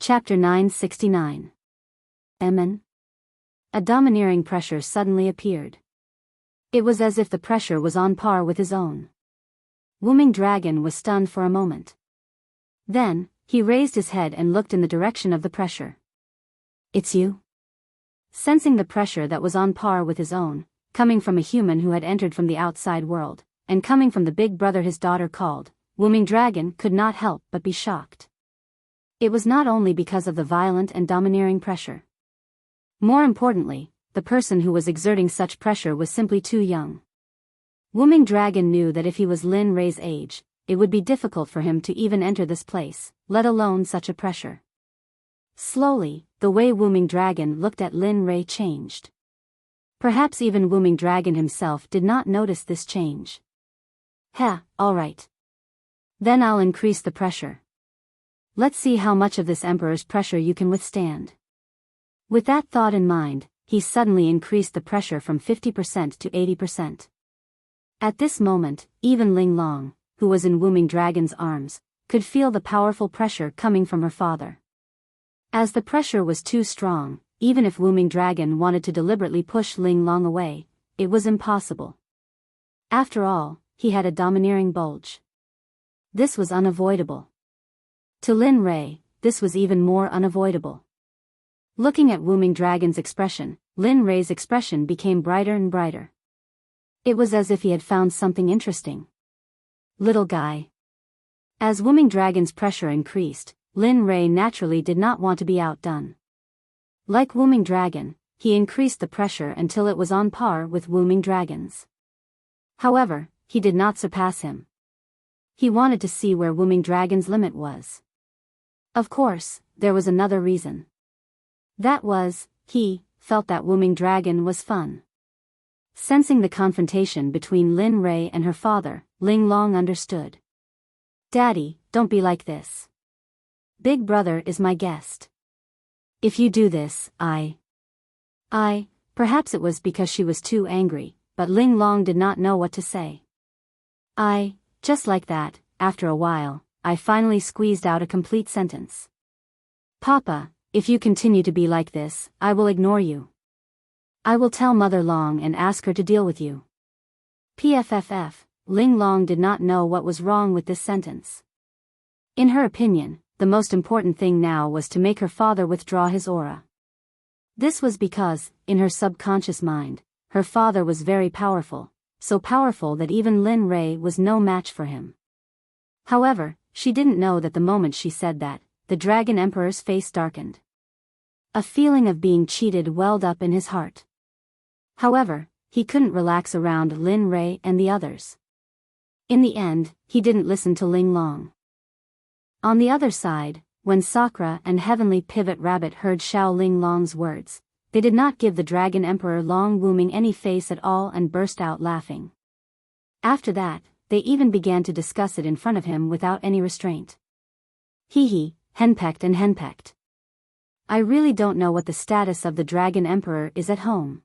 Chapter 969. Emin. A domineering pressure suddenly appeared. It was as if the pressure was on par with his own. Wooming Dragon was stunned for a moment. Then, he raised his head and looked in the direction of the pressure. "It's you?" Sensing the pressure that was on par with his own, coming from a human who had entered from the outside world, and coming from the big brother his daughter called, Wooming Dragon could not help but be shocked. It was not only because of the violent and domineering pressure. More importantly, the person who was exerting such pressure was simply too young. Wooming Dragon knew that if he was Lin Rei's age, it would be difficult for him to even enter this place, let alone such a pressure. Slowly, the way Wooming Dragon looked at Lin Rei changed. Perhaps even Wooming Dragon himself did not notice this change. All right. Then I'll increase the pressure. Let's see how much of this Emperor's pressure you can withstand. With that thought in mind, he suddenly increased the pressure from 50% to 80%. At this moment, even Ling Long, who was in Wooming Dragon's arms, could feel the powerful pressure coming from her father. As the pressure was too strong, even if Wooming Dragon wanted to deliberately push Ling Long away, it was impossible. After all, he had a domineering bulge. This was unavoidable. To Lin Rei, this was even more unavoidable. Looking at Wooming Dragon's expression, Lin Rei's expression became brighter and brighter. It was as if he had found something interesting. Little guy. As Wooming Dragon's pressure increased, Lin Rei naturally did not want to be outdone. Like Wooming Dragon, he increased the pressure until it was on par with Wooming Dragon's. However, he did not surpass him. He wanted to see where Wooming Dragon's limit was. Of course, there was another reason. That was, he felt that Wooming Dragon was fun. Sensing the confrontation between Lin Rei and her father, Ling Long understood. "Daddy, don't be like this. Big brother is my guest. If you do this, Perhaps it was because she was too angry, but Ling Long did not know what to say. Just like that, after a while, I finally squeezed out a complete sentence. "Papa, if you continue to be like this, I will ignore you. I will tell Mother Long and ask her to deal with you." PFFF, Ling Long did not know what was wrong with this sentence. In her opinion, the most important thing now was to make her father withdraw his aura. This was because, in her subconscious mind, her father was very powerful, so powerful that even Lin Rei was no match for him. However, she didn't know that the moment she said that, the Dragon Emperor's face darkened. A feeling of being cheated welled up in his heart. However, he couldn't relax around Lin Rei and the others. In the end, he didn't listen to Ling Long. On the other side, when Sakura and Heavenly Pivot Rabbit heard Xiao Ling Long's words, they did not give the Dragon Emperor Long Wooming any face at all and burst out laughing. After that, they even began to discuss it in front of him without any restraint. "Hee, henpecked and henpecked. I really don't know what the status of the Dragon Emperor is at home.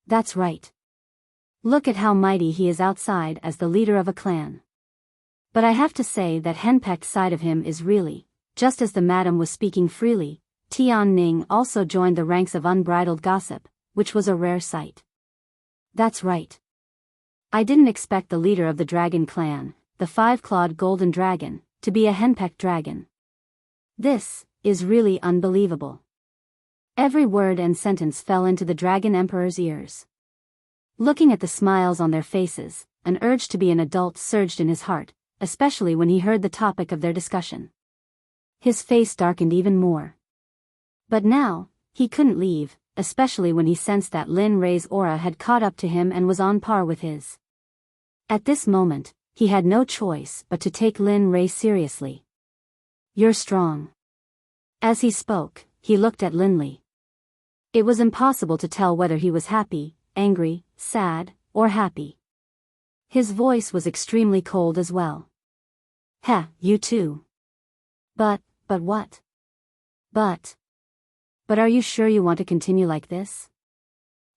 That's right. Look at how mighty he is outside as the leader of a clan. But I have to say that henpecked side of him is really," just as the madam was speaking freely, Tian Ning also joined the ranks of unbridled gossip, which was a rare sight. "That's right. I didn't expect the leader of the dragon clan, the five-clawed golden dragon, to be a henpecked dragon. This is really unbelievable." Every word and sentence fell into the Dragon Emperor's ears. Looking at the smiles on their faces, an urge to be an adult surged in his heart, especially when he heard the topic of their discussion. His face darkened even more. But now, he couldn't leave, especially when he sensed that Lin Rei's aura had caught up to him and was on par with his. At this moment, he had no choice but to take Lin Rei seriously. "You're strong." As he spoke, he looked at Lin Li. It was impossible to tell whether he was happy, angry, sad, or happy. His voice was extremely cold as well. You too. But what? But are you sure you want to continue like this?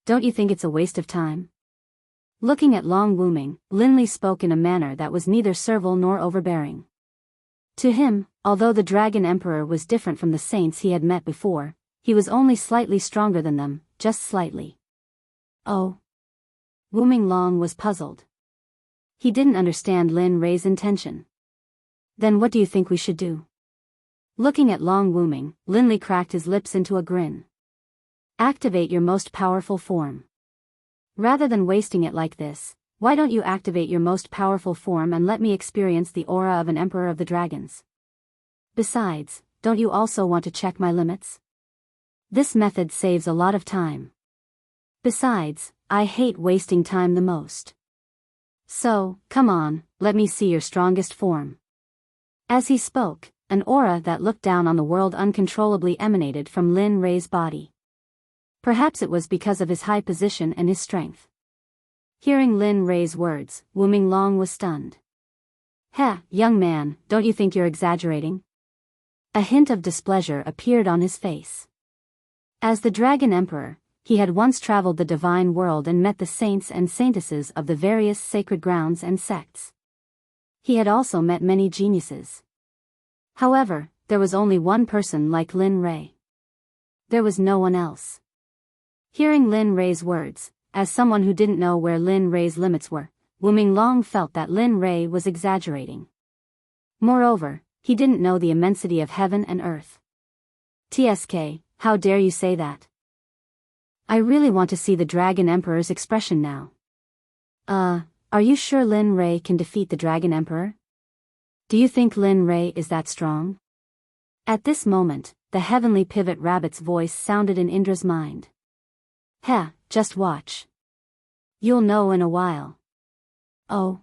Don't you think it's a waste of time?" Looking at Long Wooming, Lin Li spoke in a manner that was neither servile nor overbearing. To him, Although the Dragon Emperor was different from the saints he had met before, he was only slightly stronger than them, just slightly. Oh. Wu Minglong was puzzled. He didn't understand Lin Rei's intention. Then what do you think we should do? Looking at Long Wuming, Linli cracked his lips into a grin. Activate your most powerful form. Rather than wasting it like this, why don't you activate your most powerful form and let me experience the aura of an Emperor of the Dragons? Besides, don't you also want to check my limits? This method saves a lot of time. Besides, I hate wasting time the most. So, come on, let me see your strongest form. As he spoke, an aura that looked down on the world uncontrollably emanated from Lin Rei's body. Perhaps it was because of his high position and his strength. Hearing Lin Rei's words, Wu Minglong was stunned. Heh, young man, don't you think you're exaggerating? A hint of displeasure appeared on his face. As the Dragon Emperor, he had once traveled the divine world and met the saints and saintesses of the various sacred grounds and sects. He had also met many geniuses. However, there was only one person like Lin Rei. There was no one else. Hearing Lin Rei's words, as someone who didn't know where Lin Rei's limits were, Wu Minglong felt that Lin Rei was exaggerating. Moreover, he didn't know the immensity of heaven and earth. TSK, how dare you say that? I really want to see the Dragon Emperor's expression now. Are you sure Lin Rei can defeat the Dragon Emperor? Do you think Lin Rei is that strong? At this moment, the heavenly pivot rabbit's voice sounded in Indra's mind. Heh, just watch. You'll know in a while. Oh.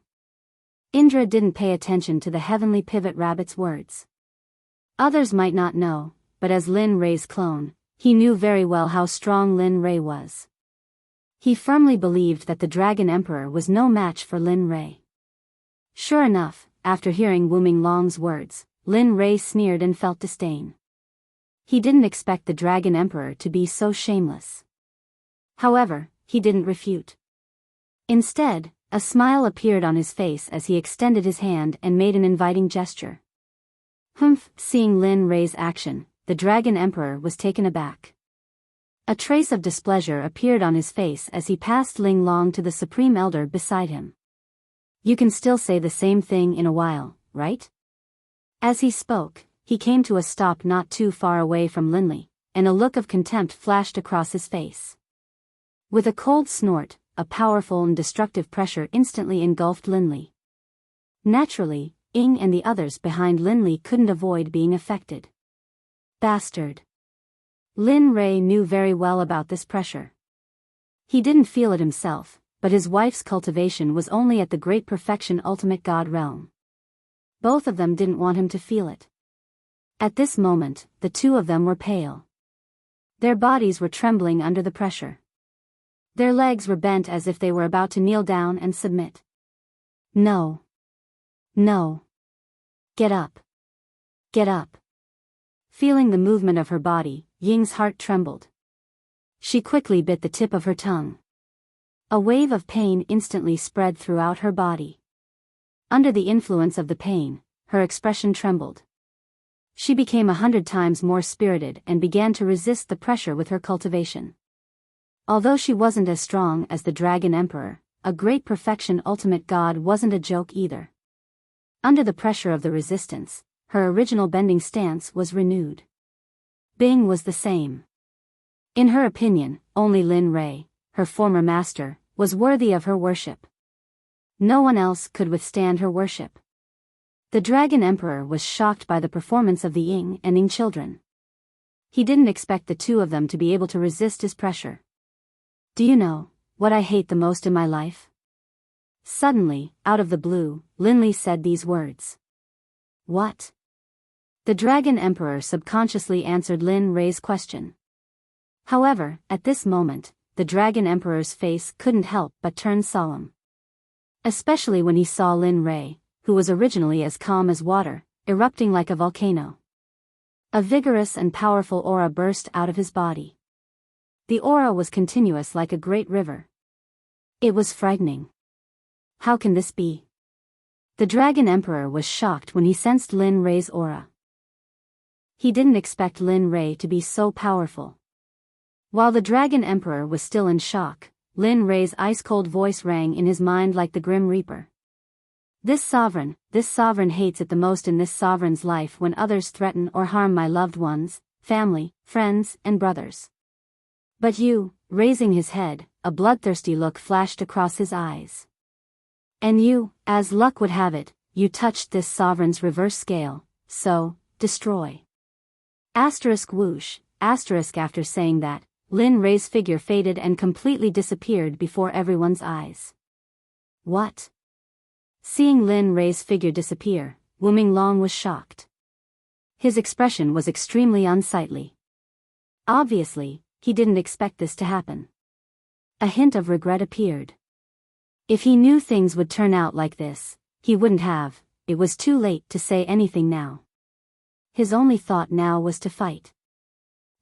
Indra didn't pay attention to the heavenly pivot rabbit's words. Others might not know, but as Lin Rei's clone, he knew very well how strong Lin Rei was. He firmly believed that the Dragon Emperor was no match for Lin Rei. Sure enough, after hearing Wu Minglong's words, Lin Rei sneered and felt disdain. He didn't expect the Dragon Emperor to be so shameless. However, he didn't refute. Instead, a smile appeared on his face as he extended his hand and made an inviting gesture. Humph, seeing Lin Rei's action, the Dragon Emperor was taken aback. A trace of displeasure appeared on his face as he passed Ling Long to the Supreme Elder beside him. You can still say the same thing in a while, right? As he spoke, he came to a stop not too far away from Linli, and a look of contempt flashed across his face. With a cold snort, a powerful and destructive pressure instantly engulfed Linli. Naturally, Ying and the others behind Linli couldn't avoid being affected. Bastard. Lin Rei knew very well about this pressure. He didn't feel it himself, but his wife's cultivation was only at the great perfection ultimate god realm. Both of them didn't want him to feel it. At this moment, the two of them were pale. Their bodies were trembling under the pressure. Their legs were bent as if they were about to kneel down and submit. No. No. Get up. Get up. Feeling the movement of her body, Ying's heart trembled. She quickly bit the tip of her tongue. A wave of pain instantly spread throughout her body. Under the influence of the pain, her expression trembled. She became 100 times more spirited and began to resist the pressure with her cultivation. Although she wasn't as strong as the Dragon Emperor, a great perfection ultimate god wasn't a joke either. Under the pressure of the resistance, her original bending stance was renewed. Bing was the same. In her opinion, only Lin Rei, her former master, was worthy of her worship. No one else could withstand her worship. The Dragon Emperor was shocked by the performance of the Ying and Ying children. He didn't expect the two of them to be able to resist his pressure. Do you know what I hate the most in my life? Suddenly, out of the blue, Linli said these words. What? The Dragon Emperor subconsciously answered Lin Rei's question. However, at this moment, the Dragon Emperor's face couldn't help but turn solemn. Especially when he saw Lin Rei, who was originally as calm as water, erupting like a volcano. A vigorous and powerful aura burst out of his body. The aura was continuous like a great river. It was frightening. How can this be? The Dragon Emperor was shocked when he sensed Lin Rei's aura. he didn't expect Lin Rei to be so powerful. While the Dragon Emperor was still in shock, Lin Rei's ice-cold voice rang in his mind like the Grim Reaper. This sovereign hates it the most in this sovereign's life when others threaten or harm my loved ones, family, friends, and brothers. But you, raising his head, a bloodthirsty look flashed across his eyes. And you, as luck would have it, you touched this sovereign's reverse scale, so, destroy. Asterisk whoosh, asterisk. After saying that, Lin Rei's figure faded and completely disappeared before everyone's eyes. What? Seeing Lin Rei's figure disappear, Wu Minglong was shocked. His expression was extremely unsightly. Obviously, he didn't expect this to happen. A hint of regret appeared. If he knew things would turn out like this, he wouldn't have. It was too late to say anything now. His only thought now was to fight.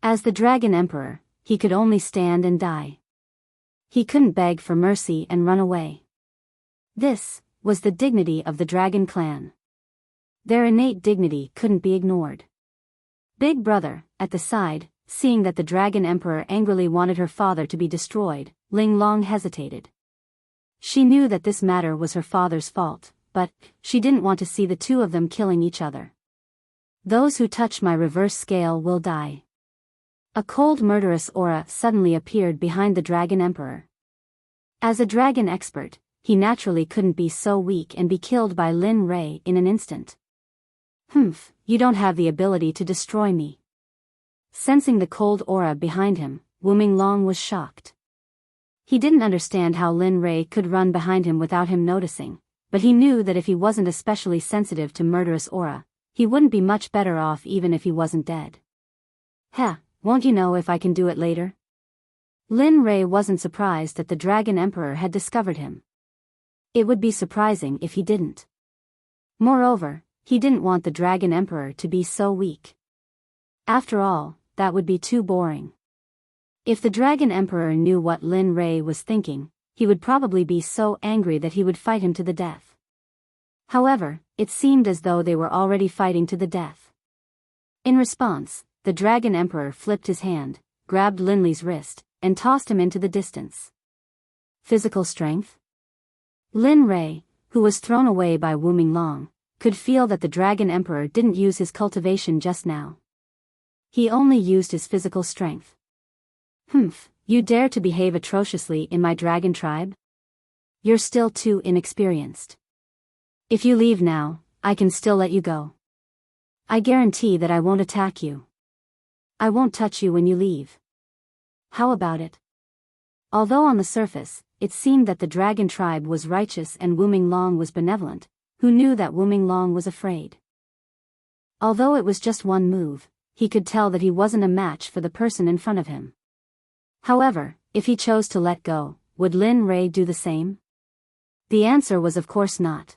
As the Dragon Emperor, he could only stand and die. He couldn't beg for mercy and run away. This was the dignity of the Dragon Clan. Their innate dignity couldn't be ignored. Big Brother, at the side, seeing that the Dragon Emperor angrily wanted her father to be destroyed, Ling Long hesitated. She knew that this matter was her father's fault, but she didn't want to see the two of them killing each other. Those who touch my reverse scale will die. A cold murderous aura suddenly appeared behind the Dragon Emperor. As a dragon expert, he naturally couldn't be so weak and be killed by Lin Rei in an instant. Humph, you don't have the ability to destroy me. Sensing the cold aura behind him, Wu Minglong was shocked. He didn't understand how Lin Rei could run behind him without him noticing, but he knew that if he wasn't especially sensitive to murderous aura, he wouldn't be much better off even if he wasn't dead. Heh, won't you know if I can do it later? Lin Rei wasn't surprised that the Dragon Emperor had discovered him. It would be surprising if he didn't. Moreover, he didn't want the Dragon Emperor to be so weak. After all, that would be too boring. If the Dragon Emperor knew what Lin Rei was thinking, he would probably be so angry that he would fight him to the death. However, it seemed as though they were already fighting to the death. In response, the Dragon Emperor flipped his hand, grabbed Lin Lei's wrist, and tossed him into the distance. Physical strength? Lin Rei, who was thrown away by Wu Minglong, could feel that the Dragon Emperor didn't use his cultivation just now. He only used his physical strength. Humph, you dare to behave atrociously in my dragon tribe? You're still too inexperienced. If you leave now, I can still let you go. I guarantee that I won't attack you. I won't touch you when you leave. How about it? Although on the surface, it seemed that the dragon tribe was righteous and Wu Minglong was benevolent, who knew that Wu Minglong was afraid. Although it was just one move, he could tell that he wasn't a match for the person in front of him. However, if he chose to let go, would Lin Rei do the same? The answer was of course not.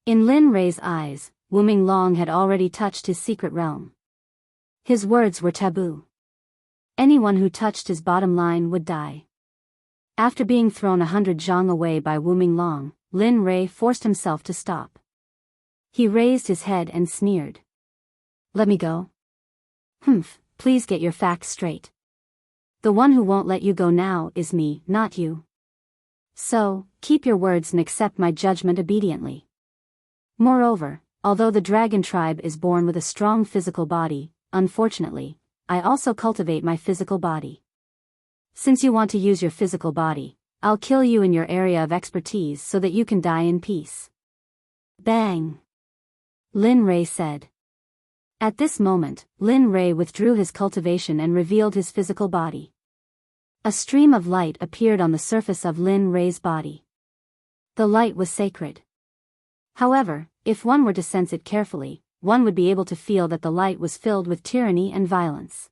In Lin Rei's eyes, Wu Minglong had already touched his secret realm. His words were taboo. Anyone who touched his bottom line would die. After being thrown 100 zhang away by Wu Minglong, Lin Rei forced himself to stop. He raised his head and sneered. Let me go? Humph, please get your facts straight. The one who won't let you go now is me, not you. So, keep your words and accept my judgment obediently. Moreover, although the dragon tribe is born with a strong physical body, unfortunately, I also cultivate my physical body. Since you want to use your physical body, I'll kill you in your area of expertise so that you can die in peace. Bang! Lin Rei said. At this moment, Lin Rei withdrew his cultivation and revealed his physical body. A stream of light appeared on the surface of Lin Rei's body. The light was sacred. However, if one were to sense it carefully, one would be able to feel that the light was filled with tyranny and violence.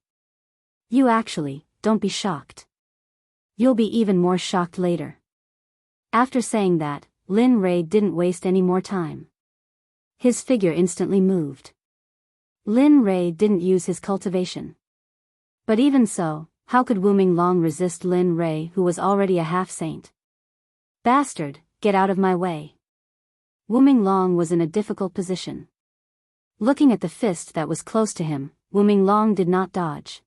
You actually, don't be shocked. You'll be even more shocked later. After saying that, Lin Rei didn't waste any more time. His figure instantly moved. Lin Rei didn't use his cultivation. But even so, how could Wu Minglong resist Lin Rei, who was already a half-saint? Bastard, get out of my way. Wu Minglong was in a difficult position. Looking at the fist that was close to him, Wuming Long did not dodge.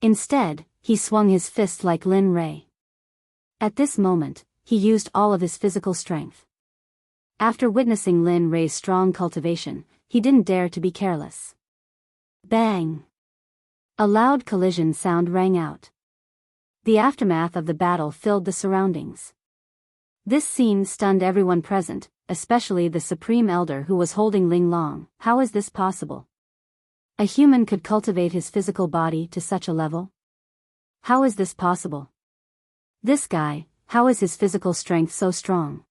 Instead, he swung his fist like Lin Rei. At this moment, he used all of his physical strength. After witnessing Lin Rei's strong cultivation, he didn't dare to be careless. Bang! A loud collision sound rang out. The aftermath of the battle filled the surroundings. This scene stunned everyone present, especially the Supreme Elder who was holding Ling Long. How is this possible? A human could cultivate his physical body to such a level? How is this possible? This guy, how is his physical strength so strong?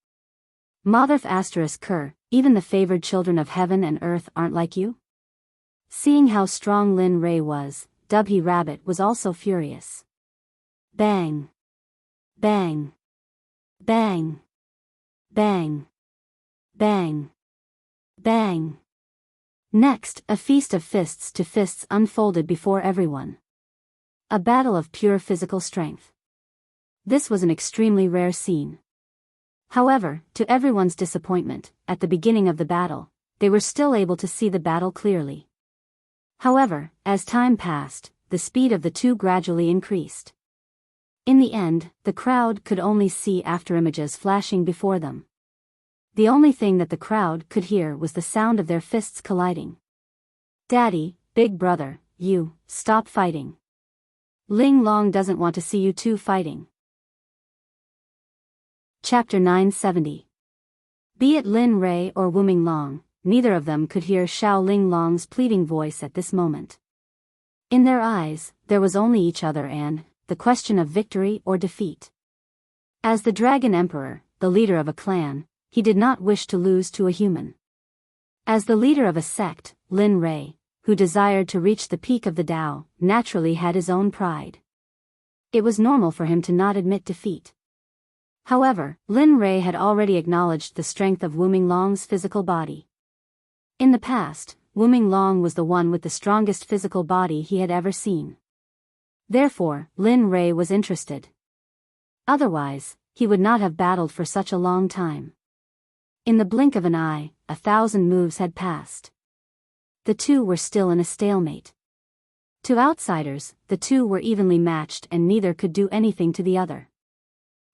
Motherf *Ker, even the favored children of heaven and earth aren't like you? Seeing how strong Lin Rei was, Dubhy Rabbit was also furious. Bang! Bang! Bang! Bang! Bang! Bang! Next, a feast of fists to fists unfolded before everyone. A battle of pure physical strength. This was an extremely rare scene. However, to everyone's disappointment, at the beginning of the battle, they were still able to see the battle clearly. However, as time passed, the speed of the two gradually increased. In the end, the crowd could only see afterimages flashing before them. The only thing that the crowd could hear was the sound of their fists colliding. Daddy, big brother, you, stop fighting. Ling Long doesn't want to see you two fighting. Chapter 970. Be it Lin Rei or Wuming Long, neither of them could hear Xiao Ling Long's pleading voice at this moment. In their eyes, there was only each other and the question of victory or defeat. As the Dragon Emperor, the leader of a clan, he did not wish to lose to a human. As the leader of a sect, Lin Rei, who desired to reach the peak of the Tao, naturally had his own pride. It was normal for him to not admit defeat. However, Lin Rei had already acknowledged the strength of Wuming Long's physical body. In the past, Wuming Long was the one with the strongest physical body he had ever seen. Therefore, Lin Rei was interested. Otherwise, he would not have battled for such a long time. In the blink of an eye, 1,000 moves had passed. The two were still in a stalemate. To outsiders, the two were evenly matched and neither could do anything to the other.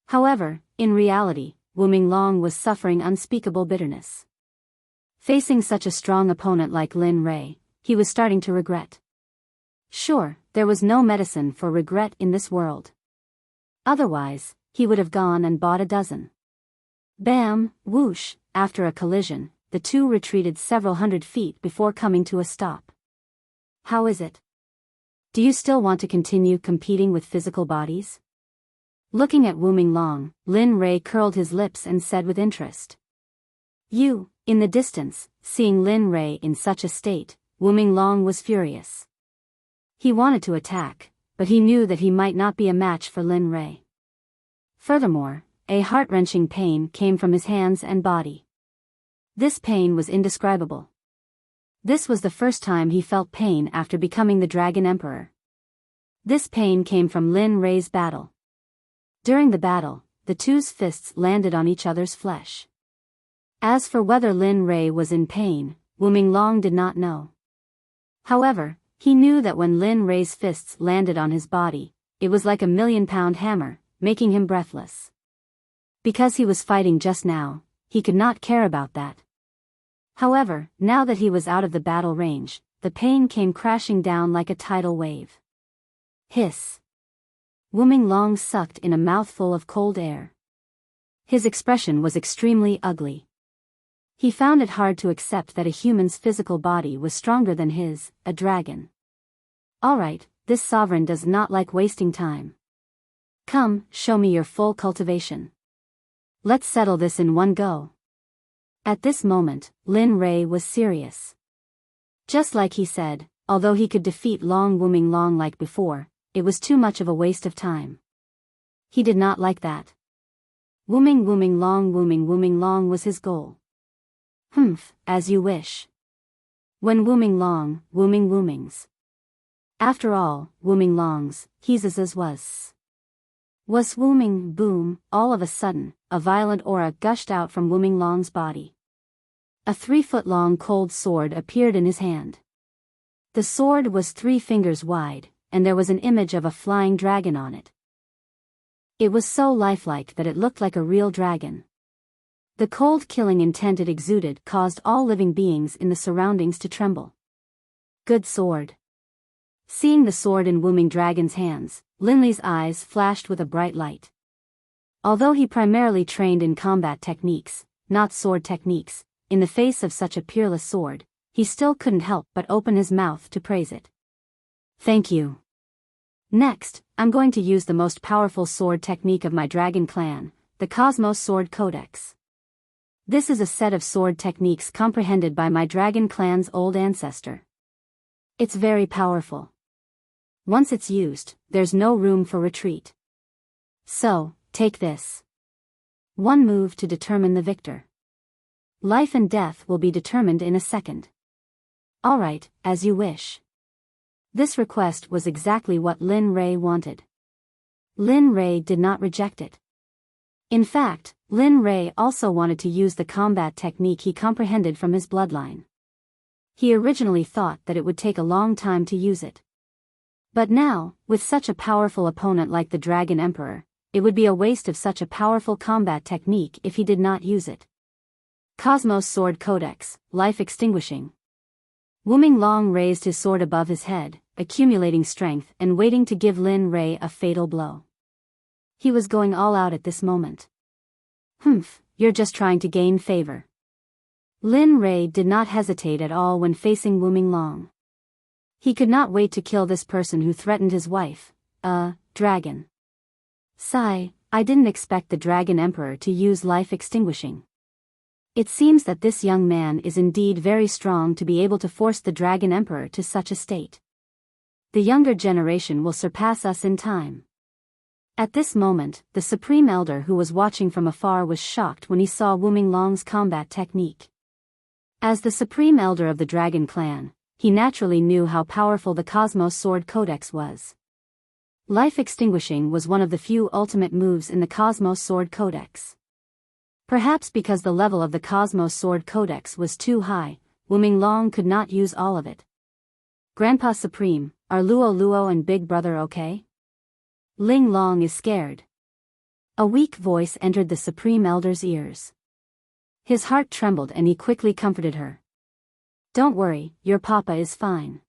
However, in reality, Wuming Long was suffering unspeakable bitterness. Facing such a strong opponent like Lin Rei, he was starting to regret. Sure, there was no medicine for regret in this world. Otherwise, he would have gone and bought a dozen. Bam, whoosh, after a collision, the two retreated several hundred feet before coming to a stop. How is it? Do you still want to continue competing with physical bodies? Looking at Wuming Long, Lin Rei curled his lips and said with interest. You, in the distance, seeing Lin Rei in such a state, Wuming Long was furious. He wanted to attack, but he knew that he might not be a match for Lin Rei. Furthermore, a heart-wrenching pain came from his hands and body. This pain was indescribable. This was the first time he felt pain after becoming the Dragon Emperor. This pain came from Lin Rei's battle. During the battle, the two's fists landed on each other's flesh. As for whether Lin Rei was in pain, Wuming Long did not know. However, he knew that when Lin Rei's fists landed on his body, it was like a million-pound hammer, making him breathless. Because he was fighting just now, he could not care about that. However, now that he was out of the battle range, the pain came crashing down like a tidal wave. Hiss. Wuming Long sucked in a mouthful of cold air. His expression was extremely ugly. He found it hard to accept that a human's physical body was stronger than his, a dragon. Alright, this sovereign does not like wasting time. Come, show me your full cultivation. Let's settle this in one go. At this moment, Lin Rei was serious. Just like he said, although he could defeat Wuming Long like before, it was too much of a waste of time. He did not like that. Wuming Long was his goal. Humph, as you wish. When Wuming Long, Wumings. After all, Wuming Long's, his was Wuming, boom, all of a sudden, a violent aura gushed out from Wuming Long's body. A 3-foot-long cold sword appeared in his hand. The sword was 3 fingers wide, and there was an image of a flying dragon on it. It was so lifelike that it looked like a real dragon. The cold killing intent it exuded caused all living beings in the surroundings to tremble. Good sword. Seeing the sword in Wooming Dragon's hands, Linley's eyes flashed with a bright light. Although he primarily trained in combat techniques, not sword techniques, in the face of such a peerless sword, he still couldn't help but open his mouth to praise it. Thank you. Next, I'm going to use the most powerful sword technique of my dragon clan, the Cosmos Sword Codex. This is a set of sword techniques comprehended by my dragon clan's old ancestor. It's very powerful. Once it's used, there's no room for retreat. So, take this. One move to determine the victor. Life and death will be determined in a second. Alright, as you wish. This request was exactly what Lin Ray wanted. Lin Ray did not reject it. In fact, Lin Ray also wanted to use the combat technique he comprehended from his bloodline. He originally thought that it would take a long time to use it. But now, with such a powerful opponent like the Dragon Emperor, it would be a waste of such a powerful combat technique if he did not use it. Cosmos Sword Codex, Life Extinguishing. Wooming Long raised his sword above his head, accumulating strength and waiting to give Lin Ray a fatal blow. He was going all out at this moment. Humph, you're just trying to gain favor. Lin Ray did not hesitate at all when facing Wooming Long. He could not wait to kill this person who threatened his wife, dragon. Sigh, I didn't expect the Dragon Emperor to use life extinguishing. It seems that this young man is indeed very strong to be able to force the Dragon Emperor to such a state. The younger generation will surpass us in time. At this moment, the Supreme Elder who was watching from afar was shocked when he saw Wooming Long's combat technique. As the Supreme Elder of the Dragon Clan, he naturally knew how powerful the Cosmos Sword Codex was. Life Extinguishing was one of the few ultimate moves in the Cosmos Sword Codex. Perhaps because the level of the Cosmos Sword Codex was too high, Wooming Long could not use all of it. Grandpa Supreme, are Luo Luo and Big Brother okay? Ling Long is scared. A weak voice entered the Supreme Elder's ears. His heart trembled and he quickly comforted her. Don't worry, your papa is fine.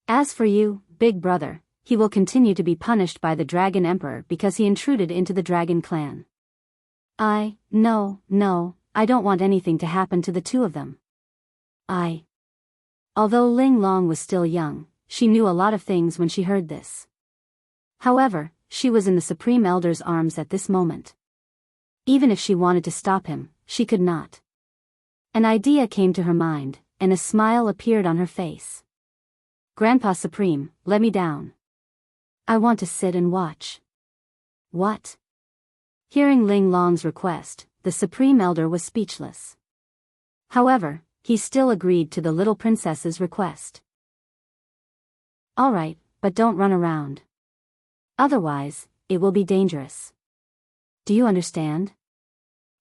As for you, Big Brother, he will continue to be punished by the Dragon Emperor because he intruded into the Dragon Clan. No, I don't want anything to happen to the two of them. Although Ling Long was still young, she knew a lot of things when she heard this. However, she was in the Supreme Elder's arms at this moment. Even if she wanted to stop him, she could not. An idea came to her mind, and a smile appeared on her face. Grandpa Supreme, let me down. I want to sit and watch. What? Hearing Ling Long's request, the Supreme Elder was speechless. However, he still agreed to the little princess's request. Alright, but don't run around. Otherwise, it will be dangerous. Do you understand?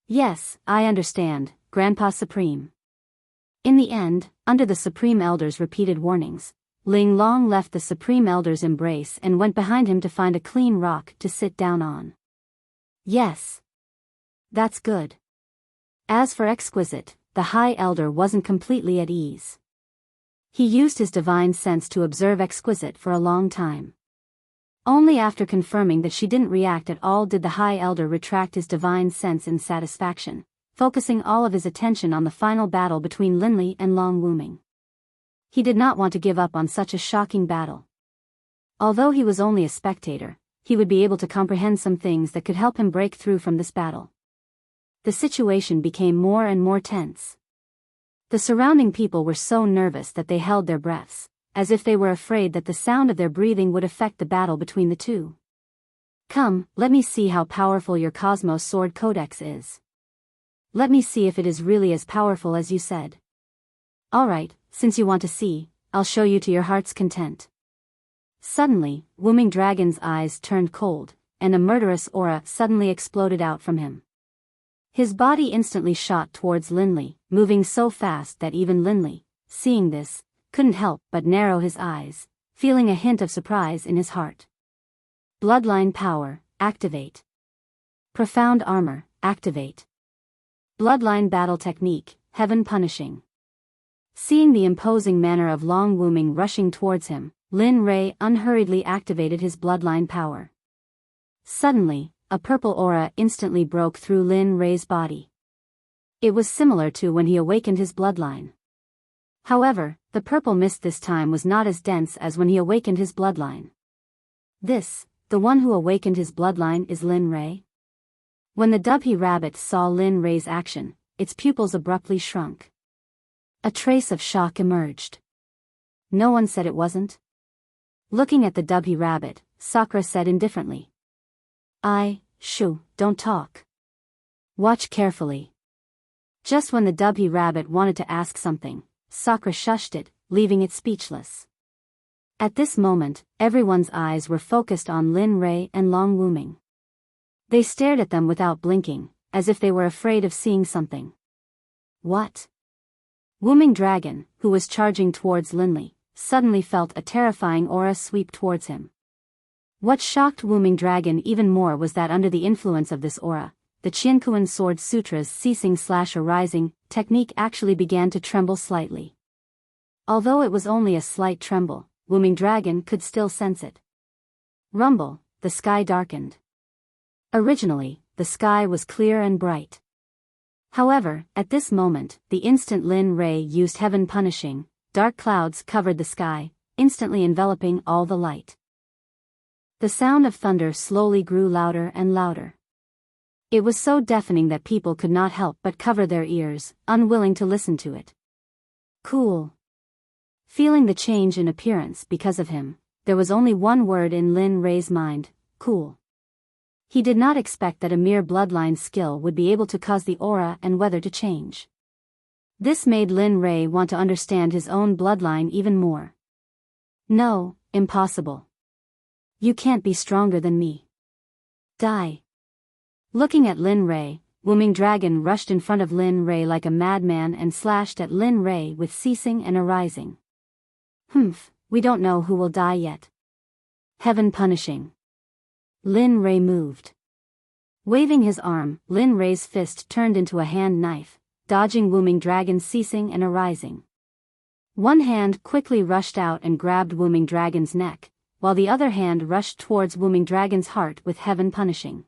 Yes, I understand, Grandpa Supreme. In the end, under the Supreme Elder's repeated warnings, Ling Long left the Supreme Elder's embrace and went behind him to find a clean rock to sit down on. Yes. That's good. As for Exquisite, the High Elder wasn't completely at ease. He used his divine sense to observe Exquisite for a long time. Only after confirming that she didn't react at all did the High Elder retract his divine sense in satisfaction, focusing all of his attention on the final battle between Linley and Long Wooming. He did not want to give up on such a shocking battle. Although he was only a spectator, he would be able to comprehend some things that could help him break through from this battle. The situation became more and more tense. The surrounding people were so nervous that they held their breaths, as if they were afraid that the sound of their breathing would affect the battle between the two. Come, let me see how powerful your Cosmos Sword Codex is. Let me see if it is really as powerful as you said. Alright, since you want to see, I'll show you to your heart's content. Suddenly, Wooming Dragon's eyes turned cold, and a murderous aura suddenly exploded out from him. His body instantly shot towards Linley, moving so fast that even Linley, seeing this, couldn't help but narrow his eyes, feeling a hint of surprise in his heart. Bloodline power, activate. Profound armor, activate. Bloodline battle technique, heaven punishing. Seeing the imposing manner of Long Wuming rushing towards him, Lin Rei unhurriedly activated his bloodline power. Suddenly, a purple aura instantly broke through Lin Rei's body. It was similar to when he awakened his bloodline. However, the purple mist this time was not as dense as when he awakened his bloodline. This, the one who awakened his bloodline, is Lin Rei? When the Dubhy rabbit saw Lin Rei's action, its pupils abruptly shrunk. A trace of shock emerged. No one said it wasn't? Looking at the Dubhy rabbit, Sakura said indifferently. Shoo, don't talk. Watch carefully. Just when the Dubhy rabbit wanted to ask something, Sakura shushed it, leaving it speechless. At this moment, everyone's eyes were focused on Lin Rei and Long Wuming. They stared at them without blinking, as if they were afraid of seeing something. What? Wuming Dragon, who was charging towards Linley, suddenly felt a terrifying aura sweep towards him. What shocked Wuming Dragon even more was that under the influence of this aura, the Qiankuan Sword Sutra's ceasing/arising technique actually began to tremble slightly. Although it was only a slight tremble, Wuming Dragon could still sense it. Rumble, the sky darkened. Originally, the sky was clear and bright. However, at this moment, the instant Lin Rei used heaven punishing, dark clouds covered the sky, instantly enveloping all the light. The sound of thunder slowly grew louder and louder. It was so deafening that people could not help but cover their ears, unwilling to listen to it. Cool. Feeling the change in appearance because of him, there was only one word in Lin Rei's mind: cool. He did not expect that a mere bloodline skill would be able to cause the aura and weather to change. This made Lin Rei want to understand his own bloodline even more. No, impossible. You can't be stronger than me. Die. Looking at Lin Rei, Wuming Dragon rushed in front of Lin Rei like a madman and slashed at Lin Rei with ceasing and arising. We don't know who will die yet. Heaven punishing. Lin Rei moved. Waving his arm, Lin Rei's fist turned into a hand knife, dodging Wuming Dragon's ceasing and arising. One hand quickly rushed out and grabbed Wuming Dragon's neck, while the other hand rushed towards Wuming Dragon's heart with heaven punishing.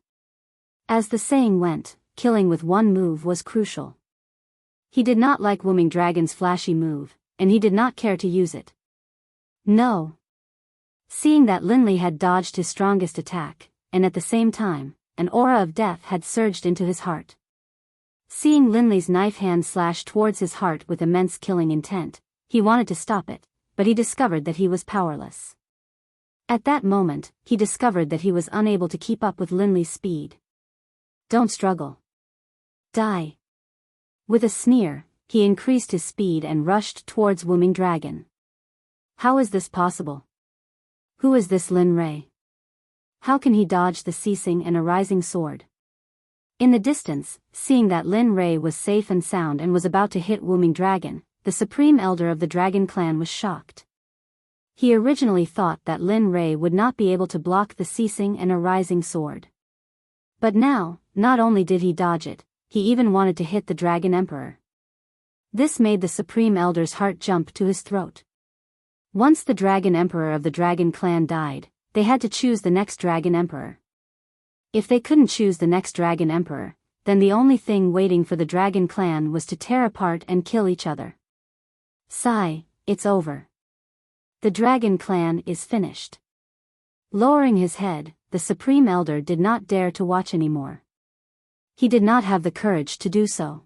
As the saying went, killing with one move was crucial. He did not like Wuming Dragon's flashy move, and he did not care to use it. No. Seeing that Linley had dodged his strongest attack, and at the same time, an aura of death had surged into his heart. Seeing Linley's knife hand slash towards his heart with immense killing intent, he wanted to stop it, but he discovered that he was powerless. At that moment, he discovered that he was unable to keep up with Linley's speed. Don't struggle. Die. With a sneer, he increased his speed and rushed towards Wuming Dragon. How is this possible? Who is this Lin Rei? How can he dodge the ceasing and arising sword? In the distance, seeing that Lin Rei was safe and sound and was about to hit Wuming Dragon, the supreme elder of the Dragon Clan was shocked. He originally thought that Lin Rei would not be able to block the ceasing and arising sword. But now, not only did he dodge it, he even wanted to hit the Dragon Emperor. This made the supreme elder's heart jump to his throat. Once the Dragon Emperor of the Dragon Clan died, they had to choose the next Dragon Emperor. If they couldn't choose the next Dragon Emperor, then the only thing waiting for the Dragon Clan was to tear apart and kill each other. Sigh, it's over. The Dragon Clan is finished. Lowering his head, the Supreme Elder did not dare to watch anymore. He did not have the courage to do so.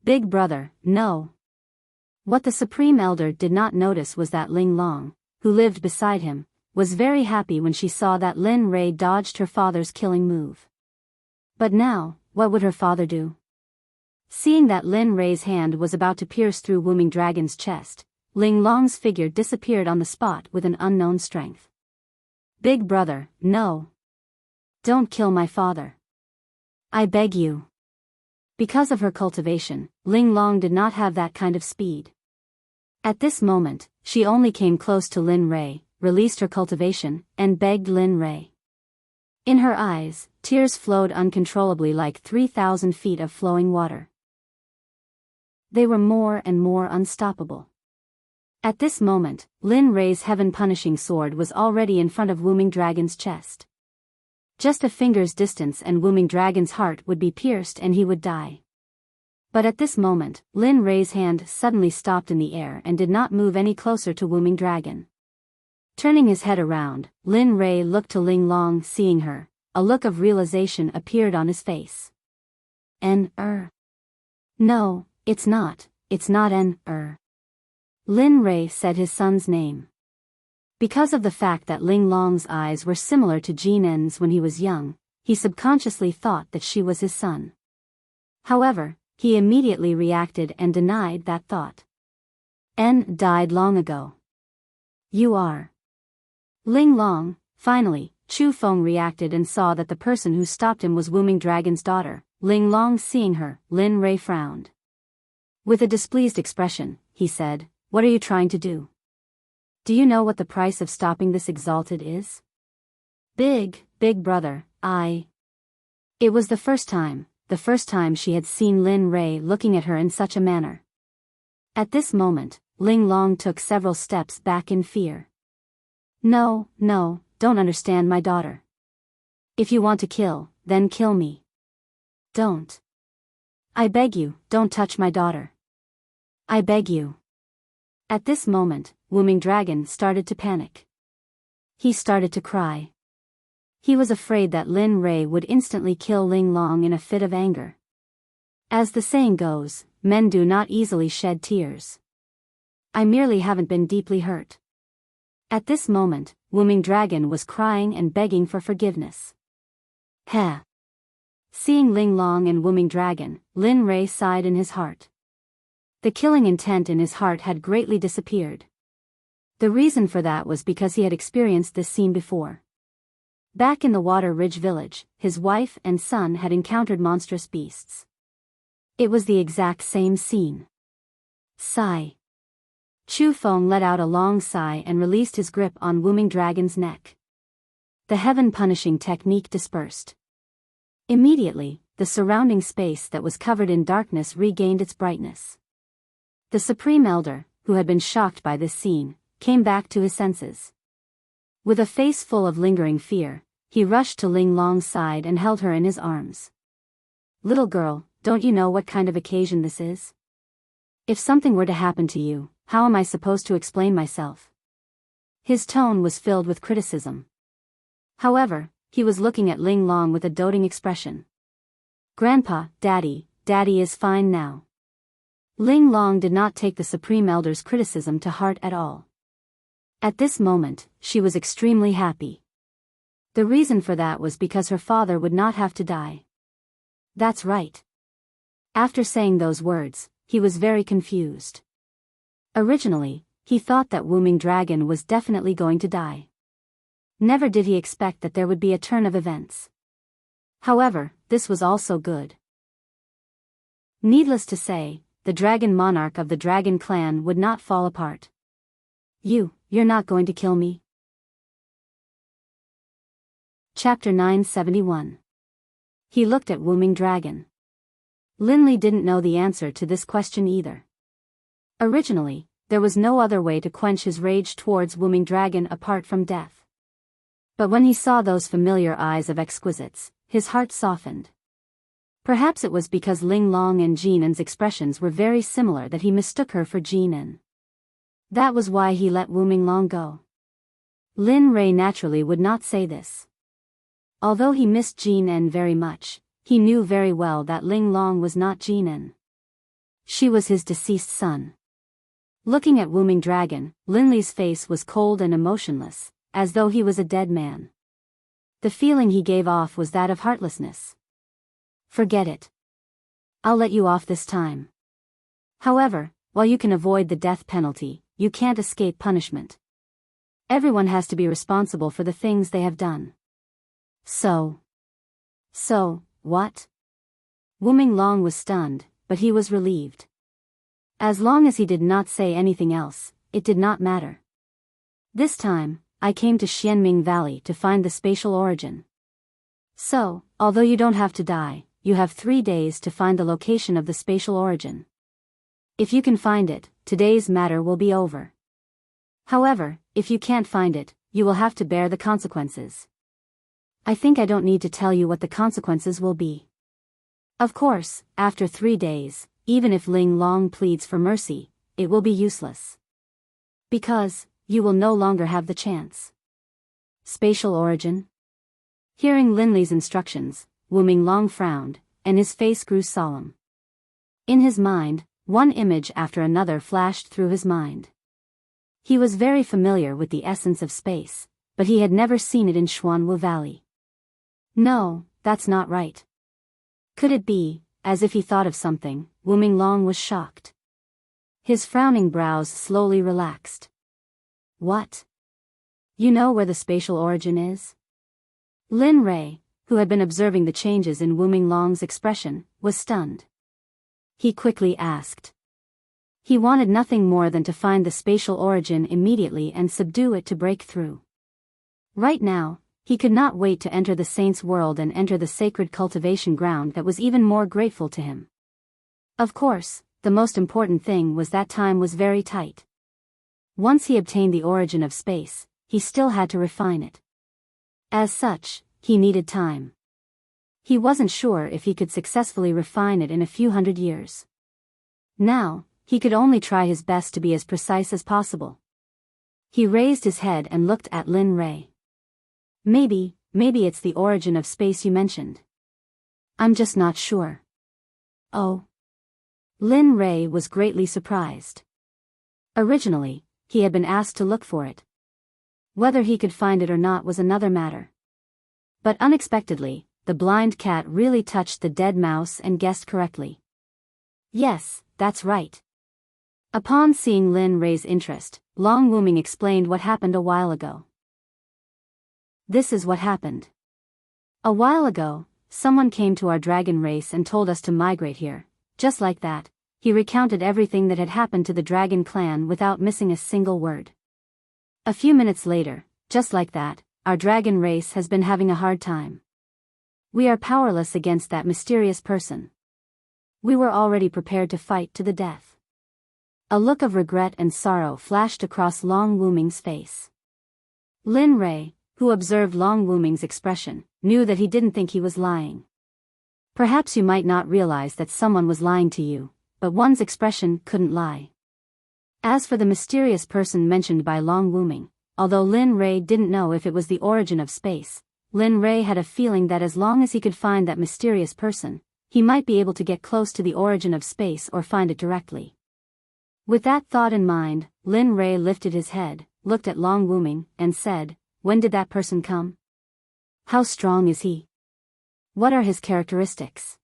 Big brother, no. What the Supreme Elder did not notice was that Ling Long, who lived beside him, was very happy when she saw that Lin Rei dodged her father's killing move. But now, what would her father do? Seeing that Lin Rei's hand was about to pierce through Wuming Dragon's chest, Ling Long's figure disappeared on the spot with an unknown strength. Big brother, no. Don't kill my father. I beg you. Because of her cultivation, Ling Long did not have that kind of speed. At this moment, she only came close to Lin Rei, released her cultivation, and begged Lin Rei. In her eyes, tears flowed uncontrollably like 3,000 feet of flowing water. They were more and more unstoppable. At this moment, Lin Rei's heaven-punishing sword was already in front of Wooming Dragon's chest. Just a finger's distance and Wooming Dragon's heart would be pierced and he would die. But at this moment, Lin Rei's hand suddenly stopped in the air and did not move any closer to Wooming Dragon. Turning his head around, Lin Rei looked to Ling Long. Seeing her, a look of realization appeared on his face. No, it's not Lin Rei said his son's name. Because of the fact that Ling Long's eyes were similar to Jin En's when he was young, he subconsciously thought that she was his son. However, he immediately reacted and denied that thought. En died long ago. You are Ling Long. Finally, Chu Feng reacted and saw that the person who stopped him was Wooming Dragon's daughter, Ling Long. Seeing her, Lin Rei frowned. With a displeased expression, he said, "What are you trying to do? Do you know what the price of stopping this exalted is?" Big brother, It was the first time she had seen Lin Rei looking at her in such a manner. At this moment, Ling Long took several steps back in fear. No, don't understand my daughter. If you want to kill, then kill me. Don't. I beg you, don't touch my daughter. I beg you. At this moment, Wooming Dragon started to panic. He started to cry. He was afraid that Lin Rei would instantly kill Ling Long in a fit of anger. As the saying goes, men do not easily shed tears. I merely haven't been deeply hurt. At this moment, Wooming Dragon was crying and begging for forgiveness. Heh. Seeing Ling Long and Wooming Dragon, Lin Rei sighed in his heart. The killing intent in his heart had greatly disappeared. The reason for that was because he had experienced this scene before. Back in the Water Ridge village, his wife and son had encountered monstrous beasts. It was the exact same scene. Sigh. Chu Feng let out a long sigh and released his grip on Wooming Dragon's neck. The heaven-punishing technique dispersed. Immediately, the surrounding space that was covered in darkness regained its brightness. The Supreme Elder, who had been shocked by this scene, came back to his senses. With a face full of lingering fear, he rushed to Ling Long's side and held her in his arms. "Little girl, don't you know what kind of occasion this is? If something were to happen to you, how am I supposed to explain myself?" His tone was filled with criticism. However, he was looking at Ling Long with a doting expression. "Grandpa, Daddy is fine now." Ling Long did not take the Supreme Elder's criticism to heart at all. At this moment, she was extremely happy. The reason for that was because her father would not have to die. That's right. After saying those words, he was very confused. Originally, he thought that Wooming Dragon was definitely going to die. Never did he expect that there would be a turn of events. However, this was also good. Needless to say, the Dragon Monarch of the Dragon Clan would not fall apart. You're not going to kill me?" Chapter 971. He looked at Wooming Dragon. Linley didn't know the answer to this question either. Originally, there was no other way to quench his rage towards Wooming Dragon apart from death. But when he saw those familiar eyes of exquisites, his heart softened. Perhaps it was because Ling Long and Jin En's expressions were very similar that he mistook her for Jin En. That was why he let Wooming Long go. Lin Rei naturally would not say this. Although he missed Jin En very much, he knew very well that Ling Long was not Jin En. She was his deceased son. Looking at Wooming Dragon, Linley's face was cold and emotionless, as though he was a dead man. The feeling he gave off was that of heartlessness. "Forget it. I'll let you off this time. However, while you can avoid the death penalty, you can't escape punishment. Everyone has to be responsible for the things they have done." So, what? Wooming Long was stunned, but he was relieved. As long as he did not say anything else, it did not matter. This time, I came to Xianming Valley to find the spatial origin. So, although you don't have to die, you have 3 days to find the location of the spatial origin. If you can find it, today's matter will be over. However, if you can't find it, you will have to bear the consequences. I think I don't need to tell you what the consequences will be. Of course, after 3 days, even if Ling Long pleads for mercy, it will be useless. Because, you will no longer have the chance. Spatial origin? Hearing Lin Li's instructions, Wu Minglong frowned, and his face grew solemn. In his mind, one image after another flashed through his mind. He was very familiar with the essence of space, but he had never seen it in Xuanwu Valley. No, that's not right. Could it be, as if he thought of something, Wu Minglong was shocked. His frowning brows slowly relaxed. What? You know where the spatial origin is? Lin Rei, who had been observing the changes in Wu Minglong's expression, was stunned. He quickly asked. He wanted nothing more than to find the spatial origin immediately and subdue it to break through. Right now, he could not wait to enter the saint's world and enter the sacred cultivation ground that was even more grateful to him. Of course, the most important thing was that time was very tight. Once he obtained the origin of space, he still had to refine it. As such, he needed time. He wasn't sure if he could successfully refine it in a few hundred years. Now, he could only try his best to be as precise as possible. He raised his head and looked at Lin Rei. Maybe it's the origin of space you mentioned. I'm just not sure. Oh. Lin Rei was greatly surprised. Originally, he had been asked to look for it. Whether he could find it or not was another matter. But unexpectedly, the blind cat really touched the dead mouse and guessed correctly. Yes, that's right. Upon seeing Lin Rei's interest, Long Wuming explained what happened a while ago. This is what happened. A while ago, someone came to our dragon race and told us to migrate here. Just like that, he recounted everything that had happened to the dragon clan without missing a single word. A few minutes later, just like that, our dragon race has been having a hard time. We are powerless against that mysterious person. We were already prepared to fight to the death. A look of regret and sorrow flashed across Long Wuming's face. Lin Rei, who observed Long Wuming's expression, knew that he didn't think he was lying. Perhaps you might not realize that someone was lying to you, but one's expression couldn't lie. As for the mysterious person mentioned by Long Wuming, although Lin Rei didn't know if it was the origin of space, Lin Rei had a feeling that as long as he could find that mysterious person, he might be able to get close to the origin of space or find it directly. With that thought in mind, Lin Rei lifted his head, looked at Long Wuming, and said, "When did that person come? How strong is he? What are his characteristics?"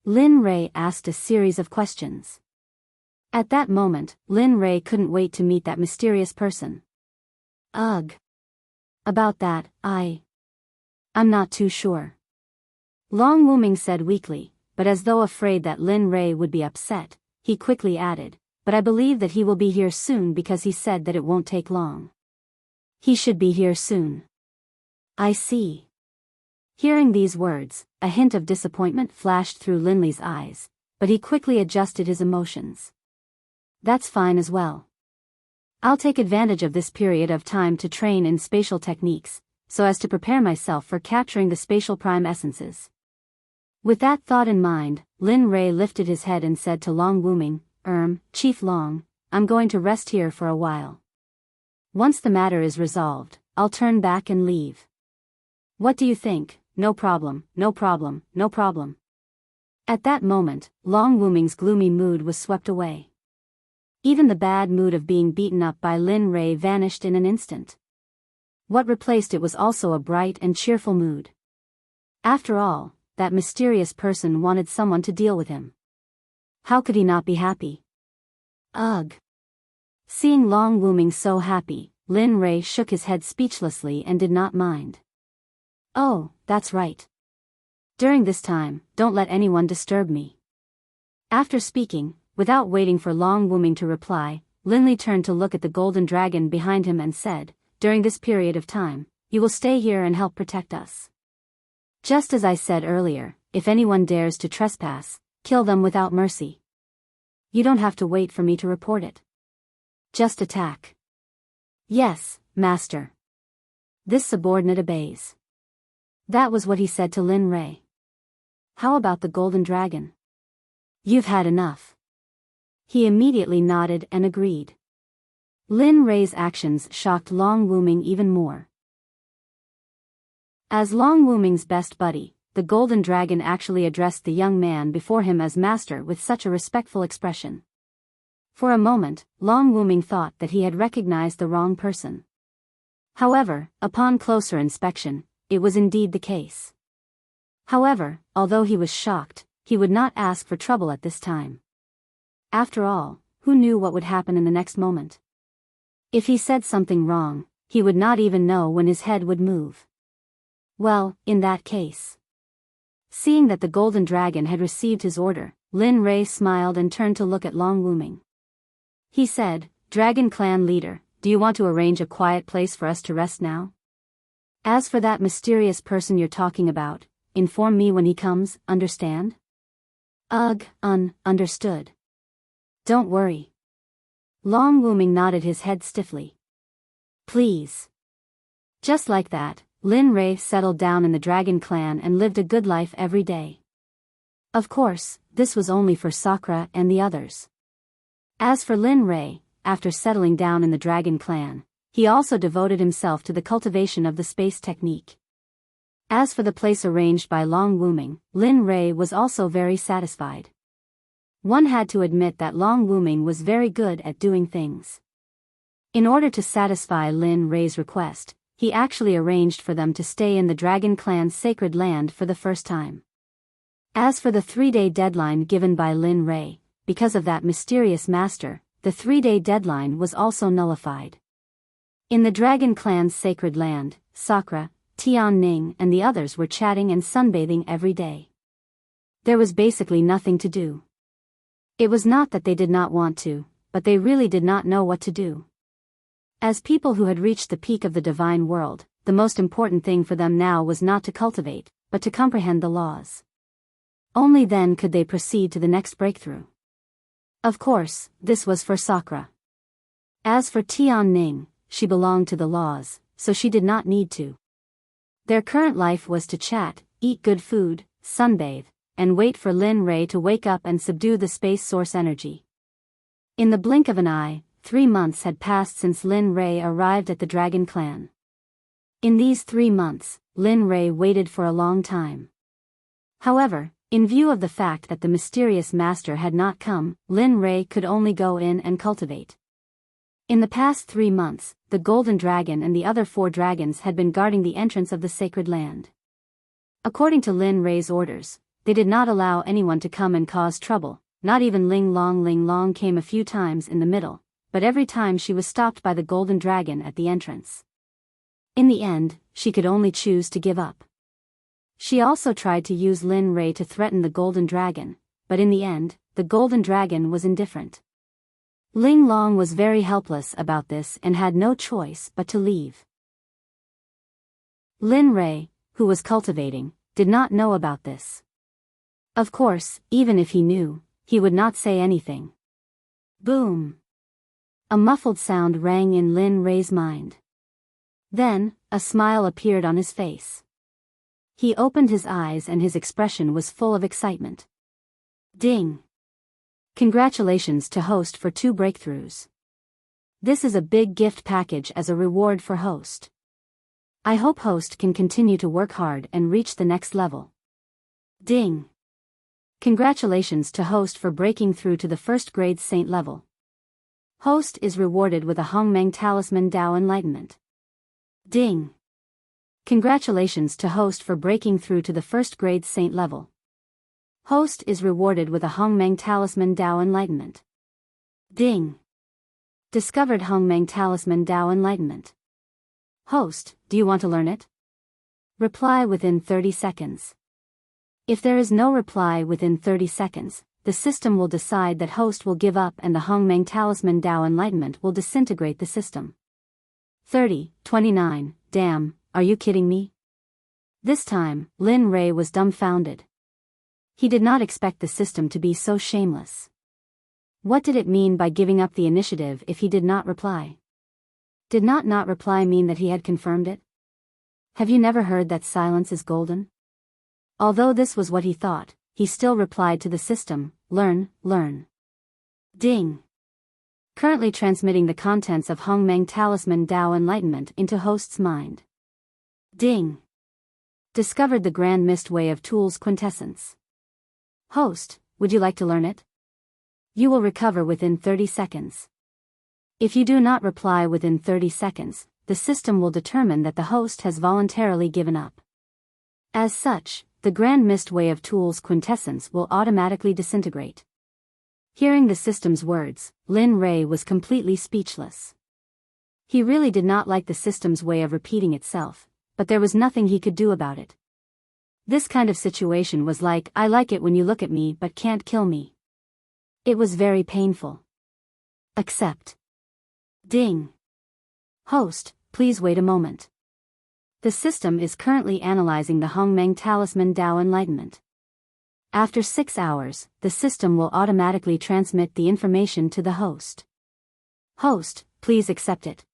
Lin Rei asked a series of questions. At that moment, Lin Rei couldn't wait to meet that mysterious person. Ugh. About that, I'm not too sure. Long Wuming said weakly, but as though afraid that Lin Rei would be upset, he quickly added, "But I believe that he will be here soon because he said that it won't take long." He should be here soon. I see. Hearing these words, a hint of disappointment flashed through Lin Li's eyes, but he quickly adjusted his emotions. That's fine as well. I'll take advantage of this period of time to train in spatial techniques, so as to prepare myself for capturing the spatial prime essences. With that thought in mind, Lin Rei lifted his head and said to Long Wuming, Chief Long, I'm going to rest here for a while. Once the matter is resolved, I'll turn back and leave. What do you think? No problem, no problem, no problem. At that moment, Long Wuming's gloomy mood was swept away. Even the bad mood of being beaten up by Lin Rei vanished in an instant. What replaced it was also a bright and cheerful mood. After all, that mysterious person wanted someone to deal with him. How could he not be happy? Ugh. Seeing Long Wuming so happy, Lin Rei shook his head speechlessly and did not mind. Oh, that's right. During this time, don't let anyone disturb me. After speaking, Without waiting for Long Wuming to reply, Linley turned to look at the golden dragon behind him and said, "During this period of time, you will stay here and help protect us. Just as I said earlier, if anyone dares to trespass, kill them without mercy. You don't have to wait for me to report it. Just attack." "Yes, master." This subordinate obeys. That was what he said to Lin Rei. "How about the golden dragon? You've had enough." He immediately nodded and agreed. Lin Rei's actions shocked Long Wuming even more. As Long Wuming's best buddy, the golden dragon actually addressed the young man before him as master with such a respectful expression. For a moment, Long Wuming thought that he had recognized the wrong person. However, upon closer inspection, it was indeed the case. However, although he was shocked, he would not ask for trouble at this time. After all, who knew what would happen in the next moment? If he said something wrong, he would not even know when his head would move. Well, in that case. Seeing that the golden dragon had received his order, Lin Rei smiled and turned to look at Long Wuming. He said, "Dragon clan leader, do you want to arrange a quiet place for us to rest now? As for that mysterious person you're talking about, inform me when he comes, understand?" "Ugh, understood. Don't worry." Long Wuming nodded his head stiffly. "Please." Just like that, Lin Rei settled down in the Dragon Clan and lived a good life every day. Of course, this was only for Sakura and the others. As for Lin Rei, after settling down in the Dragon Clan, he also devoted himself to the cultivation of the space technique. As for the place arranged by Long Wuming, Lin Rei was also very satisfied. One had to admit that Long Wuming was very good at doing things. In order to satisfy Lin Rei's request, he actually arranged for them to stay in the Dragon Clan's sacred land for the first time. As for the 3-day deadline given by Lin Rei, because of that mysterious master, the 3-day deadline was also nullified. In the Dragon Clan's sacred land, Sakura, Tianning and the others were chatting and sunbathing every day. There was basically nothing to do. It was not that they did not want to, but they really did not know what to do. As people who had reached the peak of the divine world, the most important thing for them now was not to cultivate, but to comprehend the laws. Only then could they proceed to the next breakthrough. Of course, this was for Sakura. As for Tianning, she belonged to the laws, so she did not need to. Their current life was to chat, eat good food, sunbathe, and wait for Lin Rei to wake up and subdue the space source energy. In the blink of an eye, 3 months had passed since Lin Rei arrived at the Dragon Clan. In these 3 months, Lin Rei waited for a long time. However, in view of the fact that the mysterious master had not come, Lin Rei could only go in and cultivate. In the past 3 months, the Golden Dragon and the other 4 dragons had been guarding the entrance of the sacred land. According to Lin Rei's orders, they did not allow anyone to come and cause trouble, not even Ling Long came a few times in the middle, but every time she was stopped by the Golden Dragon at the entrance. In the end, she could only choose to give up. She also tried to use Lin Rei to threaten the Golden Dragon, but in the end, the Golden Dragon was indifferent. Ling Long was very helpless about this and had no choice but to leave. Lin Rei, who was cultivating, did not know about this. Of course, even if he knew, he would not say anything. Boom! A muffled sound rang in Lin Rei's mind. Then, a smile appeared on his face. He opened his eyes and his expression was full of excitement. Ding! Congratulations to host for 2 breakthroughs. This is a big gift package as a reward for host. I hope host can continue to work hard and reach the next level. Ding! Congratulations to host for breaking through to the 1st grade saint level. Host is rewarded with a Hongmeng Talisman Dao Enlightenment. Ding! Congratulations to host for breaking through to the 1st grade saint level. Host is rewarded with a Hongmeng Talisman Dao Enlightenment. Ding! Discovered Hongmeng Talisman Dao Enlightenment. Host, do you want to learn it? Reply within 30 seconds. If there is no reply within 30 seconds, the system will decide that host will give up and the Hongmeng Talisman Tao Enlightenment will disintegrate the system. 30:29. Damn, are you kidding me? This time, Lin Rei was dumbfounded. He did not expect the system to be so shameless. What did it mean by giving up the initiative if he did not reply? Did not reply mean that he had confirmed it? Have you never heard that silence is golden? Although this was what he thought, he still replied to the system, learn. Ding. Currently transmitting the contents of Hongmeng Talisman Tao Enlightenment into host's mind. Ding. Discovered the Grand Mist Way of Tools quintessence. Host, would you like to learn it? You will recover within 30 seconds. If you do not reply within 30 seconds, the system will determine that the host has voluntarily given up. As such, the Grand Mist Way of Tools quintessence will automatically disintegrate. Hearing the system's words, Lin Rei was completely speechless. He really did not like the system's way of repeating itself, but there was nothing he could do about it. This kind of situation was like, I like it when you look at me but can't kill me. It was very painful. Accept. Ding. Host, please wait a moment. The system is currently analyzing the Hongmeng Talisman Tao Enlightenment. After 6 hours, the system will automatically transmit the information to the host. Host, please accept it.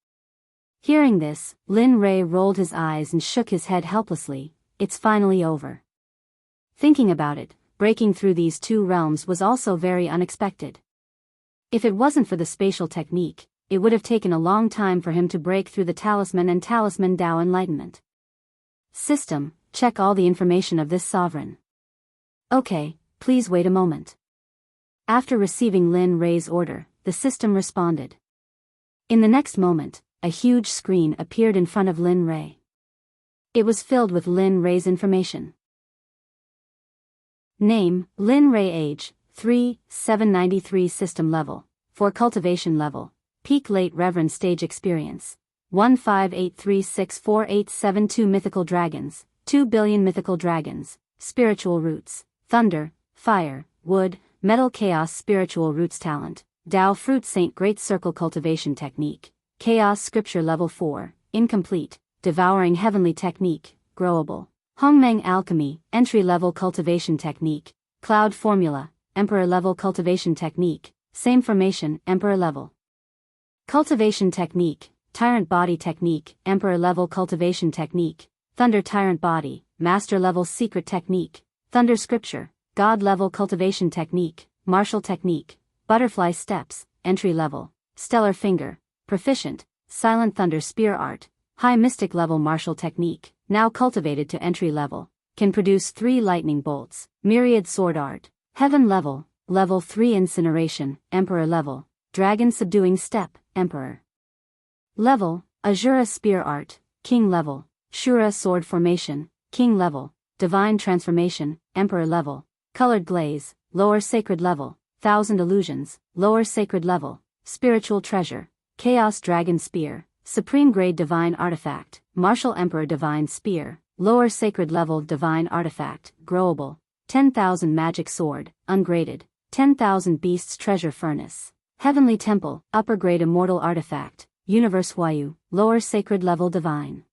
Hearing this, Lin Rei rolled his eyes and shook his head helplessly. It's finally over. Thinking about it, breaking through these two realms was also very unexpected. If it wasn't for the spatial technique, it would have taken a long time for him to break through the talisman and Talisman Tao Enlightenment. System, check all the information of this sovereign. Okay, please wait a moment. After receiving Lin Rei's order, the system responded. In the next moment, a huge screen appeared in front of Lin Rei. It was filled with Lin Rei's information. Name, Lin Rei. Age, 3, 793. System level, 4. Cultivation level, peak late reverend stage experience, 158364872. Mythical dragons, 2 billion mythical dragons, spiritual roots, thunder, fire, wood, metal. Chaos spiritual roots. Talent, Tao fruit. Saint Great Circle cultivation technique, chaos scripture level 4, incomplete. Devouring heavenly technique, growable. Hongmeng alchemy, entry-level cultivation technique, cloud formula, emperor level cultivation technique, same formation, emperor level. Cultivation technique, tyrant body technique, emperor level cultivation technique, thunder tyrant body, master level secret technique, thunder scripture, god level cultivation technique, martial technique, butterfly steps, entry level, stellar finger, proficient, silent thunder spear art, high mystic level martial technique, now cultivated to entry level, can produce 3 lightning bolts, myriad sword art, heaven level, level 3 incineration, emperor level, dragon subduing step, emperor level, Azura spear art, king level, Shura sword formation, king level, divine transformation, emperor level, colored glaze, lower sacred level, thousand illusions, lower sacred level, spiritual treasure, chaos dragon spear, supreme grade divine artifact, martial emperor divine spear, lower sacred level divine artifact, growable, 10,000 magic sword, ungraded, 10,000 beasts treasure furnace, heavenly temple, upper grade immortal artifact, universe Huayu, lower sacred level divine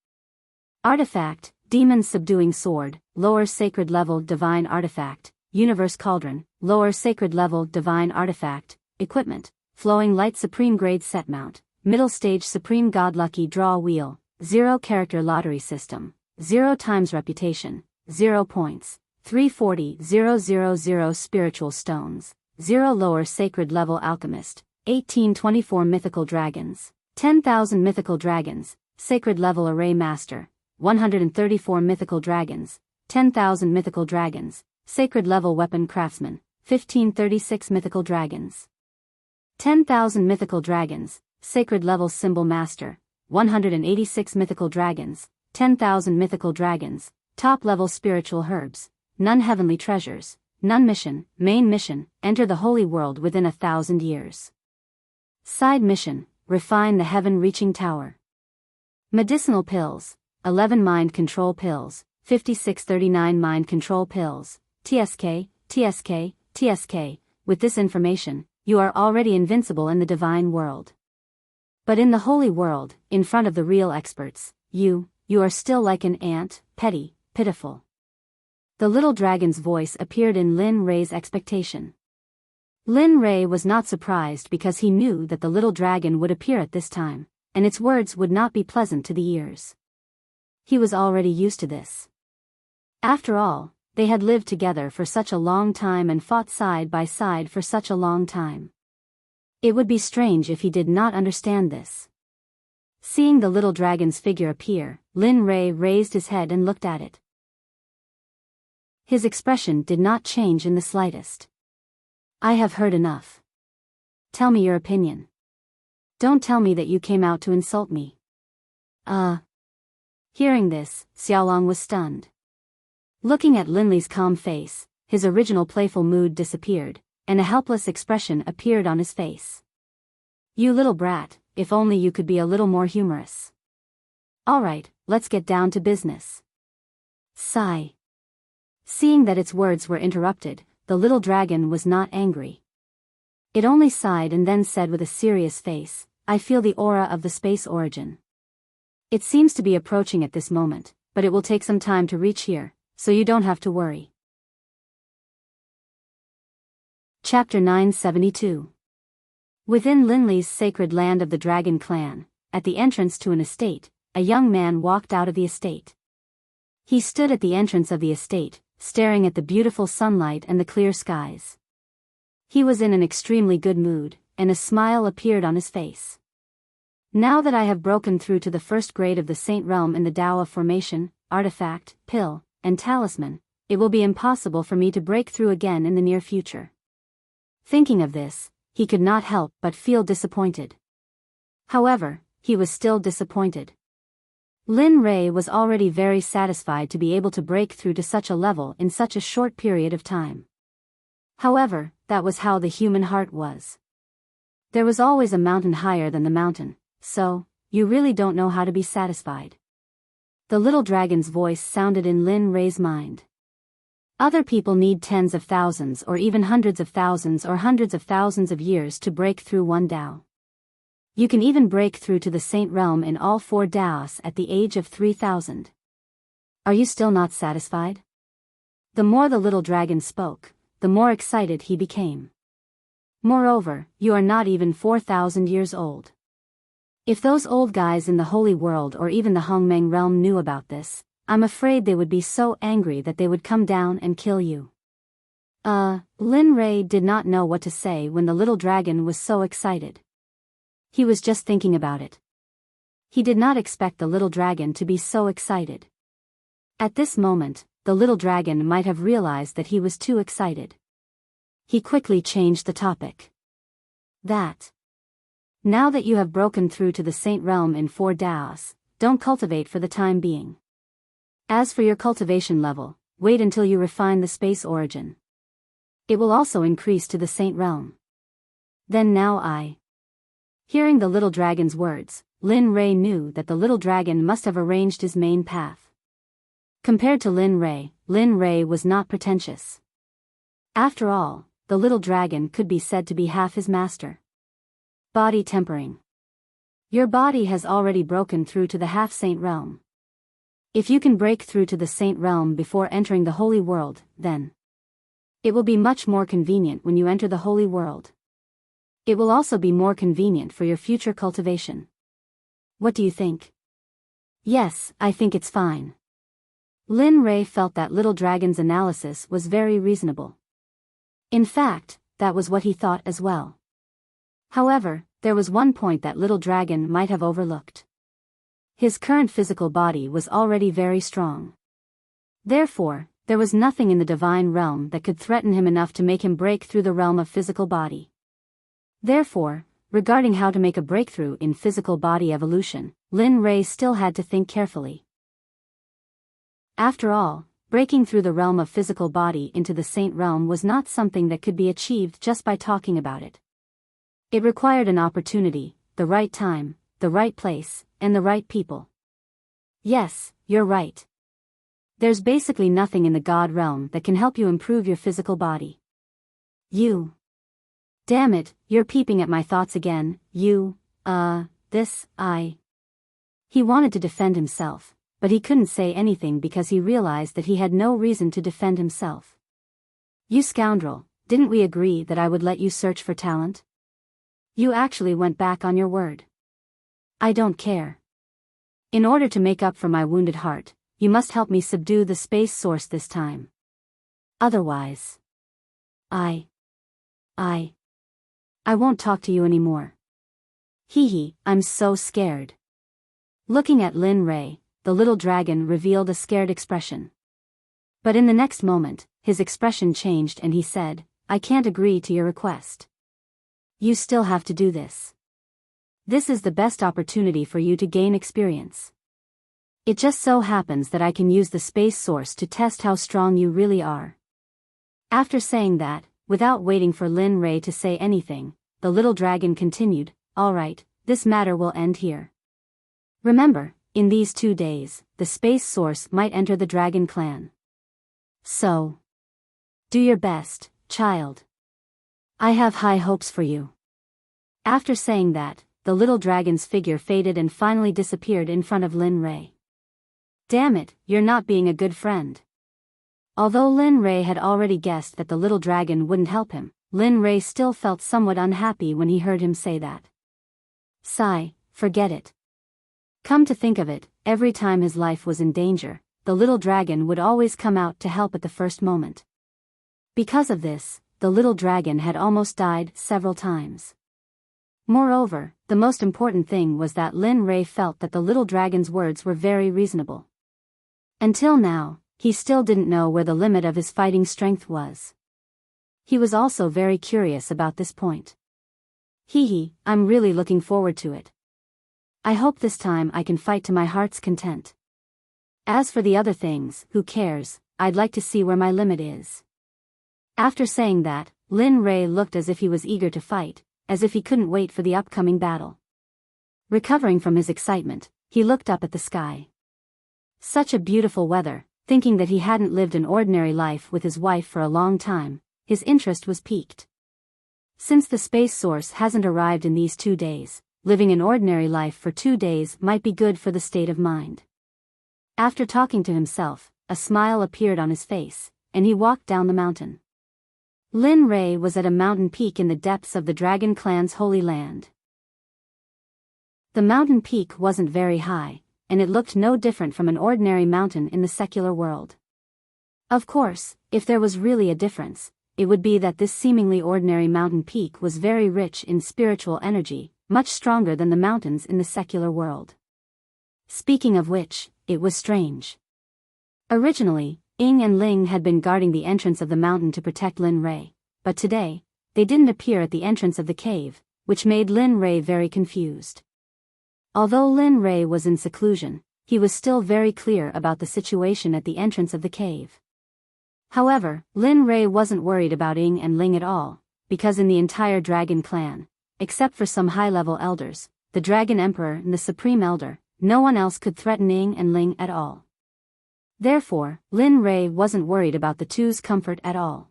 artifact, demon subduing sword, lower sacred level divine artifact, universe cauldron, lower sacred level divine artifact, equipment, flowing light supreme grade set mount, middle stage supreme god lucky draw wheel, 0 character lottery system, 0 times reputation, 0 points, 340,000 spiritual stones, 0 lower sacred level alchemist, 1824 mythical dragons, 10,000 mythical dragons, sacred level array master, 134 mythical dragons, 10,000 mythical dragons, sacred level weapon craftsman, 1536 mythical dragons, 10,000 mythical dragons, sacred level symbol master, 186 mythical dragons, 10,000 mythical dragons, top level spiritual herbs, none heavenly treasures, none mission, main mission, enter the holy world within 1,000 years. Side mission, refine the heaven reaching tower. Medicinal pills, 11 mind control pills, 5639 mind control pills, TSK, TSK, TSK, with this information, you are already invincible in the divine world. But in the holy world, in front of the real experts, you are still like an ant, petty, pitiful. The little dragon's voice appeared in Lin Rei's expectation. Lin Rei was not surprised because he knew that the little dragon would appear at this time, and its words would not be pleasant to the ears. He was already used to this. After all, they had lived together for such a long time and fought side by side for such a long time. It would be strange if he did not understand this. Seeing the little dragon's figure appear, Lin Rei raised his head and looked at it. His expression did not change in the slightest. I have heard enough. Tell me your opinion. Don't tell me that you came out to insult me. Hearing this, Xiaolong was stunned. Looking at Linley's calm face, his original playful mood disappeared, and a helpless expression appeared on his face. You little brat, if only you could be a little more humorous. Alright, let's get down to business. Sigh. Seeing that its words were interrupted, the little dragon was not angry. It only sighed and then said with a serious face, I feel the aura of the space origin. It seems to be approaching at this moment, but it will take some time to reach here, so you don't have to worry. Chapter 972. Within Linley's sacred land of the Dragon Clan, at the entrance to an estate, a young man walked out of the estate. He stood at the entrance of the estate, staring at the beautiful sunlight and the clear skies. He was in an extremely good mood, and a smile appeared on his face. Now that I have broken through to the first grade of the Saint Realm in the Tao of Formation, Artifact, Pill, and Talisman, it will be impossible for me to break through again in the near future. Thinking of this, he could not help but feel disappointed. However, he was still disappointed. Lin Rei was already very satisfied to be able to break through to such a level in such a short period of time. However, that was how the human heart was. There was always a mountain higher than the mountain, so, you really don't know how to be satisfied. The little dragon's voice sounded in Lin Rei's mind. Other people need tens of thousands or even hundreds of thousands or hundreds of thousands of years to break through one Tao. You can even break through to the Saint Realm in all 4 Taos at the age of 3,000. Are you still not satisfied? The more the little dragon spoke, the more excited he became. Moreover, you are not even 4,000 years old. If those old guys in the Holy World or even the Hongmeng realm knew about this, I'm afraid they would be so angry that they would come down and kill you. Lin Rei did not know what to say when the little dragon was so excited. He was just thinking about it. He did not expect the little dragon to be so excited. At this moment, the little dragon might have realized that he was too excited. He quickly changed the topic. Now that you have broken through to the Saint Realm in 4 Taos, don't cultivate for the time being. As for your cultivation level, wait until you refine the space origin. It will also increase to the Saint Realm. Then now Hearing the little dragon's words, Lin Rei knew that the little dragon must have arranged his main path. Compared to Lin Rei was not pretentious. After all, the little dragon could be said to be half his master. Body tempering. Your body has already broken through to the half-saint realm. If you can break through to the saint realm before entering the holy world, then it will be much more convenient when you enter the holy world. It will also be more convenient for your future cultivation. What do you think? Yes, I think it's fine. Lin Rei felt that little dragon's analysis was very reasonable. In fact, that was what he thought as well. However, there was one point that little dragon might have overlooked. His current physical body was already very strong. Therefore, there was nothing in the divine realm that could threaten him enough to make him break through the realm of physical body. Therefore, regarding how to make a breakthrough in physical body evolution, Lin Rei still had to think carefully. After all, breaking through the realm of physical body into the saint realm was not something that could be achieved just by talking about it. It required an opportunity, the right time, the right place, and the right people. Yes, you're right. There's basically nothing in the God realm that can help you improve your physical body. You Damn it, you're peeping at my thoughts again, you, He wanted to defend himself, but he couldn't say anything because he realized that he had no reason to defend himself. You scoundrel, didn't we agree that I would let you search for talent? You actually went back on your word. I don't care. In order to make up for my wounded heart, you must help me subdue the space source this time. Otherwise, I won't talk to you anymore. I'm so scared. Looking at Lin Ray, the little dragon revealed a scared expression. But in the next moment, his expression changed and he said, I can't agree to your request. You still have to do this. This is the best opportunity for you to gain experience. It just so happens that I can use the space source to test how strong you really are. After saying that, without waiting for Lin Ray to say anything, the little dragon continued, all right, this matter will end here. Remember, in these 2 days, the space source might enter the dragon clan. So, do your best, child. I have high hopes for you. After saying that, the little dragon's figure faded and finally disappeared in front of Lin Ray. Damn it, you're not being a good friend. Although Lin Ray had already guessed that the little dragon wouldn't help him, Lin Ray still felt somewhat unhappy when he heard him say that. Sigh, forget it. Come to think of it, every time his life was in danger, the little dragon would always come out to help at the first moment. Because of this, the little dragon had almost died several times. Moreover, the most important thing was that Lin Ray felt that the little dragon's words were very reasonable. Until now, he still didn't know where the limit of his fighting strength was. He was also very curious about this point. I'm really looking forward to it. I hope this time I can fight to my heart's content. As for the other things, who cares, I'd like to see where my limit is. After saying that, Lin Ray looked as if he was eager to fight, as if he couldn't wait for the upcoming battle. Recovering from his excitement, he looked up at the sky. Such a beautiful weather, thinking that he hadn't lived an ordinary life with his wife for a long time, his interest was piqued. Since the space source hasn't arrived in these 2 days, living an ordinary life for 2 days might be good for the state of mind. After talking to himself, a smile appeared on his face, and he walked down the mountain. Lin Ray was at a mountain peak in the depths of the Dragon Clan's holy land. The mountain peak wasn't very high, and it looked no different from an ordinary mountain in the secular world. Of course, if there was really a difference, it would be that this seemingly ordinary mountain peak was very rich in spiritual energy, much stronger than the mountains in the secular world. Speaking of which, it was strange. Originally, Ying and Ling had been guarding the entrance of the mountain to protect Lin Ray, but today, they didn't appear at the entrance of the cave, which made Lin Ray very confused. Although Lin Ray was in seclusion, he was still very clear about the situation at the entrance of the cave. However, Lin Ray wasn't worried about Ying and Ling at all, because in the entire Dragon Clan, except for some high-level elders, the Dragon Emperor and the Supreme Elder, no one else could threaten Ying and Ling at all. Therefore, Lin Ray wasn't worried about the two's comfort at all.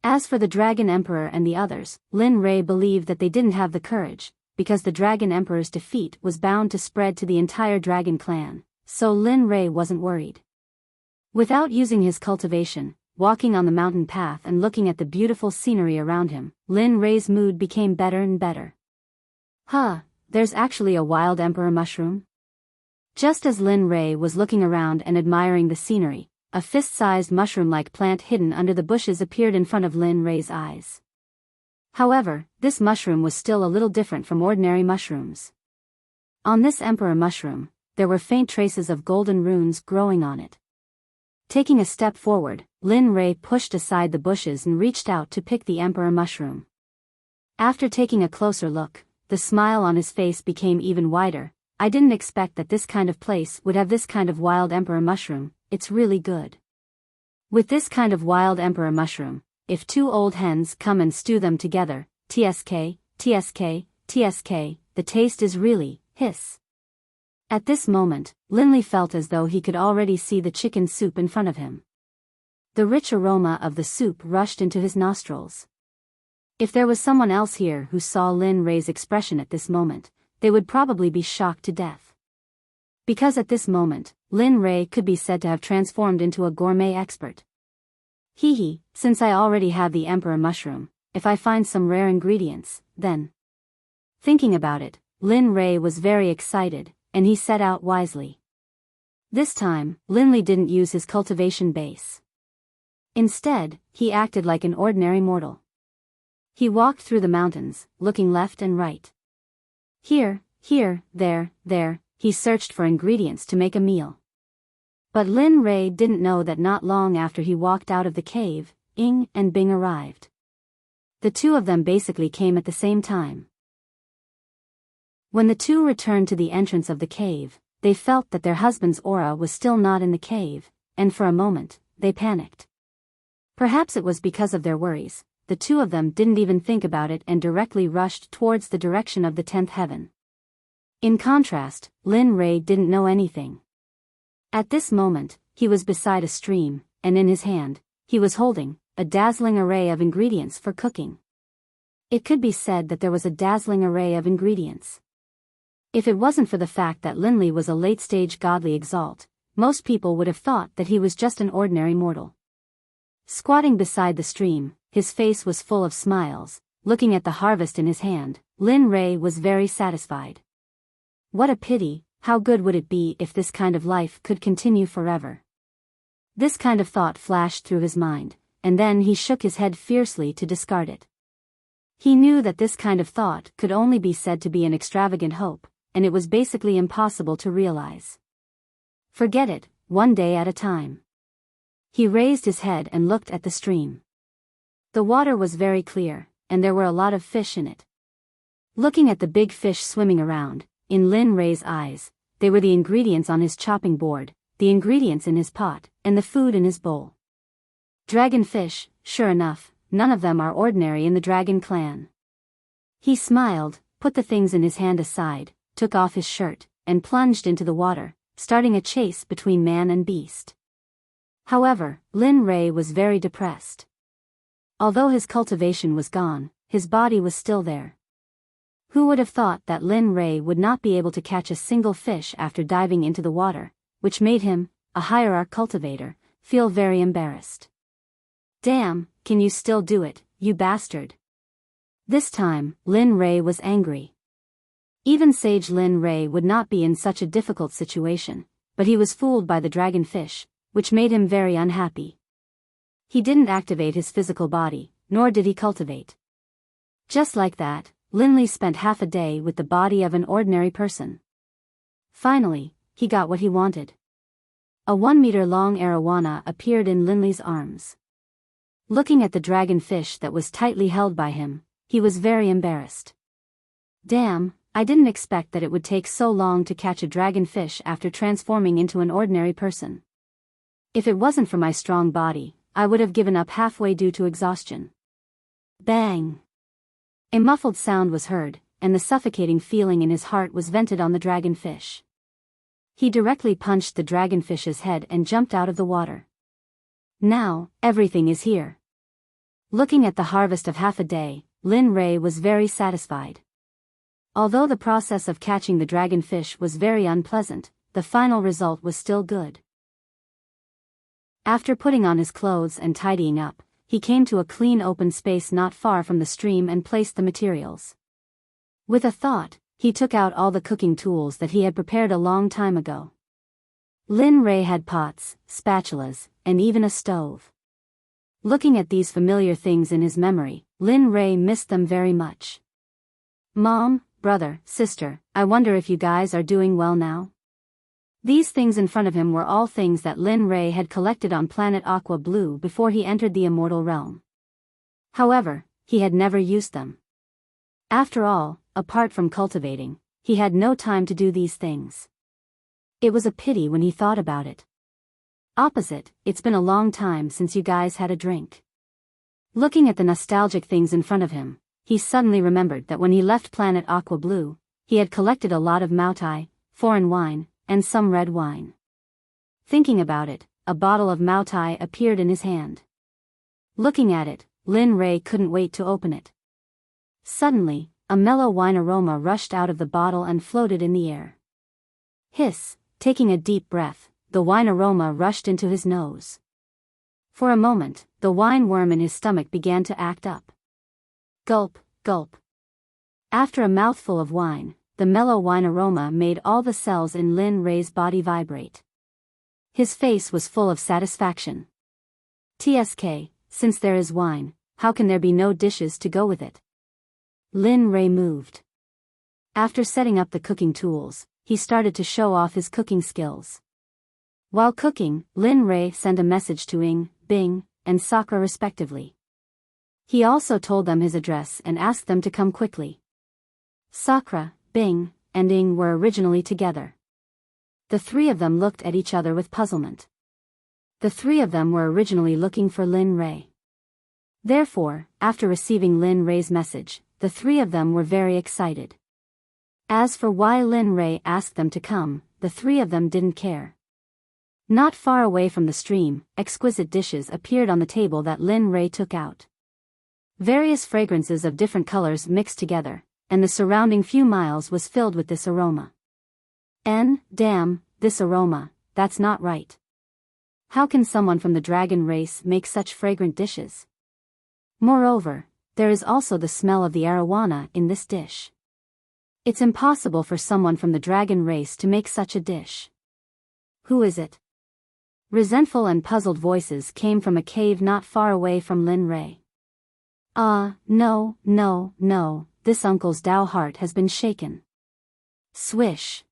As for the Dragon Emperor and the others, Lin Ray believed that they didn't have the courage, because the Dragon Emperor's defeat was bound to spread to the entire Dragon Clan, so Lin Ray wasn't worried. Without using his cultivation, walking on the mountain path and looking at the beautiful scenery around him, Lin Ray's mood became better and better. There's actually a wild emperor mushroom? Just as Lin Ray was looking around and admiring the scenery, a fist-sized mushroom-like plant hidden under the bushes appeared in front of Lin Ray's eyes. However, this mushroom was still a little different from ordinary mushrooms. On this emperor mushroom, there were faint traces of golden runes growing on it. Taking a step forward, Lin Ray pushed aside the bushes and reached out to pick the emperor mushroom. After taking a closer look, the smile on his face became even wider. I didn't expect that this kind of place would have this kind of wild emperor mushroom, it's really good. With this kind of wild emperor mushroom, if 2 old hens come and stew them together, tsk, tsk, tsk, the taste is really, hiss. At this moment, Linley felt as though he could already see the chicken soup in front of him. The rich aroma of the soup rushed into his nostrils. If there was someone else here who saw Lin Ray's expression at this moment, they would probably be shocked to death. Because at this moment, Lin Ray could be said to have transformed into a gourmet expert. Since I already have the emperor mushroom, if I find some rare ingredients, then... Thinking about it, Lin Ray was very excited, and he set out wisely. This time, Linley didn't use his cultivation base. Instead, he acted like an ordinary mortal. He walked through the mountains, looking left and right. Here, there, he searched for ingredients to make a meal. But Lin Ray didn't know that not long after he walked out of the cave, Ing and Bing arrived. The two of them basically came at the same time. When the two returned to the entrance of the cave, they felt that their husband's aura was still not in the cave, and for a moment, they panicked. Perhaps it was because of their worries, the two of them didn't even think about it and directly rushed towards the direction of the 10th heaven. In contrast, Lin Ray didn't know anything. At this moment, he was beside a stream, and in his hand, he was holding a dazzling array of ingredients for cooking. It could be said that there was a dazzling array of ingredients. If it wasn't for the fact that Linley was a late-stage godly exalt, most people would have thought that he was just an ordinary mortal. Squatting beside the stream, his face was full of smiles. Looking at the harvest in his hand, Lin Ray was very satisfied. What a pity, how good would it be if this kind of life could continue forever? This kind of thought flashed through his mind, and then he shook his head fiercely to discard it. He knew that this kind of thought could only be said to be an extravagant hope, and it was basically impossible to realize. Forget it, one day at a time. He raised his head and looked at the stream. The water was very clear, and there were a lot of fish in it. Looking at the big fish swimming around, in Lin Ray's eyes, they were the ingredients on his chopping board, the ingredients in his pot, and the food in his bowl. Dragonfish, sure enough, none of them are ordinary in the dragon clan. He smiled, put the things in his hand aside, took off his shirt, and plunged into the water, starting a chase between man and beast. However, Lin Ray was very depressed. Although his cultivation was gone, his body was still there. Who would have thought that Lin Ray would not be able to catch a single fish after diving into the water, which made him, a hierarch cultivator, feel very embarrassed. Damn, can you still do it, you bastard? This time, Lin Ray was angry. Even Sage Lin Ray would not be in such a difficult situation, but he was fooled by the dragonfish, which made him very unhappy. He didn't activate his physical body, nor did he cultivate. Just like that, Linley spent half a day with the body of an ordinary person. Finally, he got what he wanted. A 1-meter-long arowana appeared in Linley's arms. Looking at the dragonfish that was tightly held by him, he was very embarrassed. Damn, I didn't expect that it would take so long to catch a dragonfish after transforming into an ordinary person. If it wasn't for my strong body, I would have given up halfway due to exhaustion. Bang! A muffled sound was heard, and the suffocating feeling in his heart was vented on the dragonfish. He directly punched the dragonfish's head and jumped out of the water. Now, everything is here. Looking at the harvest of half a day, Lin Ray was very satisfied. Although the process of catching the dragonfish was very unpleasant, the final result was still good. After putting on his clothes and tidying up, he came to a clean open space not far from the stream and placed the materials. With a thought, he took out all the cooking tools that he had prepared a long time ago. Lin Ray had pots, spatulas, and even a stove. Looking at these familiar things in his memory, Lin Ray missed them very much. Mom, brother, sister, I wonder if you guys are doing well now? These things in front of him were all things that Lin Ray had collected on planet Aqua Blue before he entered the immortal realm. However, he had never used them. After all, apart from cultivating, he had no time to do these things. It was a pity when he thought about it. Opposite, it's been a long time since you guys had a drink. Looking at the nostalgic things in front of him, he suddenly remembered that when he left planet Aqua Blue, he had collected a lot of Mautai, foreign wine, and some red wine. Thinking about it, a bottle of Mautai appeared in his hand. Looking at it, Lin Ray couldn't wait to open it. Suddenly, a mellow wine aroma rushed out of the bottle and floated in the air. Hiss, taking a deep breath, the wine aroma rushed into his nose. For a moment, the wine worm in his stomach began to act up. Gulp, gulp. After a mouthful of wine, the mellow wine aroma made all the cells in Lin Ray's body vibrate. His face was full of satisfaction. TSK, since there is wine, how can there be no dishes to go with it? Lin Ray moved. After setting up the cooking tools, he started to show off his cooking skills. While cooking, Lin Ray sent a message to Ing, Bing, and Sakura respectively. He also told them his address and asked them to come quickly. Sakura, Bing, and Ing were originally together. The three of them looked at each other with puzzlement. The three of them were originally looking for Lin Ray. Therefore, after receiving Lin Ray's message, the three of them were very excited. As for why Lin Ray asked them to come, the three of them didn't care. Not far away from the stream, exquisite dishes appeared on the table that Lin Ray took out. Various fragrances of different colors mixed together, and the surrounding few miles was filled with this aroma. Damn, this aroma, that's not right. How can someone from the dragon race make such fragrant dishes? Moreover, there is also the smell of the arowana in this dish. It's impossible for someone from the dragon race to make such a dish. Who is it? Resentful and puzzled voices came from a cave not far away from Lin Ray. No, this uncle's Dao heart has been shaken. Swish.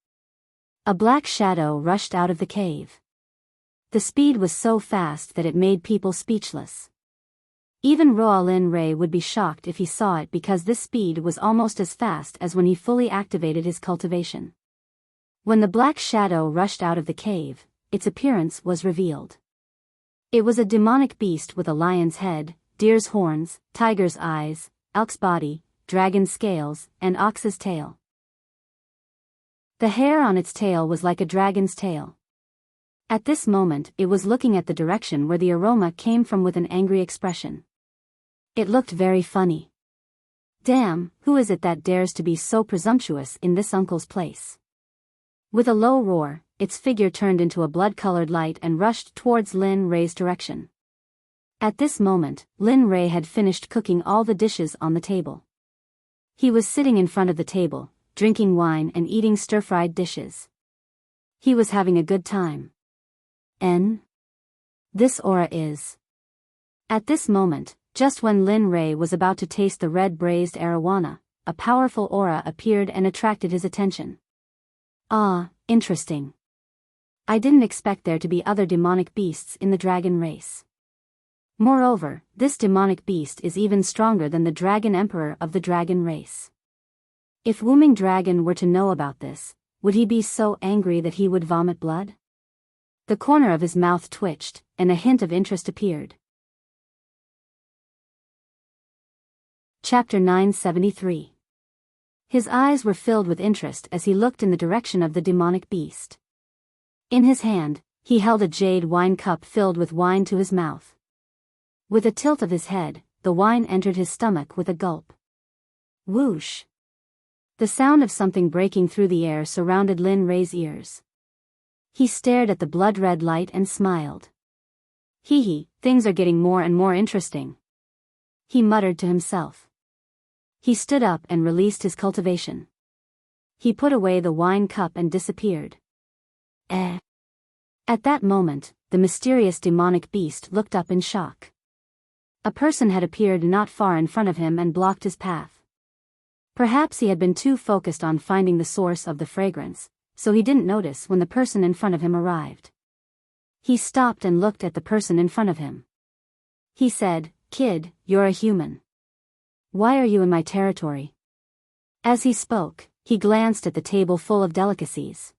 A black shadow rushed out of the cave. The speed was so fast that it made people speechless. Even Roa Lin Ray would be shocked if he saw it because this speed was almost as fast as when he fully activated his cultivation. When the black shadow rushed out of the cave, its appearance was revealed. It was a demonic beast with a lion's head, deer's horns, tiger's eyes, elk's body, dragon's scales, and ox's tail. The hair on its tail was like a dragon's tail. At this moment it was looking at the direction where the aroma came from with an angry expression. It looked very funny. Damn, who is it that dares to be so presumptuous in this uncle's place? With a low roar, its figure turned into a blood-colored light and rushed towards Lin Ray's direction. At this moment, Lin Ray had finished cooking all the dishes on the table. He was sitting in front of the table, drinking wine and eating stir-fried dishes. He was having a good time. This aura is. At this moment, just when Lin Ray was about to taste the red braised arowana, a powerful aura appeared and attracted his attention. Interesting. I didn't expect there to be other demonic beasts in the dragon race. Moreover, this demonic beast is even stronger than the dragon emperor of the dragon race. If Wooming Dragon were to know about this, would he be so angry that he would vomit blood? The corner of his mouth twitched, and a hint of interest appeared. Chapter 973. His eyes were filled with interest as he looked in the direction of the demonic beast. In his hand, he held a jade wine cup filled with wine to his mouth. With a tilt of his head, the wine entered his stomach with a gulp. Whoosh! The sound of something breaking through the air surrounded Lin Ray's ears. He stared at the blood-red light and smiled. Hee, things are getting more and more interesting. He muttered to himself. He stood up and released his cultivation. He put away the wine cup and disappeared. At that moment, the mysterious demonic beast looked up in shock. A person had appeared not far in front of him and blocked his path. Perhaps he had been too focused on finding the source of the fragrance, so he didn't notice when the person in front of him arrived. He stopped and looked at the person in front of him. He said, "Kid, you're a human. Why are you in my territory?" As he spoke, he glanced at the table full of delicacies.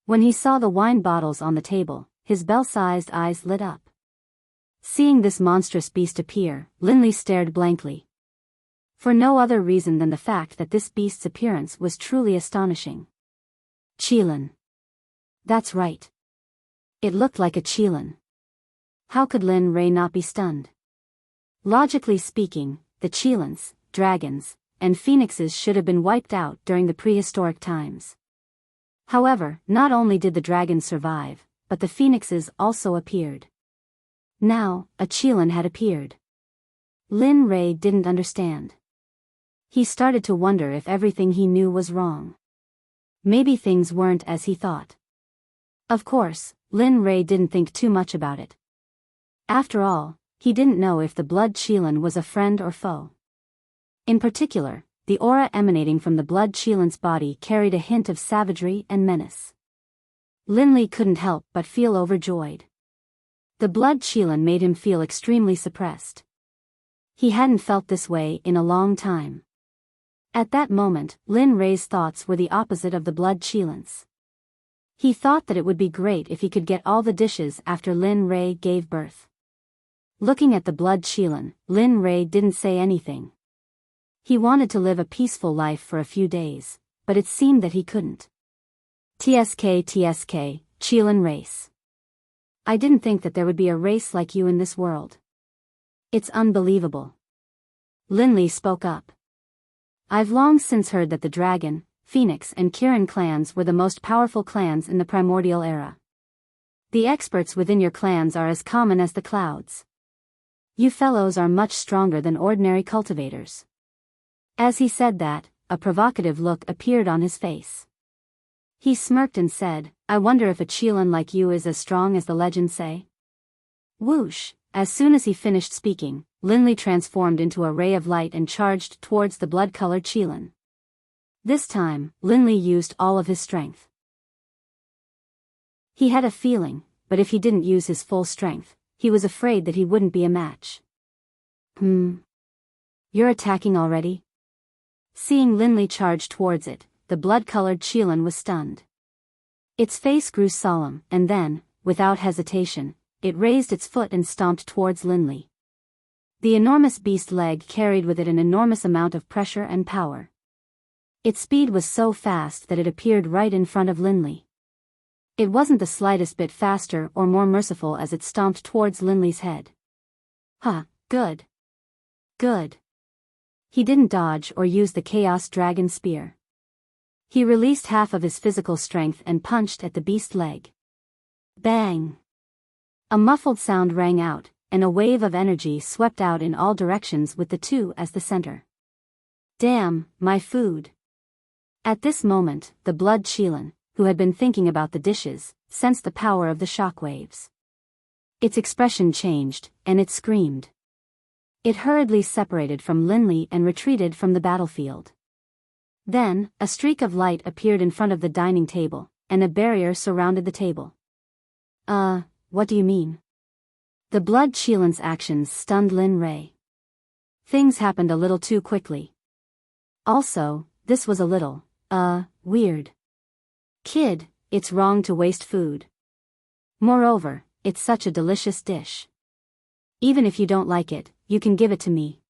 When he saw the wine bottles on the table, his bell-sized eyes lit up. Seeing this monstrous beast appear, Linley stared blankly. For no other reason than the fact that this beast's appearance was truly astonishing. Qilin. That's right. It looked like a Qilin. How could Lin Ray not be stunned? Logically speaking, the Qilins, dragons, and phoenixes should have been wiped out during the prehistoric times. However, not only did the dragons survive, but the phoenixes also appeared. Now, a Qilin had appeared. Lin Rei didn't understand. He started to wonder if everything he knew was wrong. Maybe things weren't as he thought. Of course, Lin Rei didn't think too much about it. After all, he didn't know if the blood Qilin was a friend or foe. In particular, the aura emanating from the blood Qilin's body carried a hint of savagery and menace. Lin Li couldn't help but feel overjoyed. The blood Qilin made him feel extremely suppressed. He hadn't felt this way in a long time. At that moment, Lin Rei's thoughts were the opposite of the blood Qilin's. He thought that it would be great if he could get all the dishes after Lin Rei gave birth. Looking at the blood Qilin, Lin Rei didn't say anything. He wanted to live a peaceful life for a few days, but it seemed that he couldn't. TSK, Qilin race. I didn't think that there would be a race like you in this world. It's unbelievable. Lin Li spoke up. I've long since heard that the dragon, phoenix and Kirin clans were the most powerful clans in the primordial era. The experts within your clans are as common as the clouds. You fellows are much stronger than ordinary cultivators. As he said that, a provocative look appeared on his face. He smirked and said, I wonder if a Qilin like you is as strong as the legends say? Whoosh! As soon as he finished speaking, Lin Li transformed into a ray of light and charged towards the blood-colored Qilin. This time, Lin Li used all of his strength. He had a feeling, but if he didn't use his full strength, he was afraid that he wouldn't be a match. You're attacking already? Seeing Lin Li charge towards it, the blood-colored Qilin was stunned. Its face grew solemn, and then, without hesitation, it raised its foot and stomped towards Lin Li. The enormous beast leg carried with it an enormous amount of pressure and power. Its speed was so fast that it appeared right in front of Lin Li. It wasn't the slightest bit faster or more merciful as it stomped towards Lin Li's head. Good. Good. He didn't dodge or use the Chaos Dragon Spear. He released half of his physical strength and punched at the beast leg. Bang! A muffled sound rang out, and a wave of energy swept out in all directions with the two as the center. Damn, my food! At this moment, the blood Qilin, who had been thinking about the dishes, sensed the power of the shockwaves. Its expression changed, and it screamed. It hurriedly separated from Lin Li and retreated from the battlefield. Then, a streak of light appeared in front of the dining table, and a barrier surrounded the table. What do you mean? The blood Qilin's actions stunned Lin Rei. Things happened a little too quickly. Also, this was a little, weird. Kid, it's wrong to waste food. Moreover, it's such a delicious dish. Even if you don't like it, you can give it to me.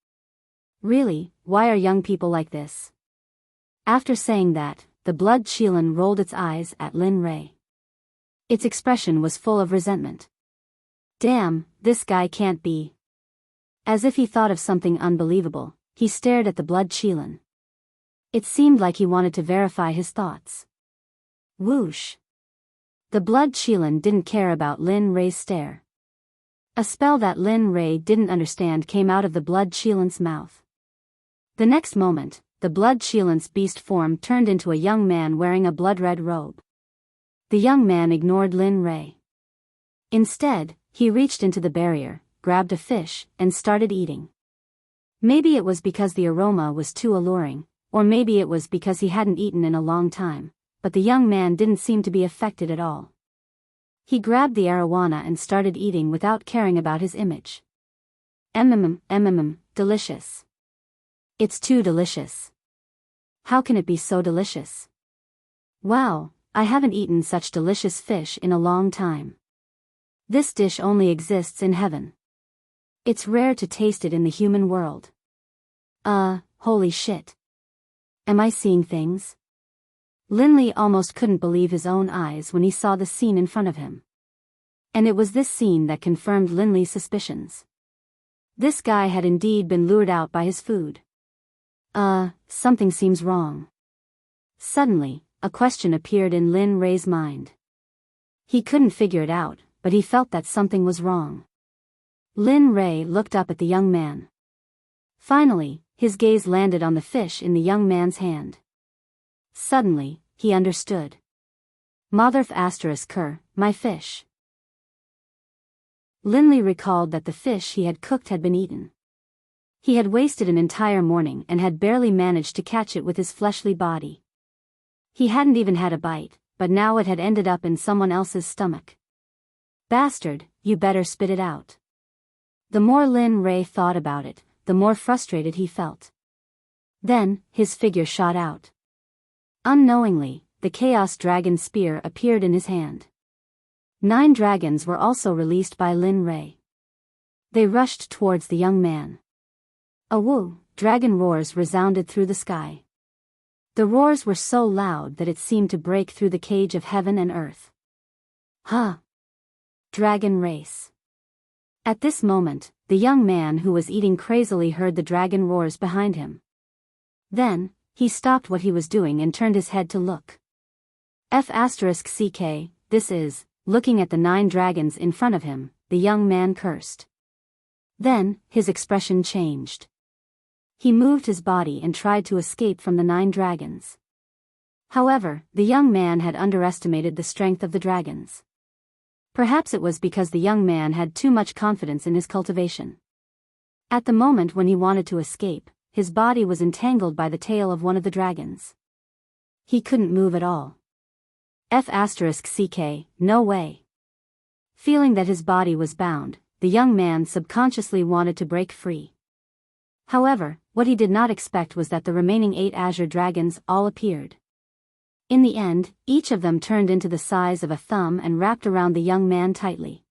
Really, why are young people like this? After saying that, the blood Qilin rolled its eyes at Lin Rei. Its expression was full of resentment. Damn, this guy can't be. As if he thought of something unbelievable, he stared at the blood Qilin. It seemed like he wanted to verify his thoughts. Whoosh! The blood Qilin didn't care about Lin Rei's stare. A spell that Lin Rei didn't understand came out of the blood Qilin's mouth. The next moment, the blood Qilin's beast form turned into a young man wearing a blood-red robe. The young man ignored Lin Rei. Instead, he reached into the barrier, grabbed a fish, and started eating. Maybe it was because the aroma was too alluring, or maybe it was because he hadn't eaten in a long time, but the young man didn't seem to be affected at all. He grabbed the arowana and started eating without caring about his image. Delicious. It's too delicious. How can it be so delicious? Wow, I haven't eaten such delicious fish in a long time. This dish only exists in heaven. It's rare to taste it in the human world. Holy shit. Am I seeing things? Lin Li almost couldn't believe his own eyes when he saw the scene in front of him. And it was this scene that confirmed Lin Li's suspicions. This guy had indeed been lured out by his food. Something seems wrong. Suddenly, a question appeared in Lin Ray's mind. He couldn't figure it out, but he felt that something was wrong. Lin Ray looked up at the young man. Finally, his gaze landed on the fish in the young man's hand. Suddenly, he understood. Motherf asterisk my fish. Linley recalled that the fish he had cooked had been eaten. He had wasted an entire morning and had barely managed to catch it with his fleshly body. He hadn't even had a bite, but now it had ended up in someone else's stomach. Bastard, you better spit it out. The more Lin Ray thought about it, the more frustrated he felt. Then, his figure shot out. Unknowingly, the Chaos Dragon spear appeared in his hand. 9 dragons were also released by Lin Ray. They rushed towards the young man. A woo, dragon roars resounded through the sky. The roars were so loud that it seemed to break through the cage of heaven and earth. Huh! Dragon race. At this moment, the young man who was eating crazily heard the dragon roars behind him. Then, he stopped what he was doing and turned his head to look. *CK, this is, looking at the 9 dragons in front of him, the young man cursed. Then, his expression changed. He moved his body and tried to escape from the 9 dragons. However, the young man had underestimated the strength of the dragons. Perhaps it was because the young man had too much confidence in his cultivation. At the moment when he wanted to escape, his body was entangled by the tail of one of the dragons. He couldn't move at all. *CK, no way. Feeling that his body was bound, the young man subconsciously wanted to break free. However, what he did not expect was that the remaining 8 azure dragons all appeared. In the end, each of them turned into the size of a thumb and wrapped around the young man tightly.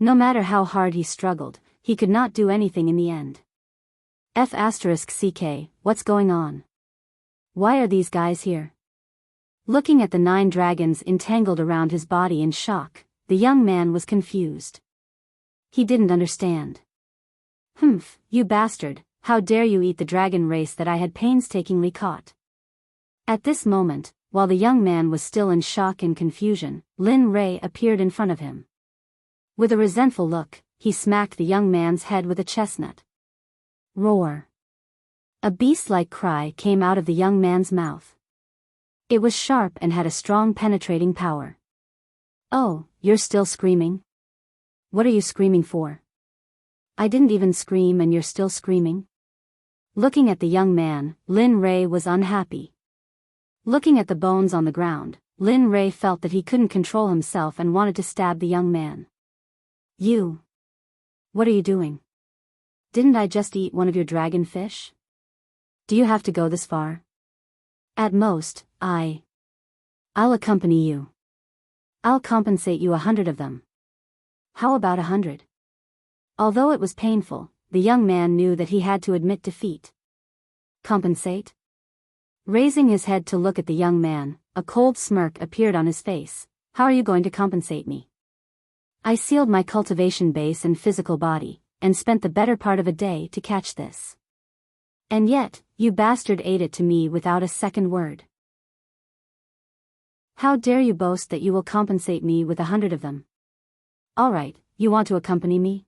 No matter how hard he struggled, he could not do anything in the end. *CK, what's going on? Why are these guys here? Looking at the 9 dragons entangled around his body in shock, the young man was confused. He didn't understand. Humph, you bastard, how dare you eat the dragon race that I had painstakingly caught. At this moment, while the young man was still in shock and confusion, Lin Ray appeared in front of him. With a resentful look, he smacked the young man's head with a chestnut. Roar. A beast-like cry came out of the young man's mouth. It was sharp and had a strong penetrating power. Oh, you're still screaming? What are you screaming for? I didn't even scream and you're still screaming? Looking at the young man, Lin Ray was unhappy. Looking at the bones on the ground, Lin Ray felt that he couldn't control himself and wanted to stab the young man. You! What are you doing? Didn't I just eat one of your dragon fish? Do you have to go this far? At most, I'll accompany you. I'll compensate you 100 of them. How about 100? Although it was painful, the young man knew that he had to admit defeat. Compensate? Raising his head to look at the young man, a cold smirk appeared on his face. How are you going to compensate me? I sealed my cultivation base and physical body, and spent the better part of a day to catch this. And yet, you bastard ate it to me without a second word. How dare you boast that you will compensate me with 100 of them? Alright, you want to accompany me?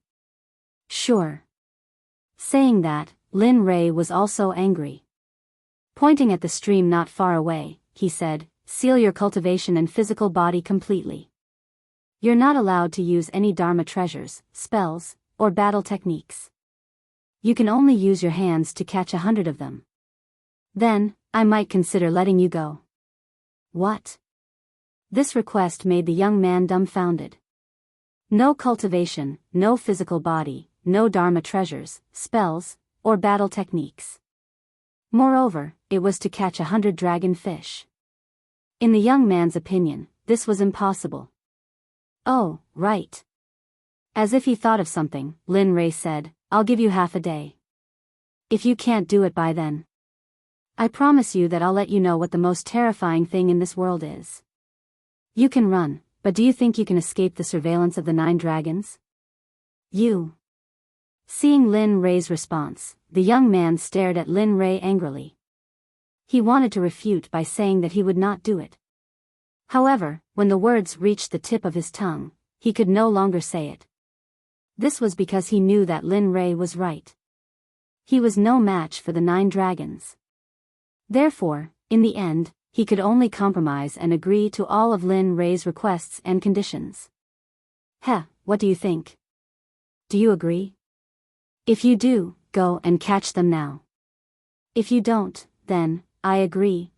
Sure. Saying that, Lin Ray was also angry. Pointing at the stream not far away, he said, seal your cultivation and physical body completely. You're not allowed to use any Dharma treasures, spells, or battle techniques. You can only use your hands to catch 100 of them. Then, I might consider letting you go. What? This request made the young man dumbfounded. No cultivation, no physical body, no Dharma treasures, spells, or battle techniques. Moreover, it was to catch 100 dragon fish. In the young man's opinion, this was impossible. Oh, right. As if he thought of something, Lin Ray said, I'll give you half a day. If you can't do it by then, I promise you that I'll let you know what the most terrifying thing in this world is. You can run, but do you think you can escape the surveillance of the 9 dragons? You. Seeing Lin Ray's response, the young man stared at Lin Rei angrily. He wanted to refute by saying that he would not do it. However, when the words reached the tip of his tongue, he could no longer say it. This was because he knew that Lin Rei was right. He was no match for the 9 dragons. Therefore, in the end, he could only compromise and agree to all of Lin Rei's requests and conditions. Heh, what do you think? Do you agree? If you do, go and catch them now. If you don't, then, I agree.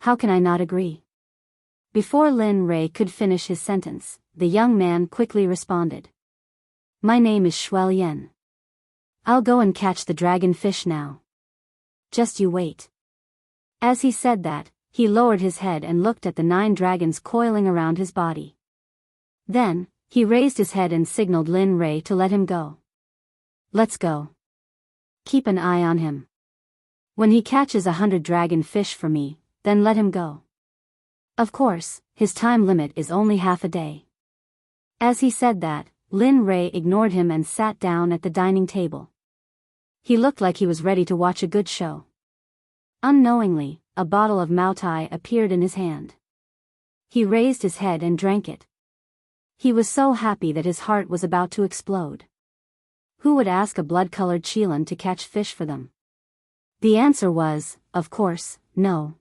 How can I not agree? Before Lin Rei could finish his sentence, the young man quickly responded. My name is Shuel Yen. I'll go and catch the dragon fish now. Just you wait. As he said that, he lowered his head and looked at the 9 dragons coiling around his body. Then, he raised his head and signaled Lin Rei to let him go. Let's go. Keep an eye on him. When he catches 100 dragon fish for me, then let him go. Of course, his time limit is only half a day. As he said that, Lin Rei ignored him and sat down at the dining table. He looked like he was ready to watch a good show. Unknowingly, a bottle of Maotai appeared in his hand. He raised his head and drank it. He was so happy that his heart was about to explode. Who would ask a blood-colored Qilin to catch fish for them? The answer was, of course, no.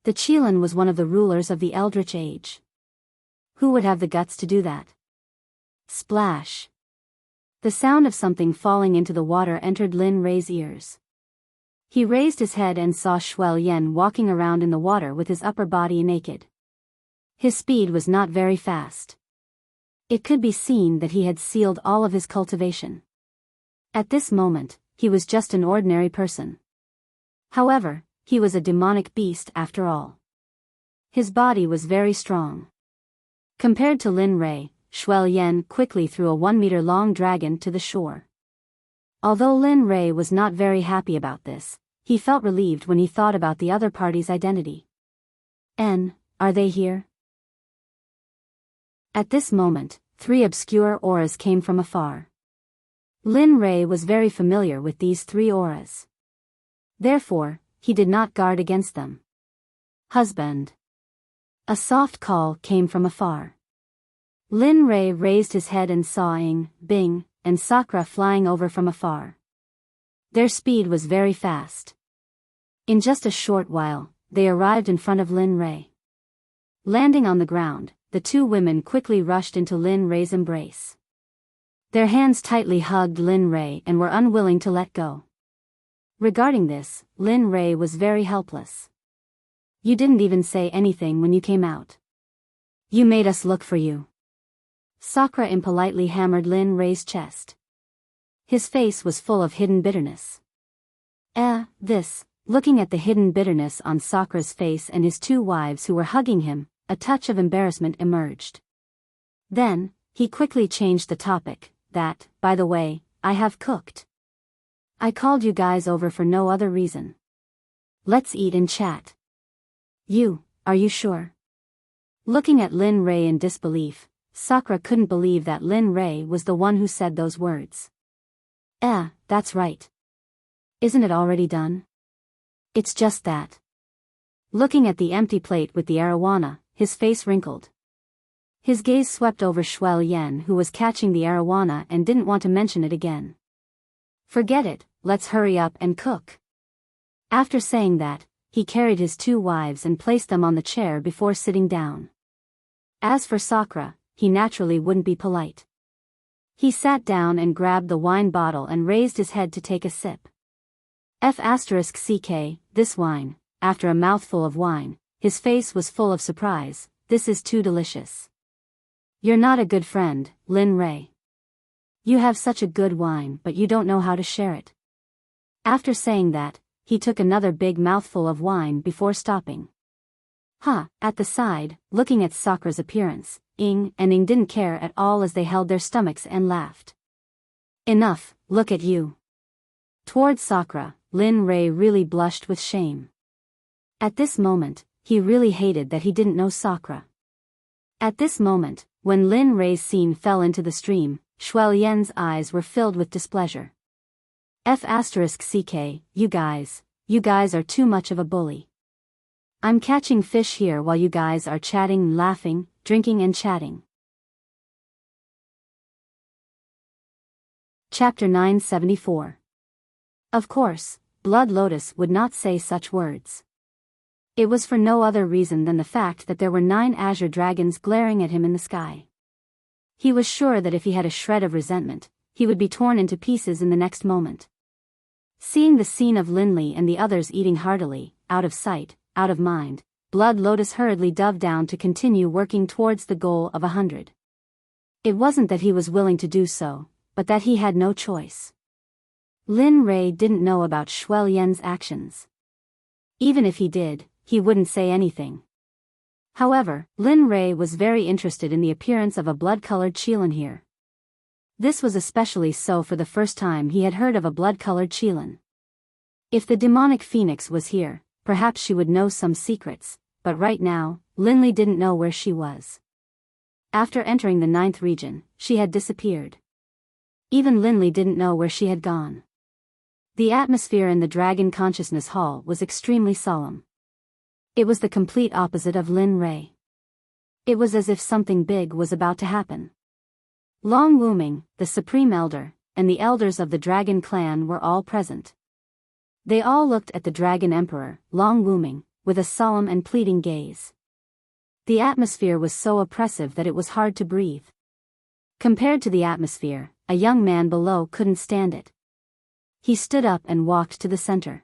The Qilin was one of the rulers of the Eldritch Age. Who would have the guts to do that? Splash! The sound of something falling into the water entered Lin Rei's ears. He raised his head and saw Shuel Yen walking around in the water with his upper body naked. His speed was not very fast. It could be seen that he had sealed all of his cultivation. At this moment, he was just an ordinary person. However, he was a demonic beast after all. His body was very strong. Compared to Lin Rei, Shuel Yen quickly threw a 1-meter-long dragon to the shore. Although Lin Rei was not very happy about this, he felt relieved when he thought about the other party's identity. Are they here? At this moment, 3 obscure auras came from afar. Lin Rei was very familiar with these 3 auras. Therefore, he did not guard against them. Husband. A soft call came from afar. Lin Rei raised his head and saw Bing, and Sakura flying over from afar. Their speed was very fast. In just a short while, they arrived in front of Lin Rei. Landing on the ground, the 2 women quickly rushed into Lin Rei's embrace. Their hands tightly hugged Lin Rei and were unwilling to let go. Regarding this, Lin Rei was very helpless. You didn't even say anything when you came out. You made us look for you. Sakura impolitely hammered Lin Rei's chest. His face was full of hidden bitterness. Looking at the hidden bitterness on Sakura's face and his 2 wives who were hugging him, a touch of embarrassment emerged. Then, he quickly changed the topic, that, by the way, I have cooked. I called you guys over for no other reason. Let's eat and chat. Are you sure? Looking at Lin Rei in disbelief, Sakura couldn't believe that Lin Rei was the one who said those words. That's right. Isn't it already done? It's just that. Looking at the empty plate with the arowana, his face wrinkled. His gaze swept over Shuel Yen who was catching the arowana and didn't want to mention it again. Forget it, let's hurry up and cook. After saying that, he carried his 2 wives and placed them on the chair before sitting down. As for Sakura, he naturally wouldn't be polite. He sat down and grabbed the wine bottle and raised his head to take a sip. This wine, after a mouthful of wine, his face was full of surprise. This is too delicious. You're not a good friend, Lin Rei. You have such a good wine but you don't know how to share it. After saying that, he took another big mouthful of wine before stopping. At the side, looking at Sakura's appearance, Ing didn't care at all as they held their stomachs and laughed. Enough, look at you. Towards Sakura, Lin Rei really blushed with shame. At this moment, he really hated that he didn't know Sakura. At this moment, when Lin Rei's scene fell into the stream, Shuel Yen's eyes were filled with displeasure. F***ck, you guys are too much of a bully. I'm catching fish here while you guys are chatting, laughing, drinking and chatting. Chapter 974. Of course, Blood Lotus would not say such words. It was for no other reason than the fact that there were 9 azure dragons glaring at him in the sky. He was sure that if he had a shred of resentment, he would be torn into pieces in the next moment. Seeing the scene of Linley and the others eating heartily, out of sight, out of mind, Blood Lotus hurriedly dove down to continue working towards the goal of 100. It wasn't that he was willing to do so, but that he had no choice. Lin Rei didn't know about Shuel Yan's actions. Even if he did, he wouldn't say anything. However, Lin Rei was very interested in the appearance of a blood-colored Qilin here. This was especially so for the first time he had heard of a blood-colored Qilin. If the demonic phoenix was here, perhaps she would know some secrets, but right now, Linley didn't know where she was. After entering the 9th region, she had disappeared. Even Linley didn't know where she had gone. The atmosphere in the Dragon Consciousness Hall was extremely solemn. It was the complete opposite of Lin Rei. It was as if something big was about to happen. Long Wuming, the Supreme Elder, and the elders of the Dragon Clan were all present. They all looked at the Dragon Emperor, Long Wuming, with a solemn and pleading gaze. The atmosphere was so oppressive that it was hard to breathe. Compared to the atmosphere, a young man below couldn't stand it. He stood up and walked to the center.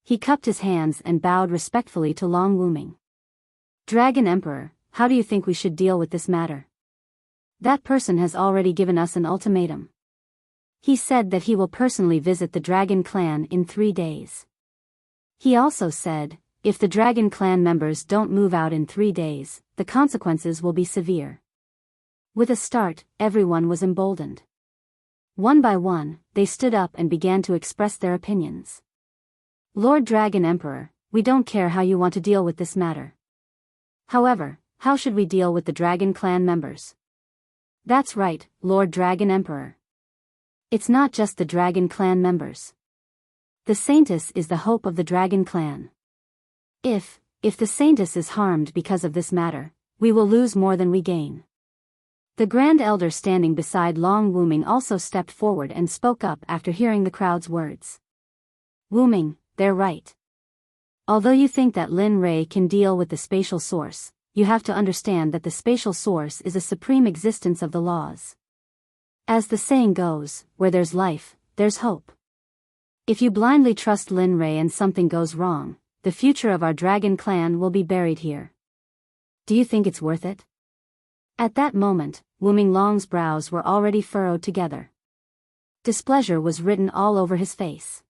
He cupped his hands and bowed respectfully to Long Wuming. Dragon Emperor, how do you think we should deal with this matter? That person has already given us an ultimatum. He said that he will personally visit the Dragon Clan in 3 days. He also said, if the Dragon Clan members don't move out in 3 days, the consequences will be severe. With a start, everyone was emboldened. One by one, they stood up and began to express their opinions. Lord Dragon Emperor, we don't care how you want to deal with this matter. However, how should we deal with the Dragon Clan members? That's right, Lord Dragon Emperor. It's not just the Dragon Clan members. The Saintess is the hope of the Dragon Clan. If the Saintess is harmed because of this matter, we will lose more than we gain. The Grand Elder standing beside Long Wuming also stepped forward and spoke up after hearing the crowd's words. Wuming, they're right. Although you think that Lin Rei can deal with the spatial source, you have to understand that the spatial source is a supreme existence of the laws. As the saying goes, where there's life, there's hope. If you blindly trust Lin Rei and something goes wrong, the future of our Dragon Clan will be buried here. Do you think it's worth it? At that moment, Wuming Long's brows were already furrowed together. Displeasure was written all over his face.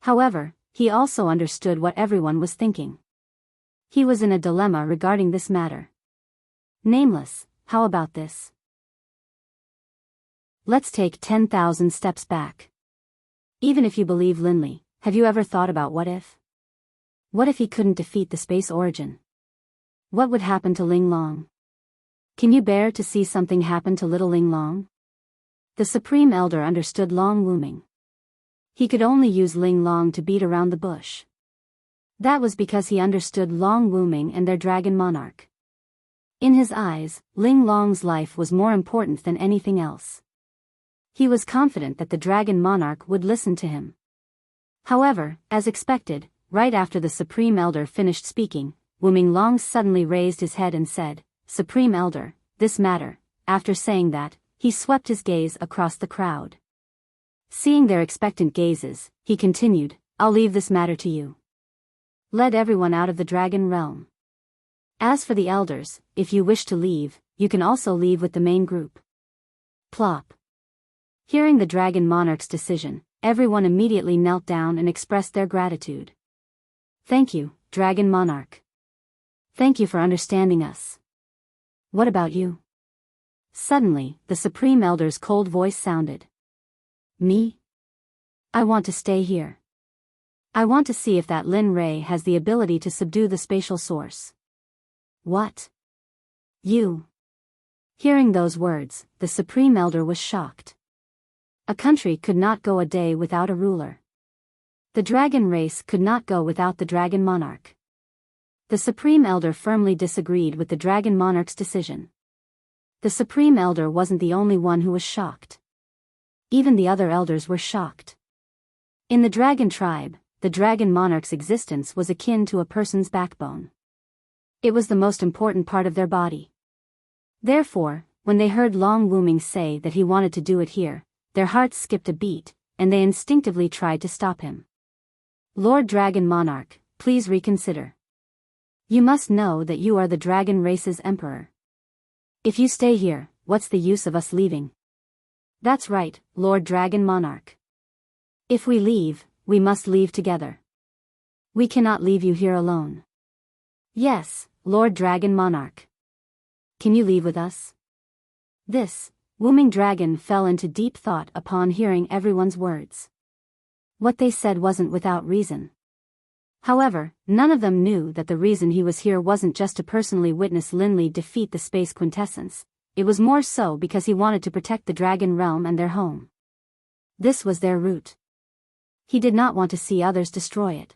However, he also understood what everyone was thinking. He was in a dilemma regarding this matter. Nameless, how about this? Let's take 10,000 steps back. Even if you believe Linley, have you ever thought about what if? What if he couldn't defeat the Space Origin? What would happen to Ling Long? Can you bear to see something happen to little Ling Long? The Supreme Elder understood Long Wuming. He could only use Ling Long to beat around the bush. That was because he understood Long Wuming and their Dragon Monarch. In his eyes, Ling Long's life was more important than anything else. He was confident that the Dragon Monarch would listen to him. However, as expected, right after the Supreme Elder finished speaking, Wuming Long suddenly raised his head and said, Supreme Elder, this matter. After saying that, he swept his gaze across the crowd. Seeing their expectant gazes, he continued, I'll leave this matter to you. Let everyone out of the Dragon Realm. As for the elders, if you wish to leave, you can also leave with the main group. Plop. Hearing the Dragon Monarch's decision, everyone immediately knelt down and expressed their gratitude. Thank you, Dragon Monarch. Thank you for understanding us. What about you? Suddenly, the Supreme Elder's cold voice sounded. Me? I want to stay here. I want to see if that Lin Rei has the ability to subdue the spatial source. What? You? Hearing those words, the Supreme Elder was shocked. A country could not go a day without a ruler. The dragon race could not go without the dragon monarch. The Supreme Elder firmly disagreed with the dragon monarch's decision. The Supreme Elder wasn't the only one who was shocked. Even the other elders were shocked. In the dragon tribe, the dragon monarch's existence was akin to a person's backbone. It was the most important part of their body. Therefore, when they heard Long Wuming say that he wanted to do it here, their hearts skipped a beat, and they instinctively tried to stop him. Lord Dragon Monarch, please reconsider. You must know that you are the dragon race's emperor. If you stay here, what's the use of us leaving? That's right, Lord Dragon Monarch. If we leave, we must leave together. We cannot leave you here alone. Yes, Lord Dragon Monarch. Can you leave with us? This Wuming dragon fell into deep thought upon hearing everyone's words. What they said wasn't without reason. However, none of them knew that the reason he was here wasn't just to personally witness Linley defeat the Space Quintessence, it was more so because he wanted to protect the Dragon Realm and their home. This was their route. He did not want to see others destroy it.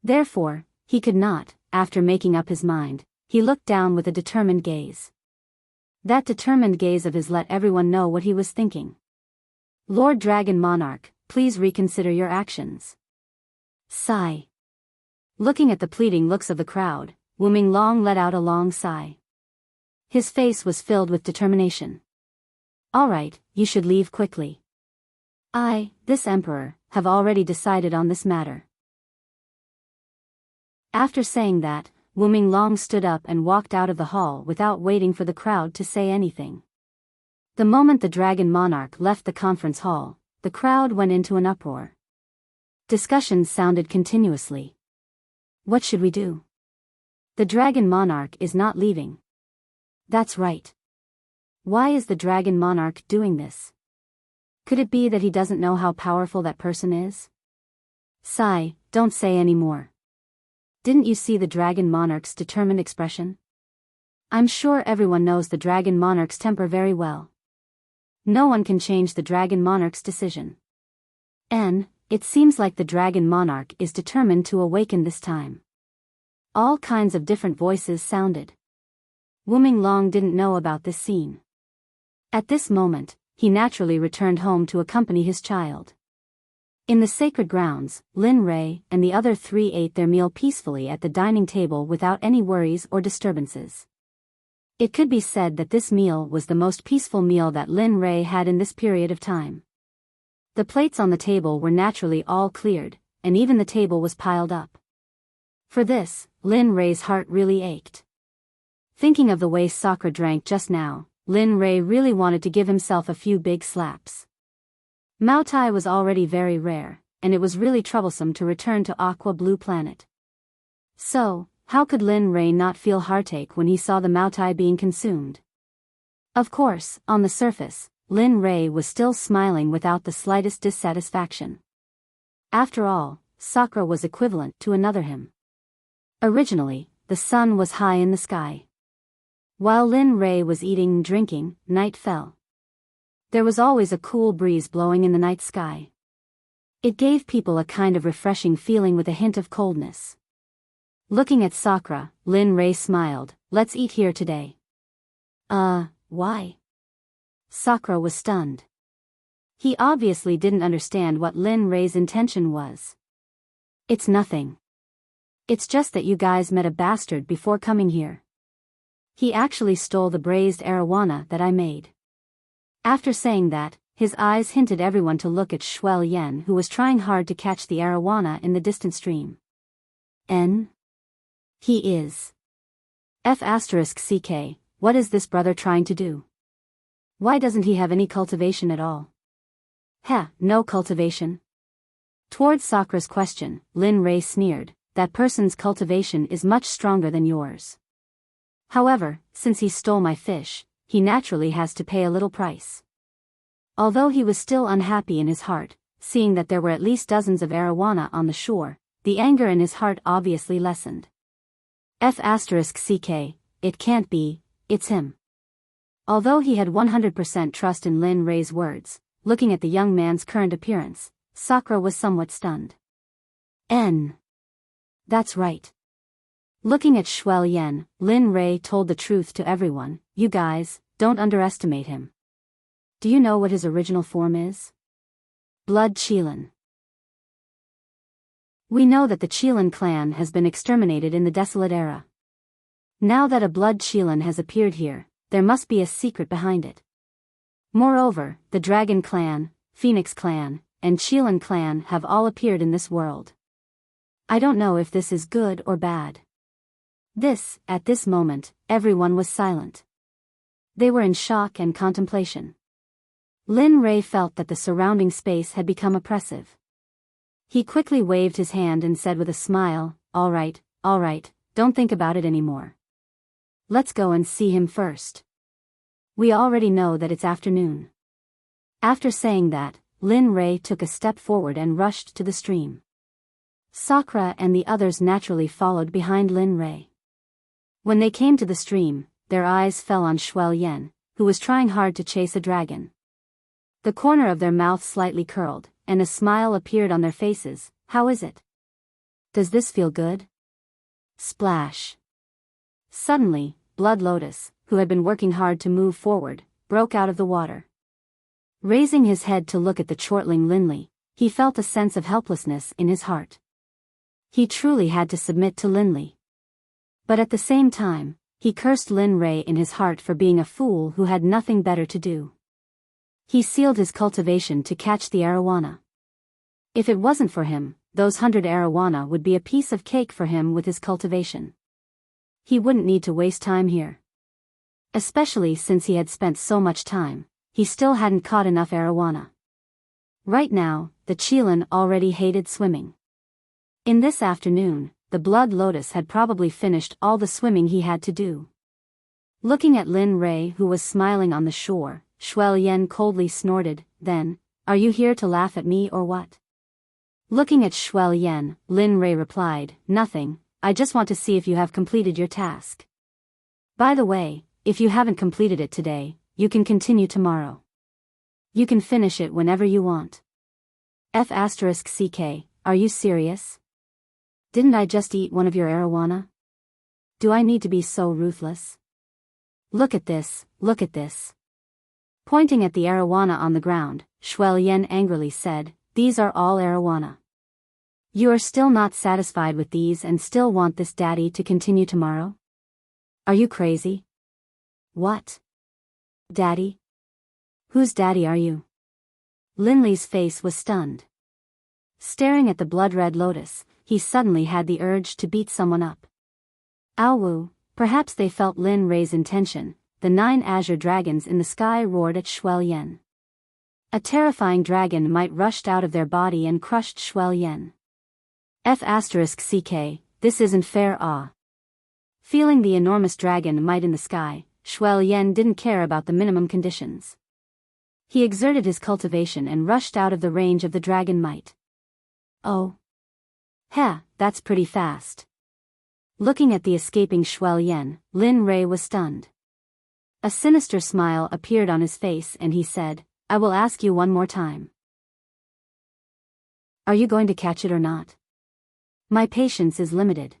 Therefore, he could not, after making up his mind, he looked down with a determined gaze. That determined gaze of his let everyone know what he was thinking. Lord Dragon Monarch, please reconsider your actions. Sigh. Looking at the pleading looks of the crowd, Wuming Long let out a long sigh. His face was filled with determination. All right, you should leave quickly. I, this emperor, have already decided on this matter. After saying that, Wuming Long stood up and walked out of the hall without waiting for the crowd to say anything. The moment the Dragon Monarch left the conference hall, the crowd went into an uproar. Discussions sounded continuously. What should we do? The Dragon Monarch is not leaving. That's right. Why is the Dragon Monarch doing this? Could it be that he doesn't know how powerful that person is? Sigh, don't say any more. Didn't you see the Dragon Monarch's determined expression? I'm sure everyone knows the Dragon Monarch's temper very well. No one can change the Dragon Monarch's decision. It seems like the Dragon Monarch is determined to awaken this time. All kinds of different voices sounded. Wuming Long didn't know about this scene. At this moment, he naturally returned home to accompany his child. In the sacred grounds, Lin Rei and the other three ate their meal peacefully at the dining table without any worries or disturbances. It could be said that this meal was the most peaceful meal that Lin Rei had in this period of time. The plates on the table were naturally all cleared, and even the table was piled up. For this, Lin Rei's heart really ached. Thinking of the way Sakura drank just now, Lin Rei really wanted to give himself a few big slaps. Maotai was already very rare, and it was really troublesome to return to Aqua Blue Planet. So, how could Lin Rei not feel heartache when he saw the Maotai being consumed? Of course, on the surface, Lin Rei was still smiling without the slightest dissatisfaction. After all, Sakura was equivalent to another him. Originally, the sun was high in the sky. While Lin Rei was eating and drinking, night fell. There was always a cool breeze blowing in the night sky. It gave people a kind of refreshing feeling with a hint of coldness. Looking at Sakura, Lin Rei smiled. Let's eat here today. Why? Sakura was stunned. He obviously didn't understand what Lin Rei's intention was. It's nothing. It's just that you guys met a bastard before coming here. He actually stole the braised arowana that I made. After saying that, his eyes hinted everyone to look at Shuel Yen, who was trying hard to catch the arowana in the distant stream. He is. F***ck, what is this brother trying to do? Why doesn't he have any cultivation at all? No cultivation? Towards Sakura's question, Lin Rei sneered, that person's cultivation is much stronger than yours. However, since he stole my fish, he naturally has to pay a little price. Although he was still unhappy in his heart, seeing that there were at least dozens of arowana on the shore, the anger in his heart obviously lessened. F***ck, it can't be, it's him. Although he had 100% trust in Lin Rei's words, looking at the young man's current appearance, Sakura was somewhat stunned. That's right. Looking at Shuel Yen, Lin Rei told the truth to everyone. You guys, don't underestimate him. Do you know what his original form is? Blood Qilin. We know that the Qilin clan has been exterminated in the Desolate Era. Now that a Blood Qilin has appeared here, there must be a secret behind it. Moreover, the Dragon Clan, Phoenix Clan, and Qilin Clan have all appeared in this world. I don't know if this is good or bad. At this moment, everyone was silent. They were in shock and contemplation. Lin Rei felt that the surrounding space had become oppressive. He quickly waved his hand and said with a smile, all right, don't think about it anymore. Let's go and see him first. We already know that it's afternoon. After saying that, Lin Rei took a step forward and rushed to the stream. Sakura and the others naturally followed behind Lin Rei. When they came to the stream, their eyes fell on Shuel Yen, who was trying hard to chase a dragon. The corner of their mouth slightly curled, and a smile appeared on their faces. How is it? Does this feel good? Splash. Suddenly, Blood Lotus, who had been working hard to move forward, broke out of the water. Raising his head to look at the chortling Linli, he felt a sense of helplessness in his heart. He truly had to submit to Linli. But at the same time, he cursed Lin Rei in his heart for being a fool who had nothing better to do. He sealed his cultivation to catch the arowana. If it wasn't for him, those 100 arowana would be a piece of cake for him with his cultivation. He wouldn't need to waste time here. Especially since he had spent so much time, he still hadn't caught enough arowana. Right now, the Qilin already hated swimming. In this afternoon, the Blood Lotus had probably finished all the swimming he had to do. Looking at Lin Rei, who was smiling on the shore, Shuel Yen coldly snorted, then, are you here to laugh at me or what? Looking at Shuel Yen, Lin Rei replied, nothing, I just want to see if you have completed your task. By the way, if you haven't completed it today, you can continue tomorrow. You can finish it whenever you want. F***ck, are you serious? Didn't I just eat one of your arowana? Do I need to be so ruthless? Look at this, look at this. Pointing at the arowana on the ground, Shuel Yen angrily said, these are all arowana. You are still not satisfied with these and still want this daddy to continue tomorrow? Are you crazy? What? Daddy? Whose daddy are you? Linli's face was stunned. Staring at the blood-red lotus, he suddenly had the urge to beat someone up. Aowu, perhaps they felt Lin Rei's intention. The 9 azure dragons in the sky roared at Shuel Yen. A terrifying dragon might rushed out of their body and crushed Shuel Yen. F***ck, this isn't fair. Feeling the enormous dragon might in the sky, Shuel Yen didn't care about the minimum conditions. He exerted his cultivation and rushed out of the range of the dragon might. Oh. That's pretty fast. Looking at the escaping Shuel Yen, Lin Rei was stunned. A sinister smile appeared on his face and he said, I will ask you one more time. Are you going to catch it or not? My patience is limited.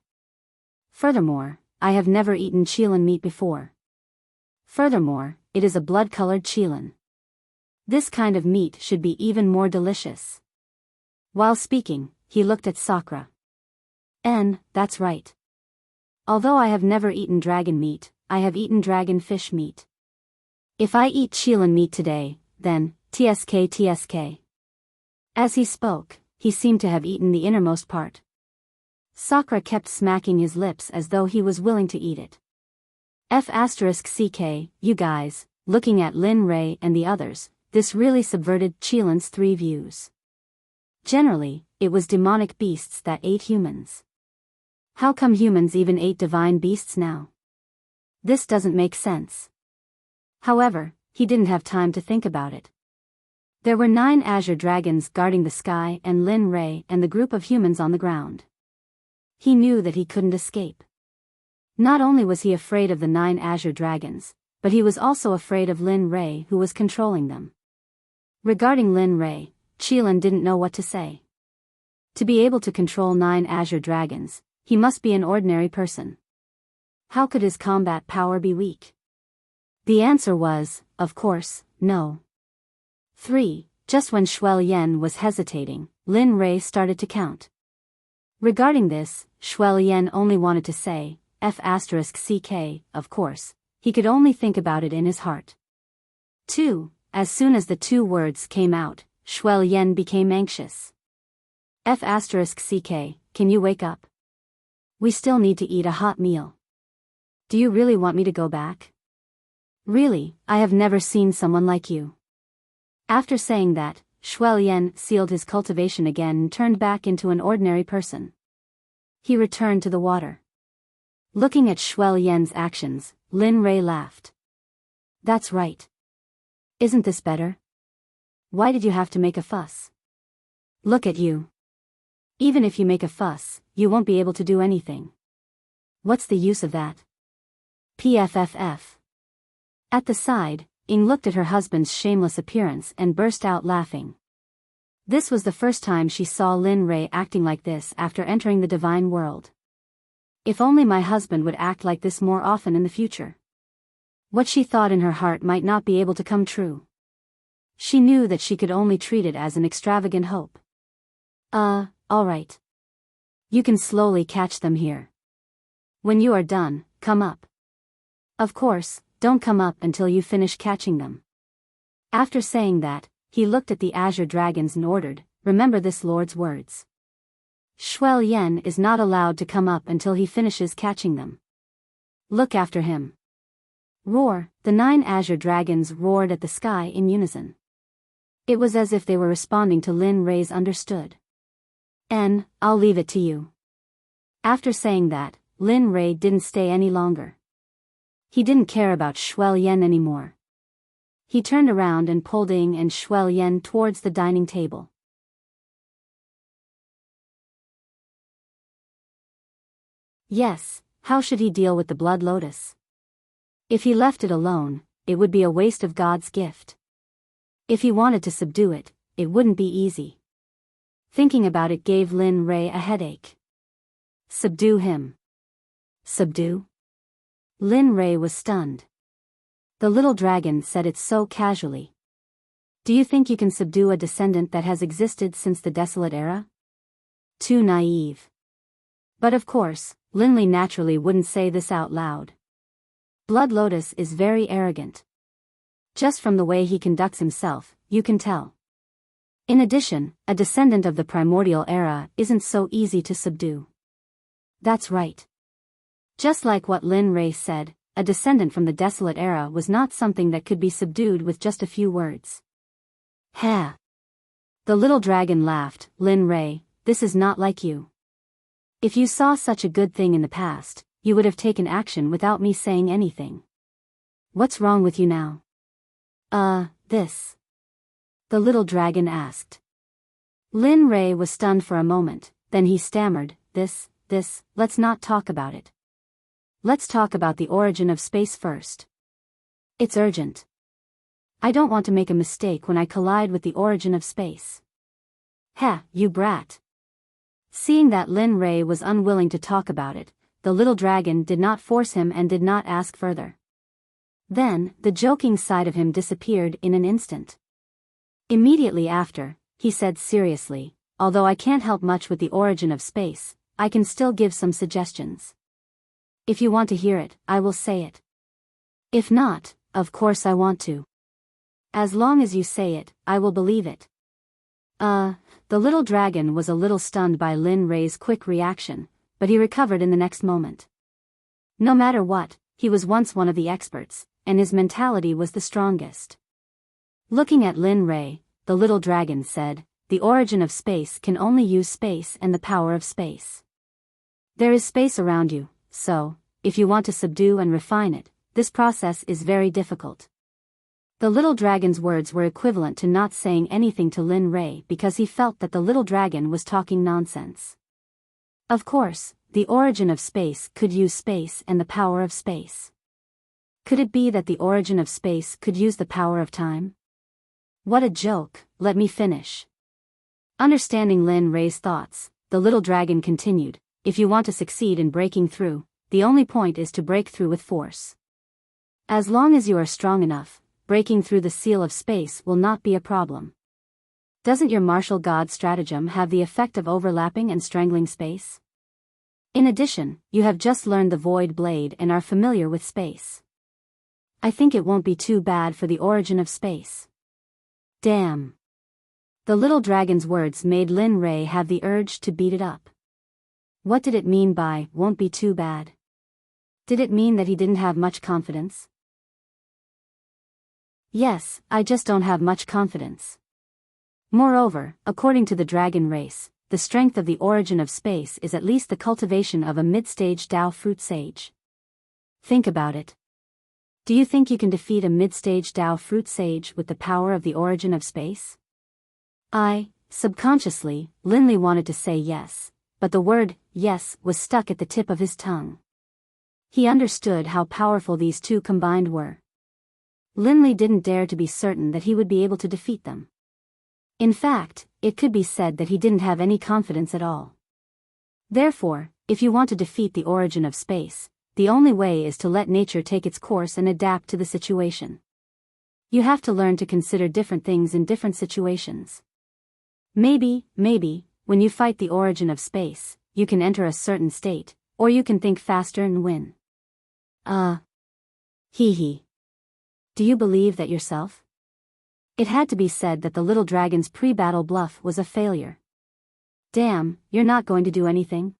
Furthermore, I have never eaten Qilin meat before. Furthermore, it is a blood-colored Qilin. This kind of meat should be even more delicious. While speaking, he looked at Sakura. That's right. Although I have never eaten dragon meat, I have eaten dragon fish meat. If I eat Qilin meat today, then, tsk. As he spoke, he seemed to have eaten the innermost part. Sakura kept smacking his lips as though he was willing to eat it. F***ck, you guys, looking at Lin Rei and the others, this really subverted Qilin's 3 views. Generally, it was demonic beasts that ate humans. How come humans even ate divine beasts now? This doesn't make sense. However, he didn't have time to think about it. There were 9 azure dragons guarding the sky and Lin Rei and the group of humans on the ground. He knew that he couldn't escape. Not only was he afraid of the 9 azure dragons, but he was also afraid of Lin Rei who was controlling them. Regarding Lin Ray, Qilin didn't know what to say. To be able to control 9 azure dragons, he must be an ordinary person. How could his combat power be weak? The answer was, of course, no. 3. Just when Shuel Yen was hesitating, Lin Ray started to count. Regarding this, Shuel Yen only wanted to say, F***ck, of course. He could only think about it in his heart. 2. As soon as the 2 words came out, Shuel Yen became anxious. F***ck, can you wake up? We still need to eat a hot meal. Do you really want me to go back? Really, I have never seen someone like you. After saying that, Shuel Yen sealed his cultivation again and turned back into an ordinary person. He returned to the water. Looking at Shuel Yen's actions, Lin Ray laughed. That's right. Isn't this better? Why did you have to make a fuss? Look at you. Even if you make a fuss, you won't be able to do anything. What's the use of that? PFFF. At the side, Ying looked at her husband's shameless appearance and burst out laughing. This was the first time she saw Lin Ray acting like this after entering the divine world. If only my husband would act like this more often in the future. What she thought in her heart might not be able to come true. She knew that she could only treat it as an extravagant hope. Alright. You can slowly catch them here. When you are done, come up. Of course, don't come up until you finish catching them. After saying that, he looked at the azure dragons and ordered, remember this lord's words. Shuel Yen is not allowed to come up until he finishes catching them. Look after him. Roar, the 9 azure dragons roared at the sky in unison. It was as if they were responding to Lin Ray's understood. I'll leave it to you. After saying that, Lin Ray didn't stay any longer. He didn't care about Shuel Yen anymore. He turned around and pulled Ying and Shuel Yen towards the dining table. Yes, how should he deal with the blood lotus? If he left it alone, it would be a waste of God's gift. If he wanted to subdue it, it wouldn't be easy. Thinking about it gave Lin Ray a headache. Subdue him. Subdue? Lin Ray was stunned. The little dragon said it so casually. Do you think you can subdue a descendant that has existed since the desolate era? Too naive. But of course, Linley naturally wouldn't say this out loud. Blood Lotus is very arrogant. Just from the way he conducts himself, you can tell. In addition, a descendant of the primordial era isn't so easy to subdue. That's right. Just like what Lin Ray said, a descendant from the desolate era was not something that could be subdued with just a few words. Ha! The little dragon laughed. Lin Ray, this is not like you. If you saw such a good thing in the past, you would have taken action without me saying anything. What's wrong with you now? This. The little dragon asked. Lin Ray was stunned for a moment, then he stammered, this, let's not talk about it. Let's talk about the origin of space first. It's urgent. I don't want to make a mistake when I collide with the origin of space. Ha, you brat. Seeing that Lin Ray was unwilling to talk about it, the little dragon did not force him and did not ask further. Then, the joking side of him disappeared in an instant. Immediately after, he said seriously, although I can't help much with the origin of space, I can still give some suggestions. If you want to hear it, I will say it. If not, of course I want to. As long as you say it, I will believe it. The little dragon was a little stunned by Lin Ray's quick reaction, but he recovered in the next moment. No matter what, he was once one of the experts, and his mentality was the strongest. Looking at Lin Ray, the little dragon said, the origin of space can only use space and the power of space. There is space around you, so, if you want to subdue and refine it, this process is very difficult. The little dragon's words were equivalent to not saying anything to Lin Ray because he felt that the little dragon was talking nonsense. Of course, the origin of space could use space and the power of space. Could it be that the origin of space could use the power of time? What a joke, let me finish. Understanding Lin Rei's thoughts, the little dragon continued, if you want to succeed in breaking through, the only point is to break through with force. As long as you are strong enough, breaking through the seal of space will not be a problem. Doesn't your martial god stratagem have the effect of overlapping and strangling space? In addition, you have just learned the Void Blade and are familiar with space. I think it won't be too bad for the origin of space. Damn. The little dragon's words made Lin Rei have the urge to beat it up. What did it mean by, won't be too bad? Did it mean that he didn't have much confidence? Yes, I just don't have much confidence. Moreover, according to the dragon race, the strength of the origin of space is at least the cultivation of a mid-stage Dao fruit sage. Think about it. Do you think you can defeat a mid-stage Dao fruit sage with the power of the origin of space? Subconsciously, Linley wanted to say yes, but the word, yes, was stuck at the tip of his tongue. He understood how powerful these two combined were. Linley didn't dare to be certain that he would be able to defeat them. In fact, it could be said that he didn't have any confidence at all. Therefore, if you want to defeat the origin of space, the only way is to let nature take its course and adapt to the situation. You have to learn to consider different things in different situations. Maybe, when you fight the origin of space, you can enter a certain state, or you can think faster and win. Hee. Do you believe that yourself? It had to be said that the little dragon's pre-battle bluff was a failure. Damn, you're not going to do anything?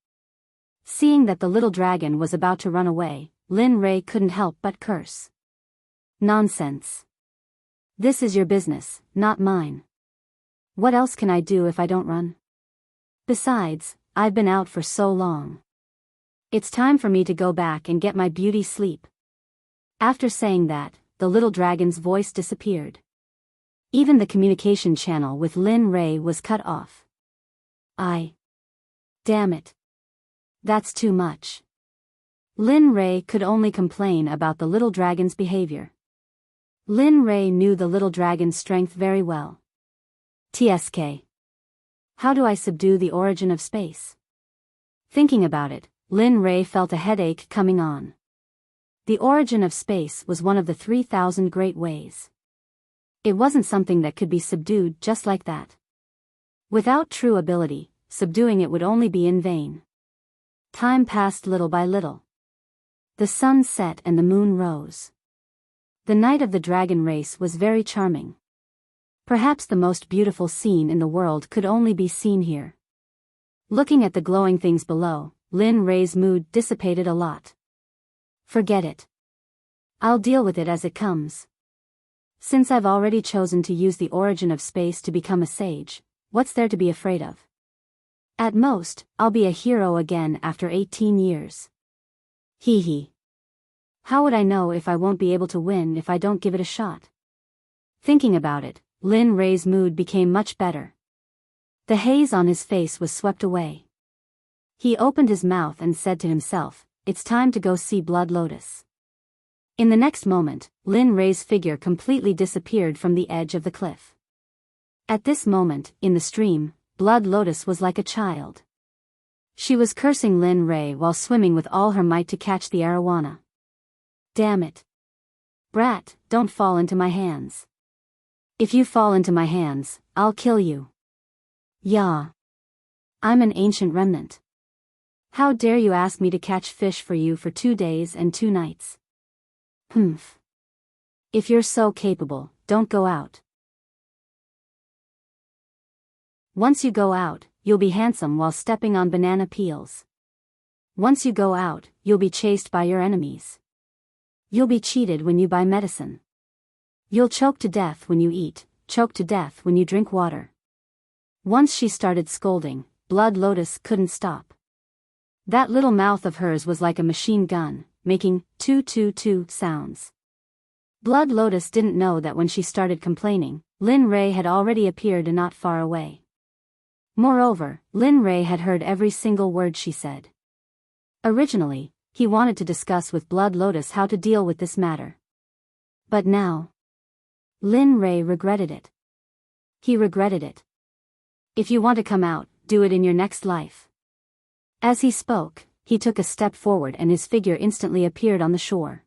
Seeing that the little dragon was about to run away, Lin Rei couldn't help but curse. Nonsense. This is your business, not mine. What else can I do if I don't run? Besides, I've been out for so long. It's time for me to go back and get my beauty sleep. After saying that, the little dragon's voice disappeared. Even the communication channel with Lin Rei was cut off. Damn it. That's too much. Lin Rei could only complain about the little dragon's behavior. Lin Rei knew the little dragon's strength very well. TSK. How do I subdue the origin of space? Thinking about it, Lin Rei felt a headache coming on. The origin of space was one of the 3,000 great ways. It wasn't something that could be subdued just like that. Without true ability, subduing it would only be in vain. Time passed little by little. The sun set and the moon rose. The night of the dragon race was very charming. Perhaps the most beautiful scene in the world could only be seen here. Looking at the glowing things below, Lin Rei's mood dissipated a lot. Forget it. I'll deal with it as it comes. Since I've already chosen to use the origin of space to become a sage, what's there to be afraid of? At most, I'll be a hero again after 18 years. Hee. How would I know if I won't be able to win if I don't give it a shot? Thinking about it, Lin Rei's mood became much better. The haze on his face was swept away. He opened his mouth and said to himself, it's time to go see Blood Lotus. In the next moment, Lin Rei's figure completely disappeared from the edge of the cliff. At this moment, in the stream, Blood Lotus was like a child. She was cursing Lin Rei while swimming with all her might to catch the arowana. Damn it. Brat, don't fall into my hands. If you fall into my hands, I'll kill you. Yeah. I'm an ancient remnant. How dare you ask me to catch fish for you for 2 days and 2 nights? Humph. If you're so capable, don't go out. Once you go out, you'll be handsome while stepping on banana peels. Once you go out, you'll be chased by your enemies. You'll be cheated when you buy medicine. You'll choke to death when you eat, choke to death when you drink water. Once she started scolding, Blood Lotus couldn't stop. That little mouth of hers was like a machine gun, making toot sounds. Blood Lotus didn't know that when she started complaining, Lin Rei had already appeared not far away. Moreover, Lin Rei had heard every single word she said. Originally, he wanted to discuss with Blood Lotus how to deal with this matter. But now, Lin Rei regretted it. He regretted it. If you want to come out, do it in your next life. As he spoke, he took a step forward and his figure instantly appeared on the shore.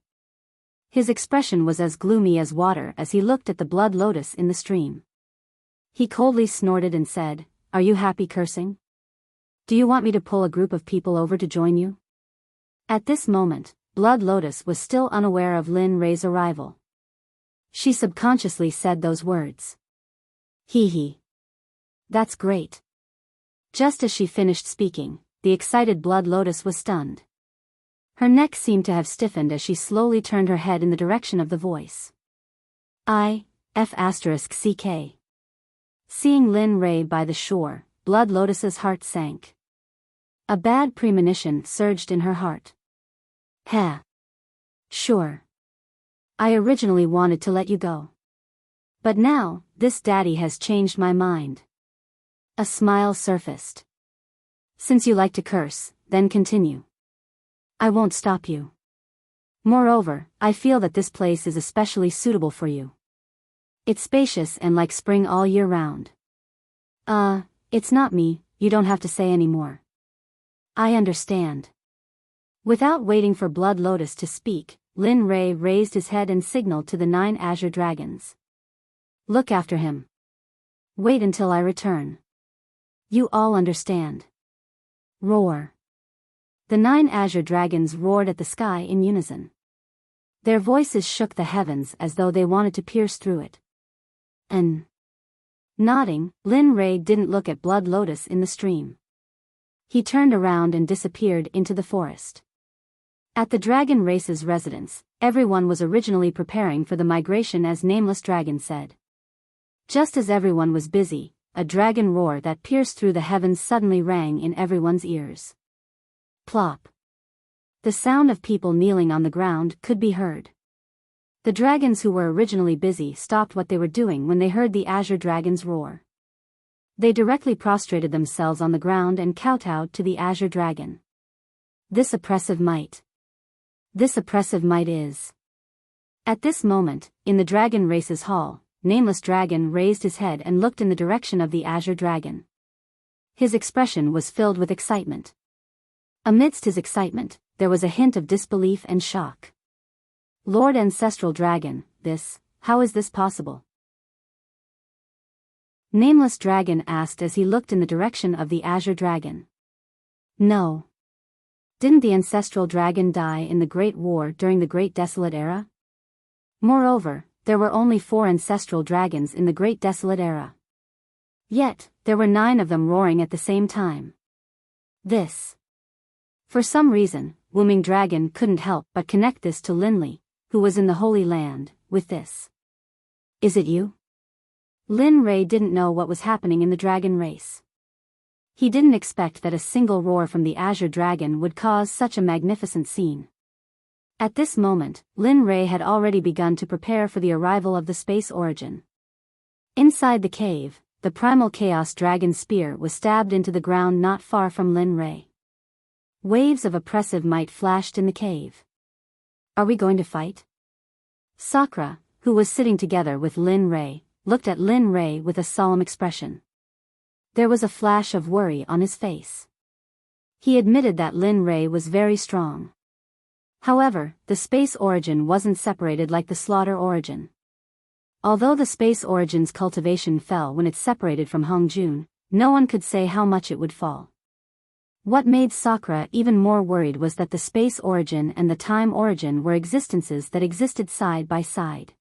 His expression was as gloomy as water as he looked at the blood lotus in the stream. He coldly snorted and said, "Are you happy cursing? Do you want me to pull a group of people over to join you?" At this moment, Blood Lotus was still unaware of Lin Rei's arrival. She subconsciously said those words. Hee hee. That's great. Just as she finished speaking, the excited Blood Lotus was stunned. Her neck seemed to have stiffened as she slowly turned her head in the direction of the voice. CK. Seeing Lin Rei by the shore, Blood Lotus's heart sank. A bad premonition surged in her heart. Heh. Sure. I originally wanted to let you go. But now, this daddy has changed my mind. A smile surfaced. Since you like to curse, then continue. I won't stop you. Moreover, I feel that this place is especially suitable for you. It's spacious and like spring all year round. It's not me, you don't have to say any more. I understand. Without waiting for Blood Lotus to speak, Lin Rei raised his head and signaled to the 9 azure dragons. Look after him. Wait until I return. You all understand. Roar. The 9 azure dragons roared at the sky in unison. Their voices shook the heavens as though they wanted to pierce through it. Nodding, Lin Rei didn't look at Blood Lotus in the stream. He turned around and disappeared into the forest. At the dragon race's residence, everyone was originally preparing for the migration as Nameless Dragon said. Just as everyone was busy, a dragon roar that pierced through the heavens suddenly rang in everyone's ears. Plop. The sound of people kneeling on the ground could be heard. The dragons who were originally busy stopped what they were doing when they heard the azure dragon's roar. They directly prostrated themselves on the ground and kowtowed to the azure dragon. This oppressive might is. At this moment, in the dragon race's hall, Nameless Dragon raised his head and looked in the direction of the azure dragon. His expression was filled with excitement. Amidst his excitement, there was a hint of disbelief and shock. Lord Ancestral Dragon, how is this possible? Nameless Dragon asked as he looked in the direction of the azure dragon. No. Didn't the Ancestral Dragon die in the Great War during the Great Desolate Era? Moreover, there were only 4 Ancestral Dragons in the Great Desolate Era. Yet, there were 9 of them roaring at the same time. For some reason, Wombing Dragon couldn't help but connect this to Linley, who was in the Holy Land, with this. Is it you? Lin Rei didn't know what was happening in the dragon race. He didn't expect that a single roar from the azure dragon would cause such a magnificent scene. At this moment, Lin Rei had already begun to prepare for the arrival of the space origin. Inside the cave, the primal chaos dragon spear was stabbed into the ground not far from Lin Rei. Waves of oppressive might flashed in the cave. Are we going to fight? Sakura, who was sitting together with Lin Rei, looked at Lin Rei with a solemn expression. There was a flash of worry on his face. He admitted that Lin Rei was very strong. However, the space origin wasn't separated like the slaughter origin. Although the space origin's cultivation fell when it separated from Hongjun, no one could say how much it would fall. What made Sakura even more worried was that the space origin and the time origin were existences that existed side by side.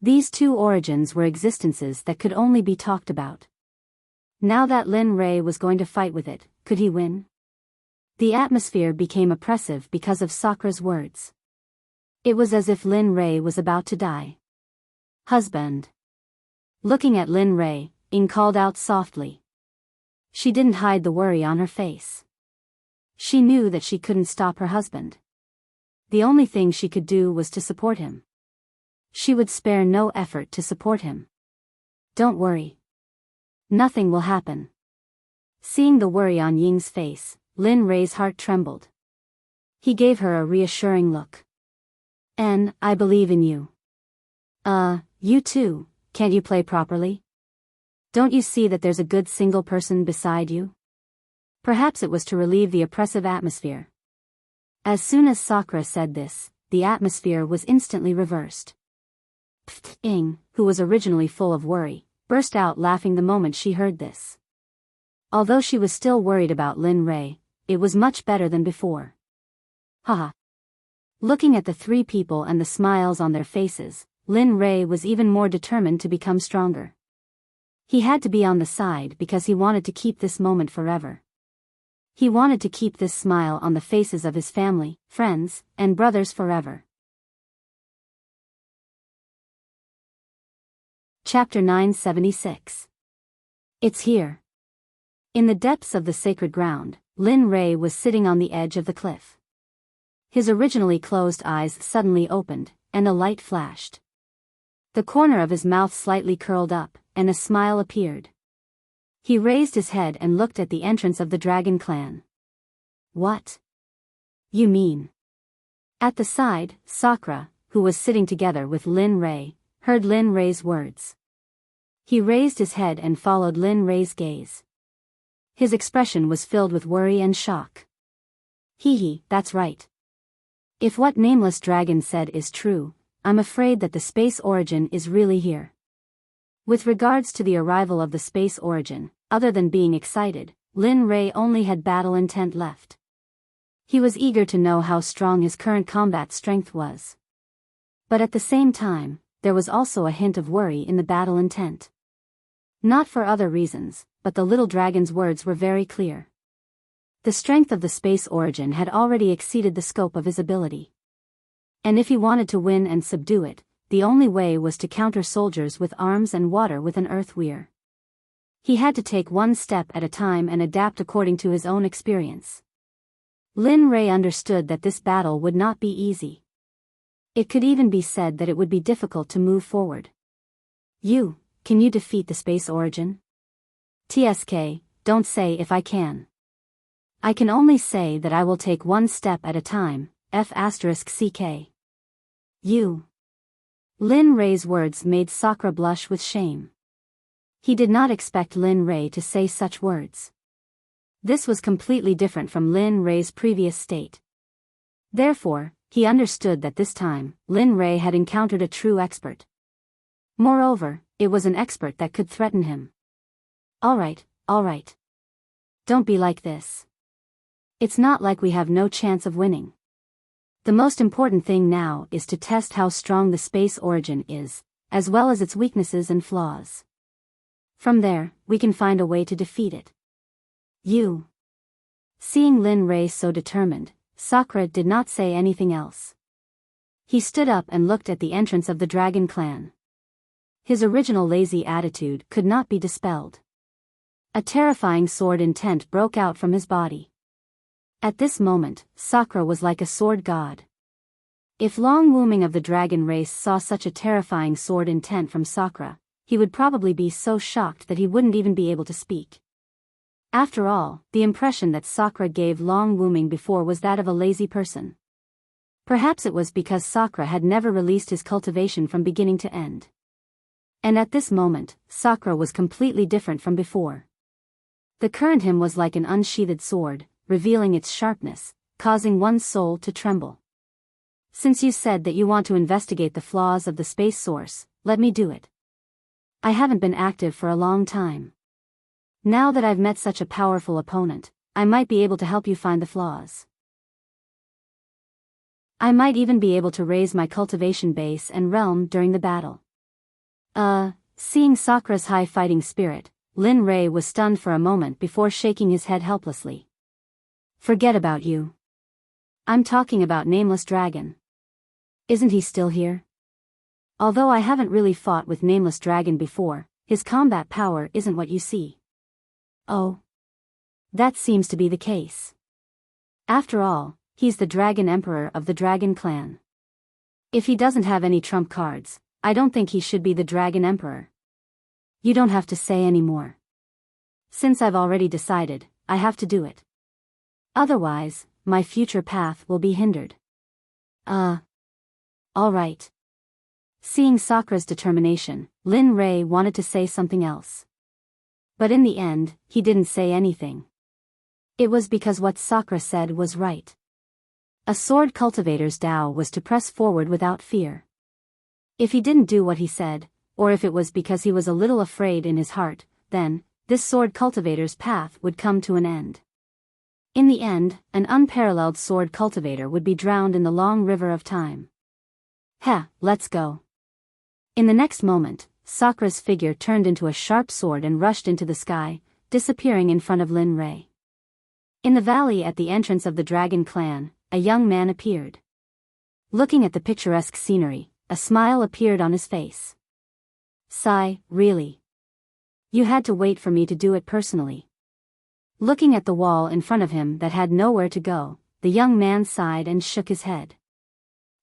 These two origins were existences that could only be talked about. Now that Lin Rei was going to fight with it, could he win? The atmosphere became oppressive because of Sakura's words. It was as if Lin Rei was about to die. Husband. Looking at Lin Rei, Ing called out softly. She didn't hide the worry on her face. She knew that she couldn't stop her husband. The only thing she could do was to support him. She would spare no effort to support him. Don't worry. Nothing will happen. Seeing the worry on Ying's face, Lin Rei's heart trembled. He gave her a reassuring look. I believe in you. You too, can't you play properly? Don't you see that there's a good single person beside you? Perhaps it was to relieve the oppressive atmosphere. As soon as Sakura said this, the atmosphere was instantly reversed. Ing, who was originally full of worry, burst out laughing the moment she heard this. Although she was still worried about Lin Rei, it was much better than before. Haha. Looking at the three people and the smiles on their faces, Lin Rei was even more determined to become stronger. He had to be on the side because he wanted to keep this moment forever. He wanted to keep this smile on the faces of his family, friends, and brothers forever. Chapter 976. It's here. In the depths of the sacred ground, Lin Rei was sitting on the edge of the cliff. His originally closed eyes suddenly opened, and a light flashed. The corner of his mouth slightly curled up, and a smile appeared. He raised his head and looked at the entrance of the dragon clan. What? You mean? At the side, Sakura, who was sitting together with Lin Rei, heard Lin Rei's words. He raised his head and followed Lin Rei's gaze. His expression was filled with worry and shock. Hee, that's right. If what nameless dragon said is true, I'm afraid that the space origin is really here. With regards to the arrival of the space origin, other than being excited, Lin Rei only had battle intent left. He was eager to know how strong his current combat strength was. But at the same time, there was also a hint of worry in the battle intent. Not for other reasons, but the little dragon's words were very clear. The strength of the space origin had already exceeded the scope of his ability. And if he wanted to win and subdue it, the only way was to counter soldiers with arms and water with an earth weir. He had to take one step at a time and adapt according to his own experience. Lin Rei understood that this battle would not be easy. It could even be said that it would be difficult to move forward. Can you defeat the space origin? TSK, don't say if I can. I can only say that I will take one step at a time, F*CK. Lin Rei's words made Sakura blush with shame. He did not expect Lin Rei to say such words. This was completely different from Lin Rei's previous state. Therefore, he understood that this time, Lin Rei had encountered a true expert. Moreover, it was an expert that could threaten him. All right. Don't be like this. It's not like we have no chance of winning. The most important thing now is to test how strong the space origin is, as well as its weaknesses and flaws. From there, we can find a way to defeat it. Seeing Lin Rei so determined, Sakura did not say anything else. He stood up and looked at the entrance of the dragon clan. His original lazy attitude could not be dispelled. A terrifying sword intent broke out from his body. At this moment, Sakura was like a sword god. If Long Wuming of the dragon race saw such a terrifying sword intent from Sakura, he would probably be so shocked that he wouldn't even be able to speak. After all, the impression that Sakura gave Long Wuming before was that of a lazy person. Perhaps it was because Sakura had never released his cultivation from beginning to end. And at this moment, Sakura was completely different from before. The current him was like an unsheathed sword, revealing its sharpness, causing one's soul to tremble. Since you said that you want to investigate the flaws of the space source, let me do it. I haven't been active for a long time. Now that I've met such a powerful opponent, I might be able to help you find the flaws. I might even be able to raise my cultivation base and realm during the battle. Seeing Sakura's high fighting spirit, Lin Rei was stunned for a moment before shaking his head helplessly. Forget about you. I'm talking about Nameless Dragon. Isn't he still here? Although I haven't really fought with Nameless Dragon before, his combat power isn't what you see. Oh. That seems to be the case. After all, he's the Dragon Emperor of the Dragon Clan. If he doesn't have any trump cards, I don't think he should be the Dragon Emperor. You don't have to say any more. Since I've already decided, I have to do it. Otherwise, my future path will be hindered. Alright. Seeing Sakura's determination, Lin Rei wanted to say something else. But in the end, he didn't say anything. It was because what Sakura said was right. A sword cultivator's Tao was to press forward without fear. If he didn't do what he said, or if it was because he was a little afraid in his heart, then, this sword cultivator's path would come to an end. In the end, an unparalleled sword cultivator would be drowned in the long river of time. Let's go. In the next moment, Sakura's figure turned into a sharp sword and rushed into the sky, disappearing in front of Lin Rei. In the valley at the entrance of the Dragon Clan, a young man appeared. Looking at the picturesque scenery, a smile appeared on his face. Sigh, really? You had to wait for me to do it personally. Looking at the wall in front of him that had nowhere to go, the young man sighed and shook his head.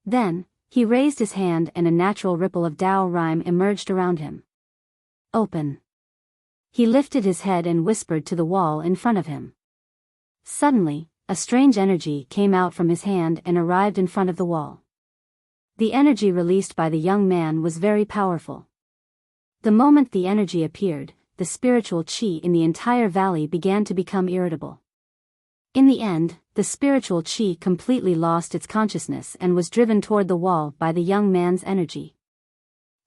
Then, he raised his hand and a natural ripple of Tao rhyme emerged around him. Open. He lifted his head and whispered to the wall in front of him. Suddenly, a strange energy came out from his hand and arrived in front of the wall. The energy released by the young man was very powerful. The moment the energy appeared, the spiritual chi in the entire valley began to become irritable. In the end, the spiritual chi completely lost its consciousness and was driven toward the wall by the young man's energy.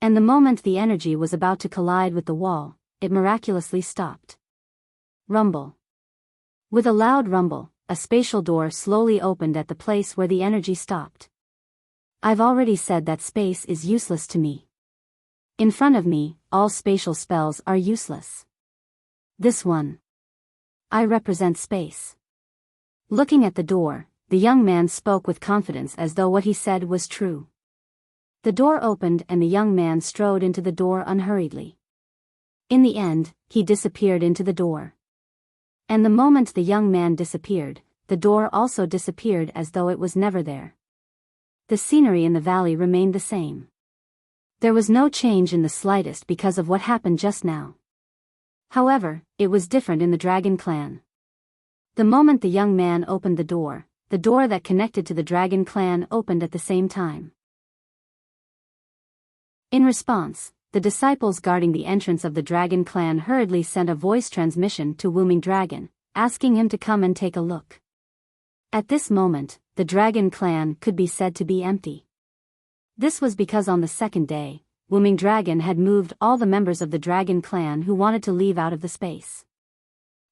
And the moment the energy was about to collide with the wall, it miraculously stopped. Rumble. With a loud rumble, a spatial door slowly opened at the place where the energy stopped. I've already said that space is useless to me. In front of me, all spatial spells are useless. This one. I represent space. Looking at the door, the young man spoke with confidence as though what he said was true. The door opened and the young man strode into the door unhurriedly. In the end, he disappeared into the door. And the moment the young man disappeared, the door also disappeared as though it was never there. The scenery in the valley remained the same. There was no change in the slightest because of what happened just now. However, it was different in the Dragon Clan. The moment the young man opened the door that connected to the Dragon Clan opened at the same time. In response, the disciples guarding the entrance of the Dragon Clan hurriedly sent a voice transmission to Wooming Dragon, asking him to come and take a look. At this moment, the Dragon Clan could be said to be empty. This was because on the second day, Wooming Dragon had moved all the members of the Dragon Clan who wanted to leave out of the space.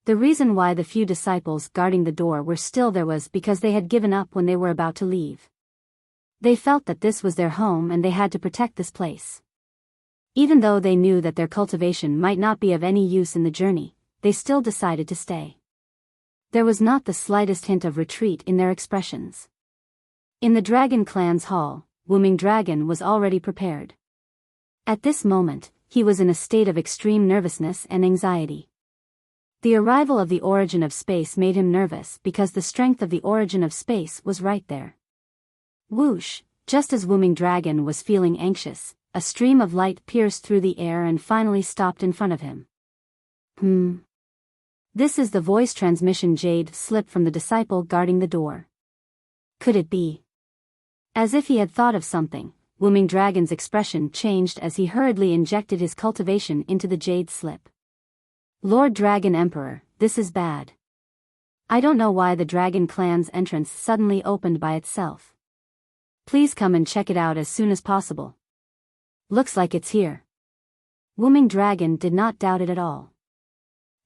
The reason why the few disciples guarding the door were still there was because they had given up when they were about to leave. They felt that this was their home and they had to protect this place. Even though they knew that their cultivation might not be of any use in the journey, they still decided to stay. There was not the slightest hint of retreat in their expressions. In the Dragon Clan's hall, Wooming Dragon was already prepared. At this moment, he was in a state of extreme nervousness and anxiety. The arrival of the origin of space made him nervous because the strength of the origin of space was right there. Whoosh, just as Wooming Dragon was feeling anxious, a stream of light pierced through the air and finally stopped in front of him. This is the voice transmission jade slip from the disciple guarding the door. Could it be? As if he had thought of something, Wooming Dragon's expression changed as he hurriedly injected his cultivation into the jade slip. Lord Dragon Emperor, this is bad. I don't know why the Dragon Clan's entrance suddenly opened by itself. Please come and check it out as soon as possible. Looks like it's here. Wooming Dragon did not doubt it at all.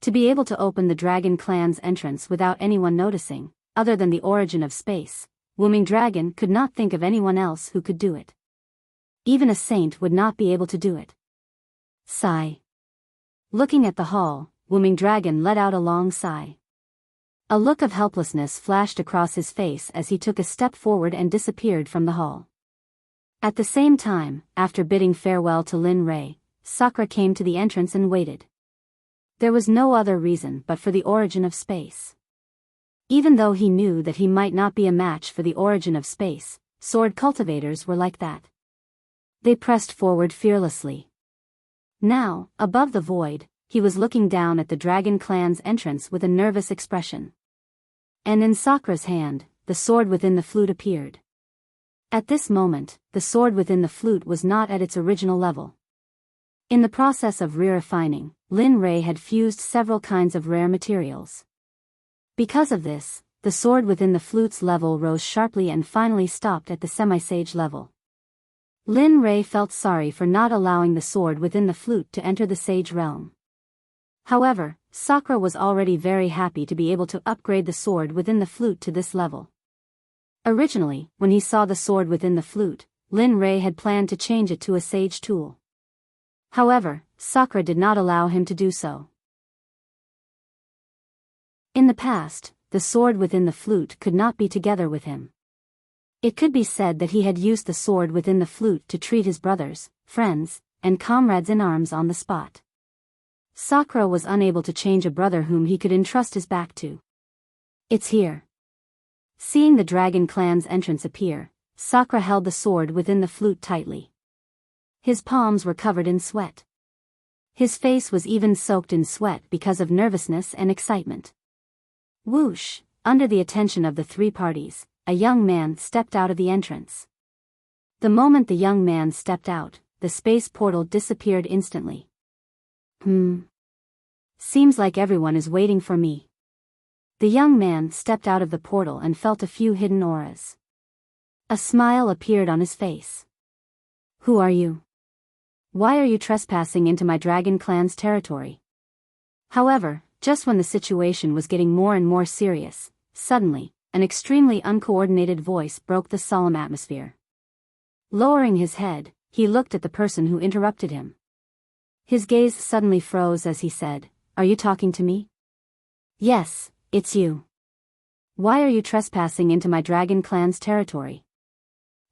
To be able to open the Dragon Clan's entrance without anyone noticing, other than the origin of space, Wooming Dragon could not think of anyone else who could do it. Even a saint would not be able to do it. Sigh. Looking at the hall, Wooming Dragon let out a long sigh. A look of helplessness flashed across his face as he took a step forward and disappeared from the hall. At the same time, after bidding farewell to Lin Rei, Sakura came to the entrance and waited. There was no other reason but for the origin of space. Even though he knew that he might not be a match for the origin of space, sword cultivators were like that. They pressed forward fearlessly. Now, above the void, he was looking down at the Dragon Clan's entrance with a nervous expression. And in Sakura's hand, the sword within the flute appeared. At this moment, the sword within the flute was not at its original level. In the process of re-refining, Lin Rei had fused several kinds of rare materials. Because of this, the sword within the flute's level rose sharply and finally stopped at the semi-sage level. Lin Rei felt sorry for not allowing the sword within the flute to enter the sage realm. However, Sakura was already very happy to be able to upgrade the sword within the flute to this level. Originally, when he saw the sword within the flute, Lin Rei had planned to change it to a sage tool. However, Sakura did not allow him to do so. In the past, the sword within the flute could not be together with him. It could be said that he had used the sword within the flute to treat his brothers, friends, and comrades in arms on the spot. Sakura was unable to change a brother whom he could entrust his back to. It's here. Seeing the dragon clan's entrance appear, Sakura held the sword within the flute tightly. His palms were covered in sweat. His face was even soaked in sweat because of nervousness and excitement. Whoosh! Under the attention of the three parties, a young man stepped out of the entrance. The moment the young man stepped out, the space portal disappeared instantly. Seems like everyone is waiting for me. The young man stepped out of the portal and felt a few hidden auras. A smile appeared on his face. Who are you? Why are you trespassing into my dragon clan's territory? However, just when the situation was getting more and more serious, suddenly, an extremely uncoordinated voice broke the solemn atmosphere. Lowering his head, he looked at the person who interrupted him. His gaze suddenly froze as he said, "Are you talking to me?" "Yes, it's you. Why are you trespassing into my dragon clan's territory?"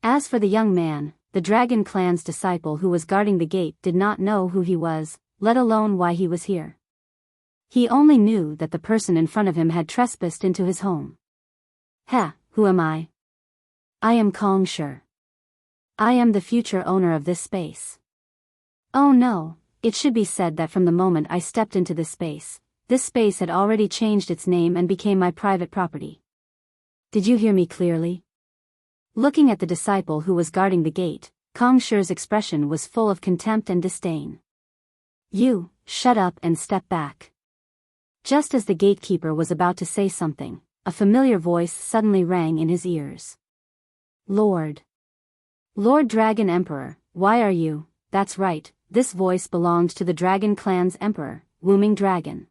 As for the young man, the dragon clan's disciple who was guarding the gate did not know who he was, let alone why he was here. He only knew that the person in front of him had trespassed into his home. Who am I? I am Kong Shi. I am the future owner of this space. Oh no, it should be said that from the moment I stepped into this space had already changed its name and became my private property. Did you hear me clearly? Looking at the disciple who was guarding the gate, Kong Shi's expression was full of contempt and disdain. You, shut up and step back. Just as the gatekeeper was about to say something, a familiar voice suddenly rang in his ears. Lord Dragon Emperor, why are you? That's right, this voice belonged to the Dragon Clan's Emperor, Wooming Dragon.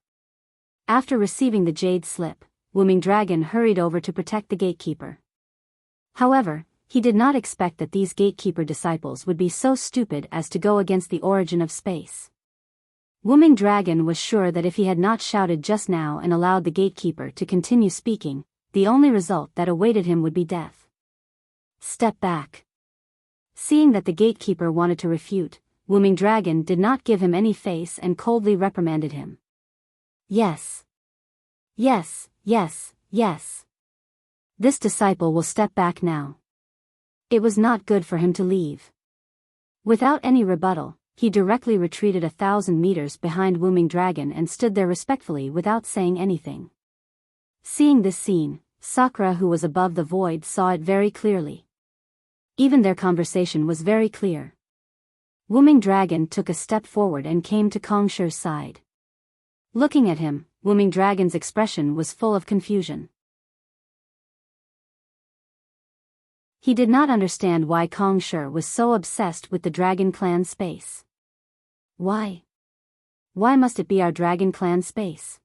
After receiving the jade slip, Wooming Dragon hurried over to protect the gatekeeper. However, he did not expect that these gatekeeper disciples would be so stupid as to go against the origin of space. Wooming Dragon was sure that if he had not shouted just now and allowed the gatekeeper to continue speaking, the only result that awaited him would be death. Step back. Seeing that the gatekeeper wanted to refute, Wooming Dragon did not give him any face and coldly reprimanded him. Yes. Yes, yes, yes. This disciple will step back now. It was not good for him to leave. Without any rebuttal, he directly retreated 1,000 meters behind Wooming Dragon and stood there respectfully without saying anything. Seeing this scene, Sakura, who was above the void, saw it very clearly. Even their conversation was very clear. Wooming Dragon took a step forward and came to Kong Shi's side. Looking at him, Wooming Dragon's expression was full of confusion. He did not understand why Kong Shi was so obsessed with the Dragon Clan space. Why? Why must it be our Dragon Clan space?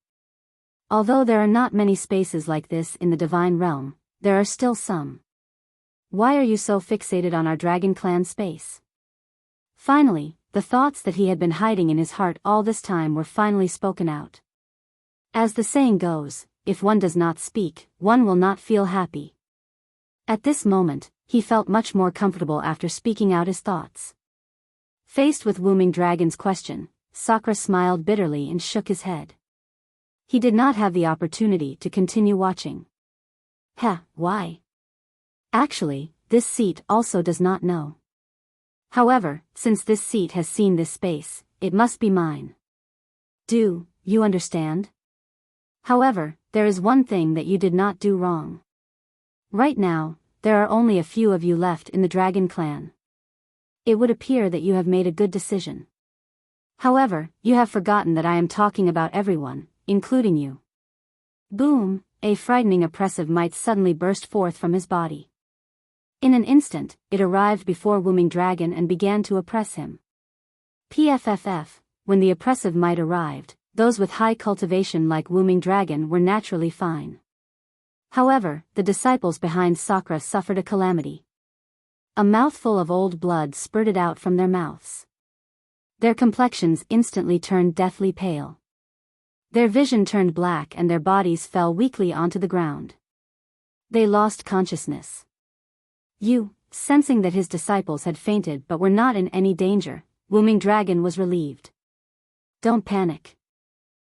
Although there are not many spaces like this in the Divine Realm, there are still some. Why are you so fixated on our Dragon Clan space? Finally, the thoughts that he had been hiding in his heart all this time were finally spoken out. As the saying goes, if one does not speak, one will not feel happy. At this moment, he felt much more comfortable after speaking out his thoughts. Faced with Wooming Dragon's question, Sakura smiled bitterly and shook his head. He did not have the opportunity to continue watching. Why? Actually, this seat also does not know. However, since this seat has seen this space, it must be mine. Do you understand? However, there is one thing that you did not do wrong. Right now, there are only a few of you left in the Dragon Clan. It would appear that you have made a good decision. However, you have forgotten that I am talking about everyone, including you. Boom, a frightening oppressive might suddenly burst forth from his body. In an instant, it arrived before Wombing Dragon and began to oppress him. PFFF, when the oppressive might arrived, those with high cultivation like Wombing Dragon were naturally fine. However, the disciples behind Sakura suffered a calamity. A mouthful of old blood spurted out from their mouths. Their complexions instantly turned deathly pale. Their vision turned black and their bodies fell weakly onto the ground. They lost consciousness. Yu, sensing that his disciples had fainted but were not in any danger, Wombing Dragon was relieved. Don't panic.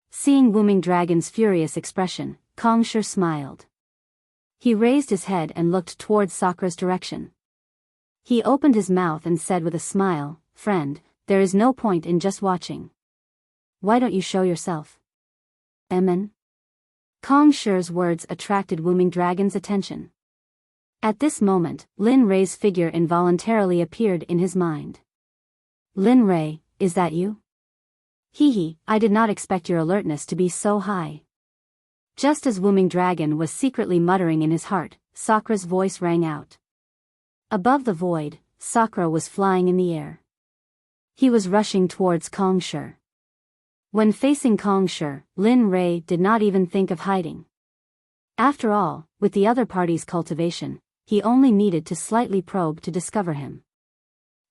Seeing Wombing Dragon's furious expression, Kongsher smiled. He raised his head and looked towards Sakura's direction. He opened his mouth and said with a smile, "Friend, there is no point in just watching. Why don't you show yourself?" Emin? Kongsher's words attracted Wombing Dragon's attention. At this moment, Lin Rei's figure involuntarily appeared in his mind. Lin Rei, is that you? Hee, I did not expect your alertness to be so high. Just as Wombing Dragon was secretly muttering in his heart, Sakura's voice rang out. Above the void, Sakura was flying in the air. He was rushing towards Kongsher. When facing Kongsher, Lin Rei did not even think of hiding. After all, with the other party's cultivation, he only needed to slightly probe to discover him.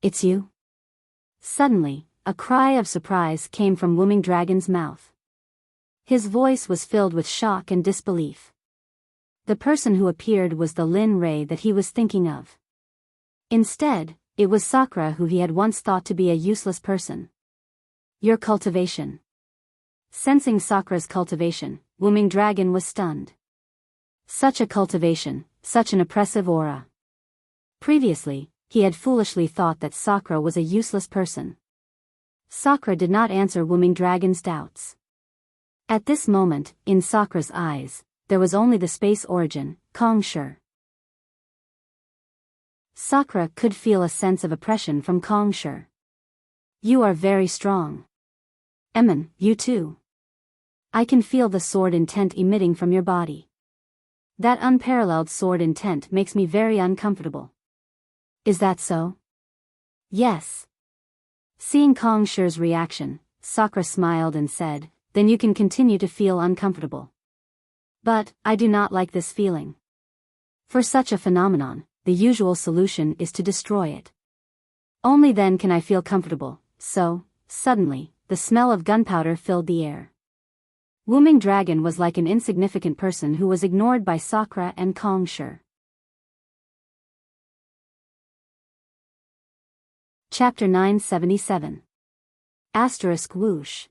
It's you? Suddenly, a cry of surprise came from Wombing Dragon's mouth. His voice was filled with shock and disbelief. The person who appeared was the Lin Rei that he was thinking of. Instead, it was Sakura who he had once thought to be a useless person. Your cultivation. Sensing Sakura's cultivation, Wombing Dragon was stunned. Such a cultivation, such an oppressive aura. Previously, he had foolishly thought that Sakura was a useless person. Sakura did not answer Wombing Dragon's doubts. At this moment, in Sakura's eyes, there was only the space origin, Kongsher. Sakura could feel a sense of oppression from Kongsher. You are very strong. Emin, you too. I can feel the sword intent emitting from your body. That unparalleled sword intent makes me very uncomfortable. Is that so? Yes. Seeing Kongsher's reaction, Sakura smiled and said, then you can continue to feel uncomfortable. But, I do not like this feeling. For such a phenomenon, the usual solution is to destroy it. Only then can I feel comfortable, so, suddenly, the smell of gunpowder filled the air. Wombing Dragon was like an insignificant person who was ignored by Sakura and Kongsher. Chapter 977. Asterisk whoosh.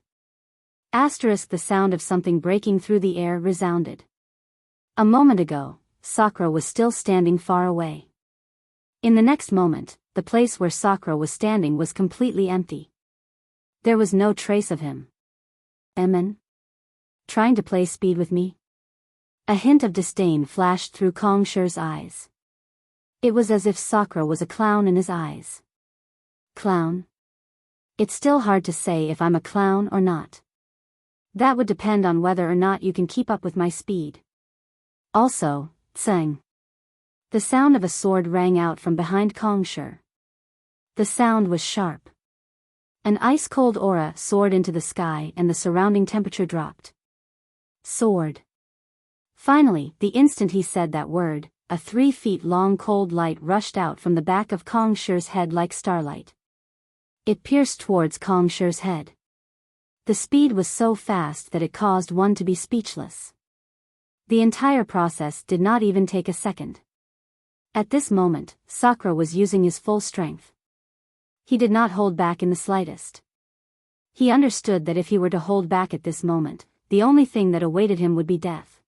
Asterisk the sound of something breaking through the air resounded. A moment ago, Sakura was still standing far away. In the next moment, the place where Sakura was standing was completely empty. There was no trace of him. Emin? Trying to play speed with me? A hint of disdain flashed through Kongsher's eyes. It was as if Sakura was a clown in his eyes. Clown? It's still hard to say if I'm a clown or not. That would depend on whether or not you can keep up with my speed. Also, tsang. The sound of a sword rang out from behind Kongsher. The sound was sharp. An ice-cold aura soared into the sky and the surrounding temperature dropped. Sword. Finally, the instant he said that word, a 3 feet long cold light rushed out from the back of Kongsher's head like starlight. It pierced towards Kongsher's head. The speed was so fast that it caused one to be speechless. The entire process did not even take a second. At this moment, Sakura was using his full strength. He did not hold back in the slightest. He understood that if he were to hold back at this moment, the only thing that awaited him would be death.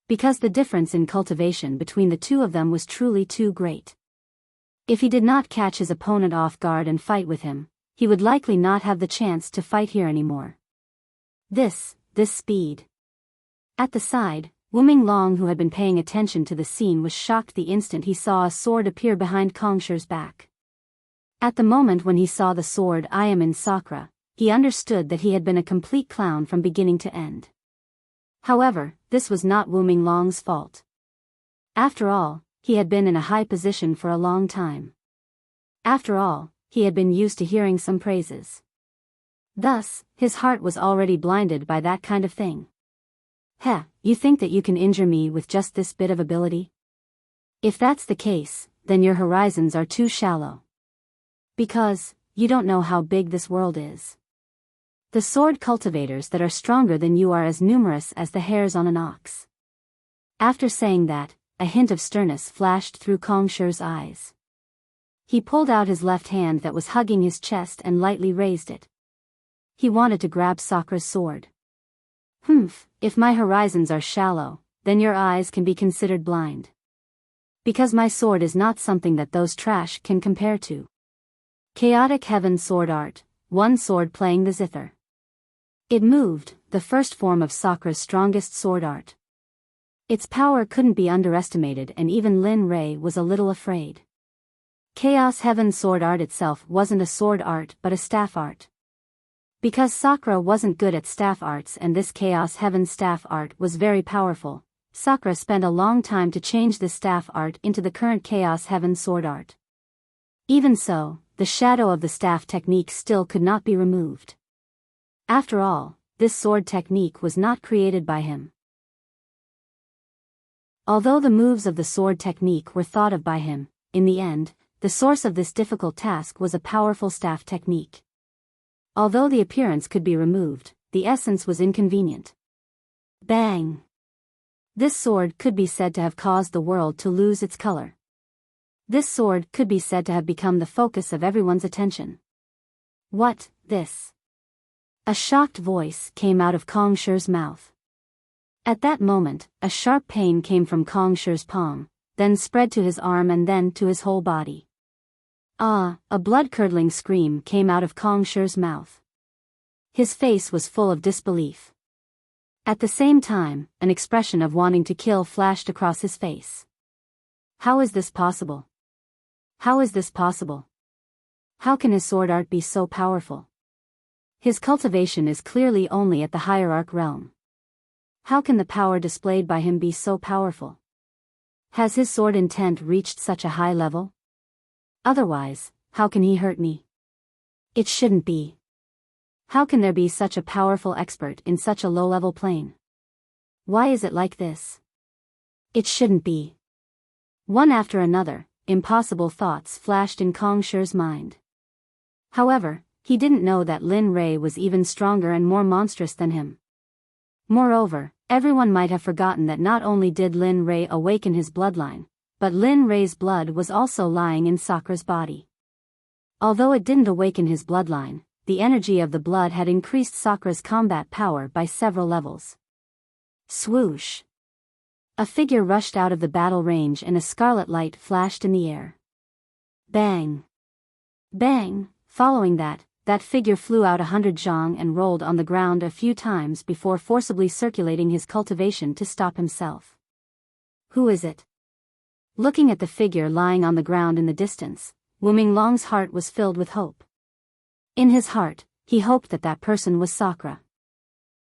Because the difference in cultivation between the two of them was truly too great. If he did not catch his opponent off guard and fight with him, he would likely not have the chance to fight here anymore. This speed. At the side, Wuming Long, who had been paying attention to the scene, was shocked the instant he saw a sword appear behind Kongsher's back. At the moment when he saw the sword in Sakura, he understood that he had been a complete clown from beginning to end. However, this was not Wu Minglong's fault. After all, he had been in a high position for a long time. After all, he had been used to hearing some praises. Thus, his heart was already blinded by that kind of thing. Heh, you think that you can injure me with just this bit of ability? If that's the case, then your horizons are too shallow. Because, you don't know how big this world is. The sword cultivators that are stronger than you are as numerous as the hairs on an ox. After saying that, a hint of sternness flashed through Kong Shi's eyes. He pulled out his left hand that was hugging his chest and lightly raised it. He wanted to grab Sakura's sword. Humph, if my horizons are shallow, then your eyes can be considered blind. Because my sword is not something that those trash can compare to. Chaotic Heaven Sword Art, one sword playing the zither. It moved, the first form of Sakura's strongest sword art. Its power couldn't be underestimated, and even Lin Rei was a little afraid. Chaos Heaven Sword Art itself wasn't a sword art but a staff art. Because Sakura wasn't good at staff arts and this Chaos Heaven staff art was very powerful, Sakura spent a long time to change this staff art into the current Chaos Heaven Sword Art. Even so, the shadow of the staff technique still could not be removed. After all, this sword technique was not created by him. Although the moves of the sword technique were thought of by him, in the end, the source of this difficult task was a powerful staff technique. Although the appearance could be removed, the essence was inconvenient. Bang! This sword could be said to have caused the world to lose its color. This sword could be said to have become the focus of everyone's attention. What, this? A shocked voice came out of Kong Shi's mouth. At that moment, a sharp pain came from Kong Shi's palm, then spread to his arm and then to his whole body. Ah, a blood-curdling scream came out of Kong Shi's mouth. His face was full of disbelief. At the same time, an expression of wanting to kill flashed across his face. How is this possible? How is this possible? How can his sword art be so powerful? His cultivation is clearly only at the hierarch realm. How can the power displayed by him be so powerful? Has his sword intent reached such a high level? Otherwise, how can he hurt me? It shouldn't be. How can there be such a powerful expert in such a low-level plane? Why is it like this? It shouldn't be. One after another, impossible thoughts flashed in Kong Shi's mind. However, he didn't know that Lin Rei was even stronger and more monstrous than him. Moreover, everyone might have forgotten that not only did Lin Rei awaken his bloodline, but Lin Rei's blood was also lying in Sakura's body. Although it didn't awaken his bloodline, the energy of the blood had increased Sakura's combat power by several levels. Swoosh! A figure rushed out of the battle range and a scarlet light flashed in the air. Bang! Bang! Following that figure flew out 100 zhang and rolled on the ground a few times before forcibly circulating his cultivation to stop himself. Who is it? Looking at the figure lying on the ground in the distance, Wu Minglong's heart was filled with hope. In his heart, he hoped that person was Sakura.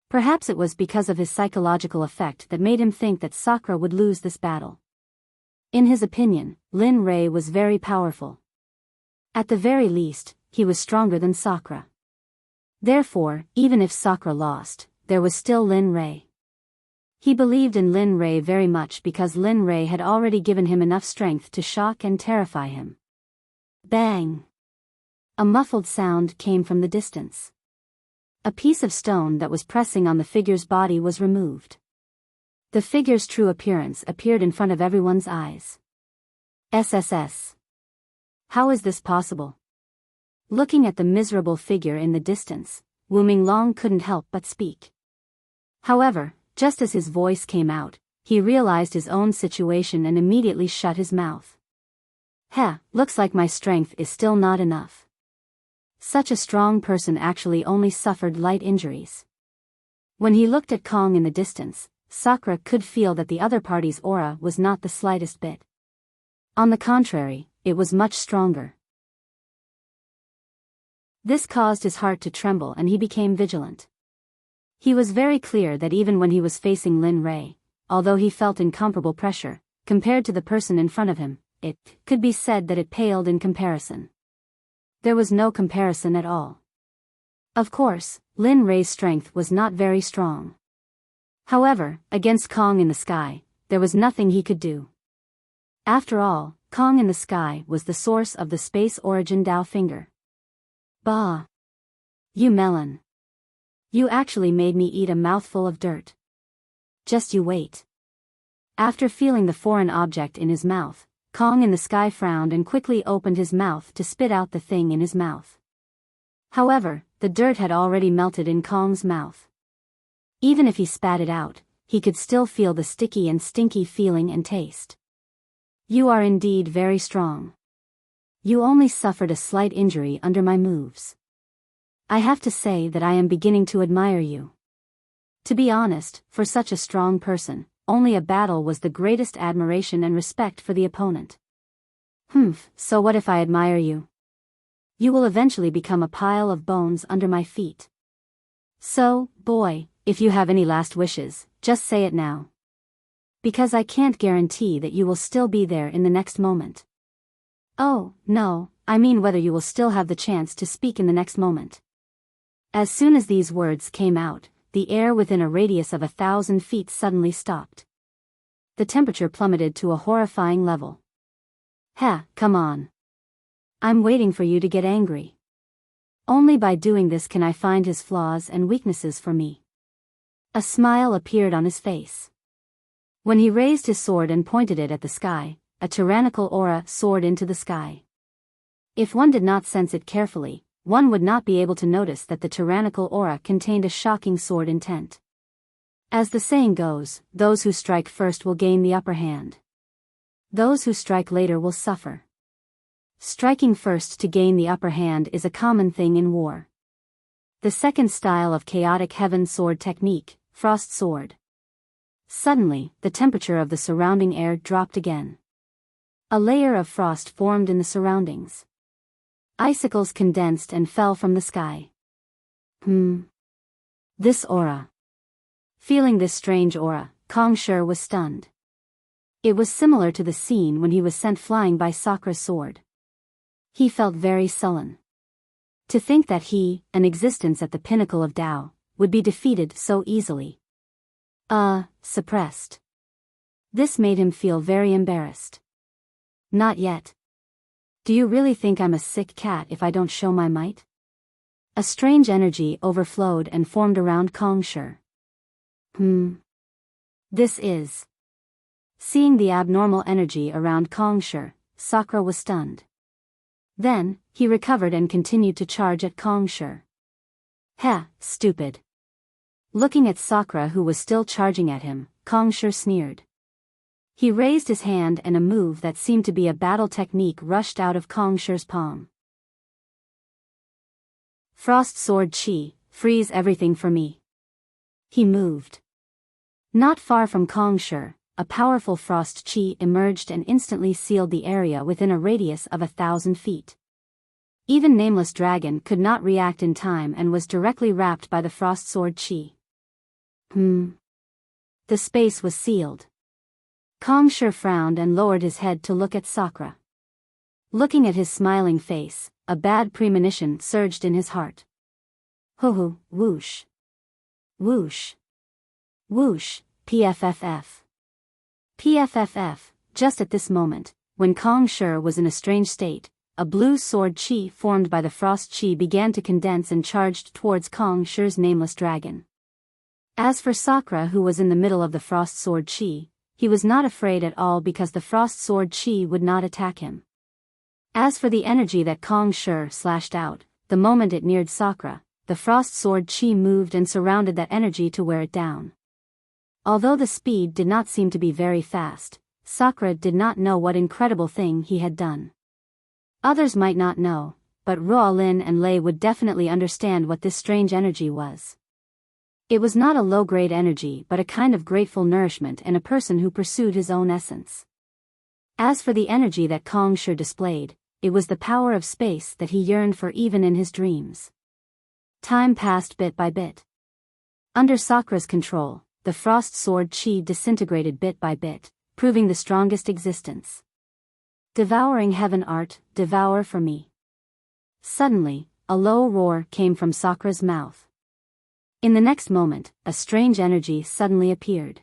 Perhaps it was because of his psychological effect that made him think that Sakura would lose this battle. In his opinion, Lin Rei was very powerful. At the very least, he was stronger than Sakura. Therefore, even if Sakura lost, there was still Lin Rei. He believed in Lin Rei very much because Lin Rei had already given him enough strength to shock and terrify him. Bang! A muffled sound came from the distance. A piece of stone that was pressing on the figure's body was removed. The figure's true appearance appeared in front of everyone's eyes. SSS. How is this possible? Looking at the miserable figure in the distance, Wu Minglong couldn't help but speak. However, just as his voice came out, he realized his own situation and immediately shut his mouth. Heh, looks like my strength is still not enough. Such a strong person actually only suffered light injuries. When he looked at Kong in the distance, Sakura could feel that the other party's aura was not the slightest bit. On the contrary, it was much stronger. This caused his heart to tremble and he became vigilant. He was very clear that even when he was facing Lin Ray, although he felt incomparable pressure, compared to the person in front of him, it could be said that it paled in comparison. There was no comparison at all. Of course, Lin Ray's strength was not very strong. However, against Kong in the sky, there was nothing he could do. After all, Kong in the sky was the source of the space origin Dao finger. Bah! You melon! You actually made me eat a mouthful of dirt. Just you wait. After feeling the foreign object in his mouth, Kong in the sky frowned and quickly opened his mouth to spit out the thing in his mouth. However, the dirt had already melted in Kong's mouth. Even if he spat it out, he could still feel the sticky and stinky feeling and taste. You are indeed very strong. You only suffered a slight injury under my moves. I have to say that I am beginning to admire you. To be honest, for such a strong person, only a battle was the greatest admiration and respect for the opponent. So what if I admire you? You will eventually become a pile of bones under my feet. So, boy, if you have any last wishes, just say it now. Because I can't guarantee that you will still be there in the next moment. Oh, no, I mean whether you will still have the chance to speak in the next moment. As soon as these words came out, the air within a radius of 1,000 feet suddenly stopped. The temperature plummeted to a horrifying level. Come on. I'm waiting for you to get angry. Only by doing this can I find his flaws and weaknesses for me. A smile appeared on his face. When he raised his sword and pointed it at the sky, a tyrannical aura soared into the sky. If one did not sense it carefully, one would not be able to notice that the tyrannical aura contained a shocking sword intent. As the saying goes, those who strike first will gain the upper hand. Those who strike later will suffer. Striking first to gain the upper hand is a common thing in war. The second style of chaotic heaven sword technique, frost sword. Suddenly, the temperature of the surrounding air dropped again. A layer of frost formed in the surroundings. Icicles condensed and fell from the sky. This aura. Feeling this strange aura, Kong Shi was stunned. It was similar to the scene when he was sent flying by Sakra's sword. He felt very sullen. To think that he, an existence at the pinnacle of Tao, would be defeated so easily. Suppressed. This made him feel very embarrassed. Not yet. Do you really think I'm a sick cat if I don't show my might? A strange energy overflowed and formed around Kong Shi. This is. Seeing the abnormal energy around Kong Shi, Sakra was stunned. Then, he recovered and continued to charge at Kong Shi. Stupid. Looking at Sakra who was still charging at him, Kong Shi sneered. He raised his hand and a move that seemed to be a battle technique rushed out of Kong Shi's palm. Frost Sword Chi, freeze everything for me. He moved. Not far from Kong Shi, a powerful frost chi emerged and instantly sealed the area within a radius of 1,000 feet. Even Nameless Dragon could not react in time and was directly wrapped by the frost sword chi. The space was sealed. Kong Shi frowned and lowered his head to look at Sakra. Looking at his smiling face, a bad premonition surged in his heart. Whoosh. Whoosh. Whoosh, PFFF. PFFF, just at this moment, when Kong Shi was in a strange state, a blue sword chi formed by the frost chi began to condense and charged towards Kong Shi's Nameless Dragon. As for Sakra who was in the middle of the frost sword chi, he was not afraid at all because the frost sword chi would not attack him. As for the energy that Kong Shi slashed out, the moment it neared Sakra, the frost sword chi moved and surrounded that energy to wear it down. Although the speed did not seem to be very fast, Sakra did not know what incredible thing he had done. Others might not know, but Ruo Lin and Lei would definitely understand what this strange energy was. It was not a low-grade energy but a kind of grateful nourishment and a person who pursued his own essence. As for the energy that Kong Shi displayed, it was the power of space that he yearned for even in his dreams. Time passed bit by bit. Under Sakra's control, the frost sword chi disintegrated bit by bit, proving the strongest existence. Devouring heaven art, devour for me. Suddenly, a low roar came from Sakra's mouth. In the next moment, a strange energy suddenly appeared.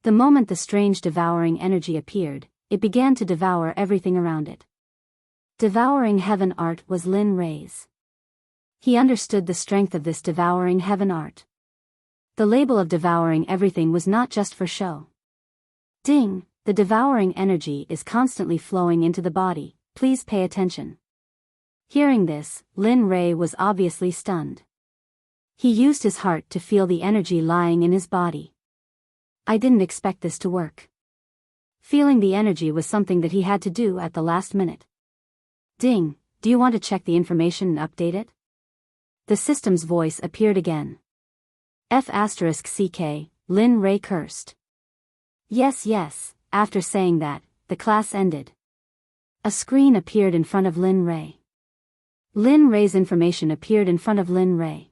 The moment the strange devouring energy appeared, it began to devour everything around it. Devouring heaven art was Lin Rei's. He understood the strength of this devouring heaven art. The label of devouring everything was not just for show. Ding, the devouring energy is constantly flowing into the body, please pay attention. Hearing this, Lin Rei was obviously stunned. He used his heart to feel the energy lying in his body. I didn't expect this to work. Feeling the energy was something that he had to do at the last minute. Ding, do you want to check the information and update it? The system's voice appeared again. F***ck, Lin Rei cursed. Yes, after saying that, the class ended. A screen appeared in front of Lin Rei. Lin Rei's information appeared in front of Lin Rei.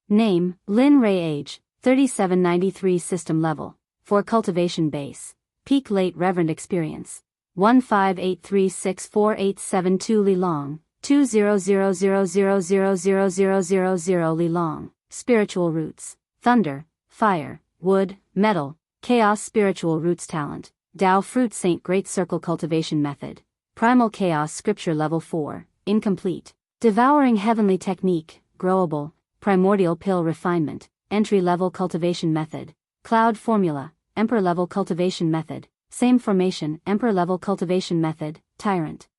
Name, Lin Rei. Age, 3793. System level, 4 cultivation base. Peak late reverend experience, 158364872 Li Long, 20000000000 Li Long. Spiritual roots, thunder, fire, wood, metal, chaos. Spiritual roots talent, Tao fruit Saint Great Circle cultivation method, primal chaos. Scripture level 4, incomplete. Devouring heavenly technique, growable, primordial pill refinement, entry level cultivation method, cloud formula, emperor level cultivation method, same formation. Emperor level cultivation method, tyrant.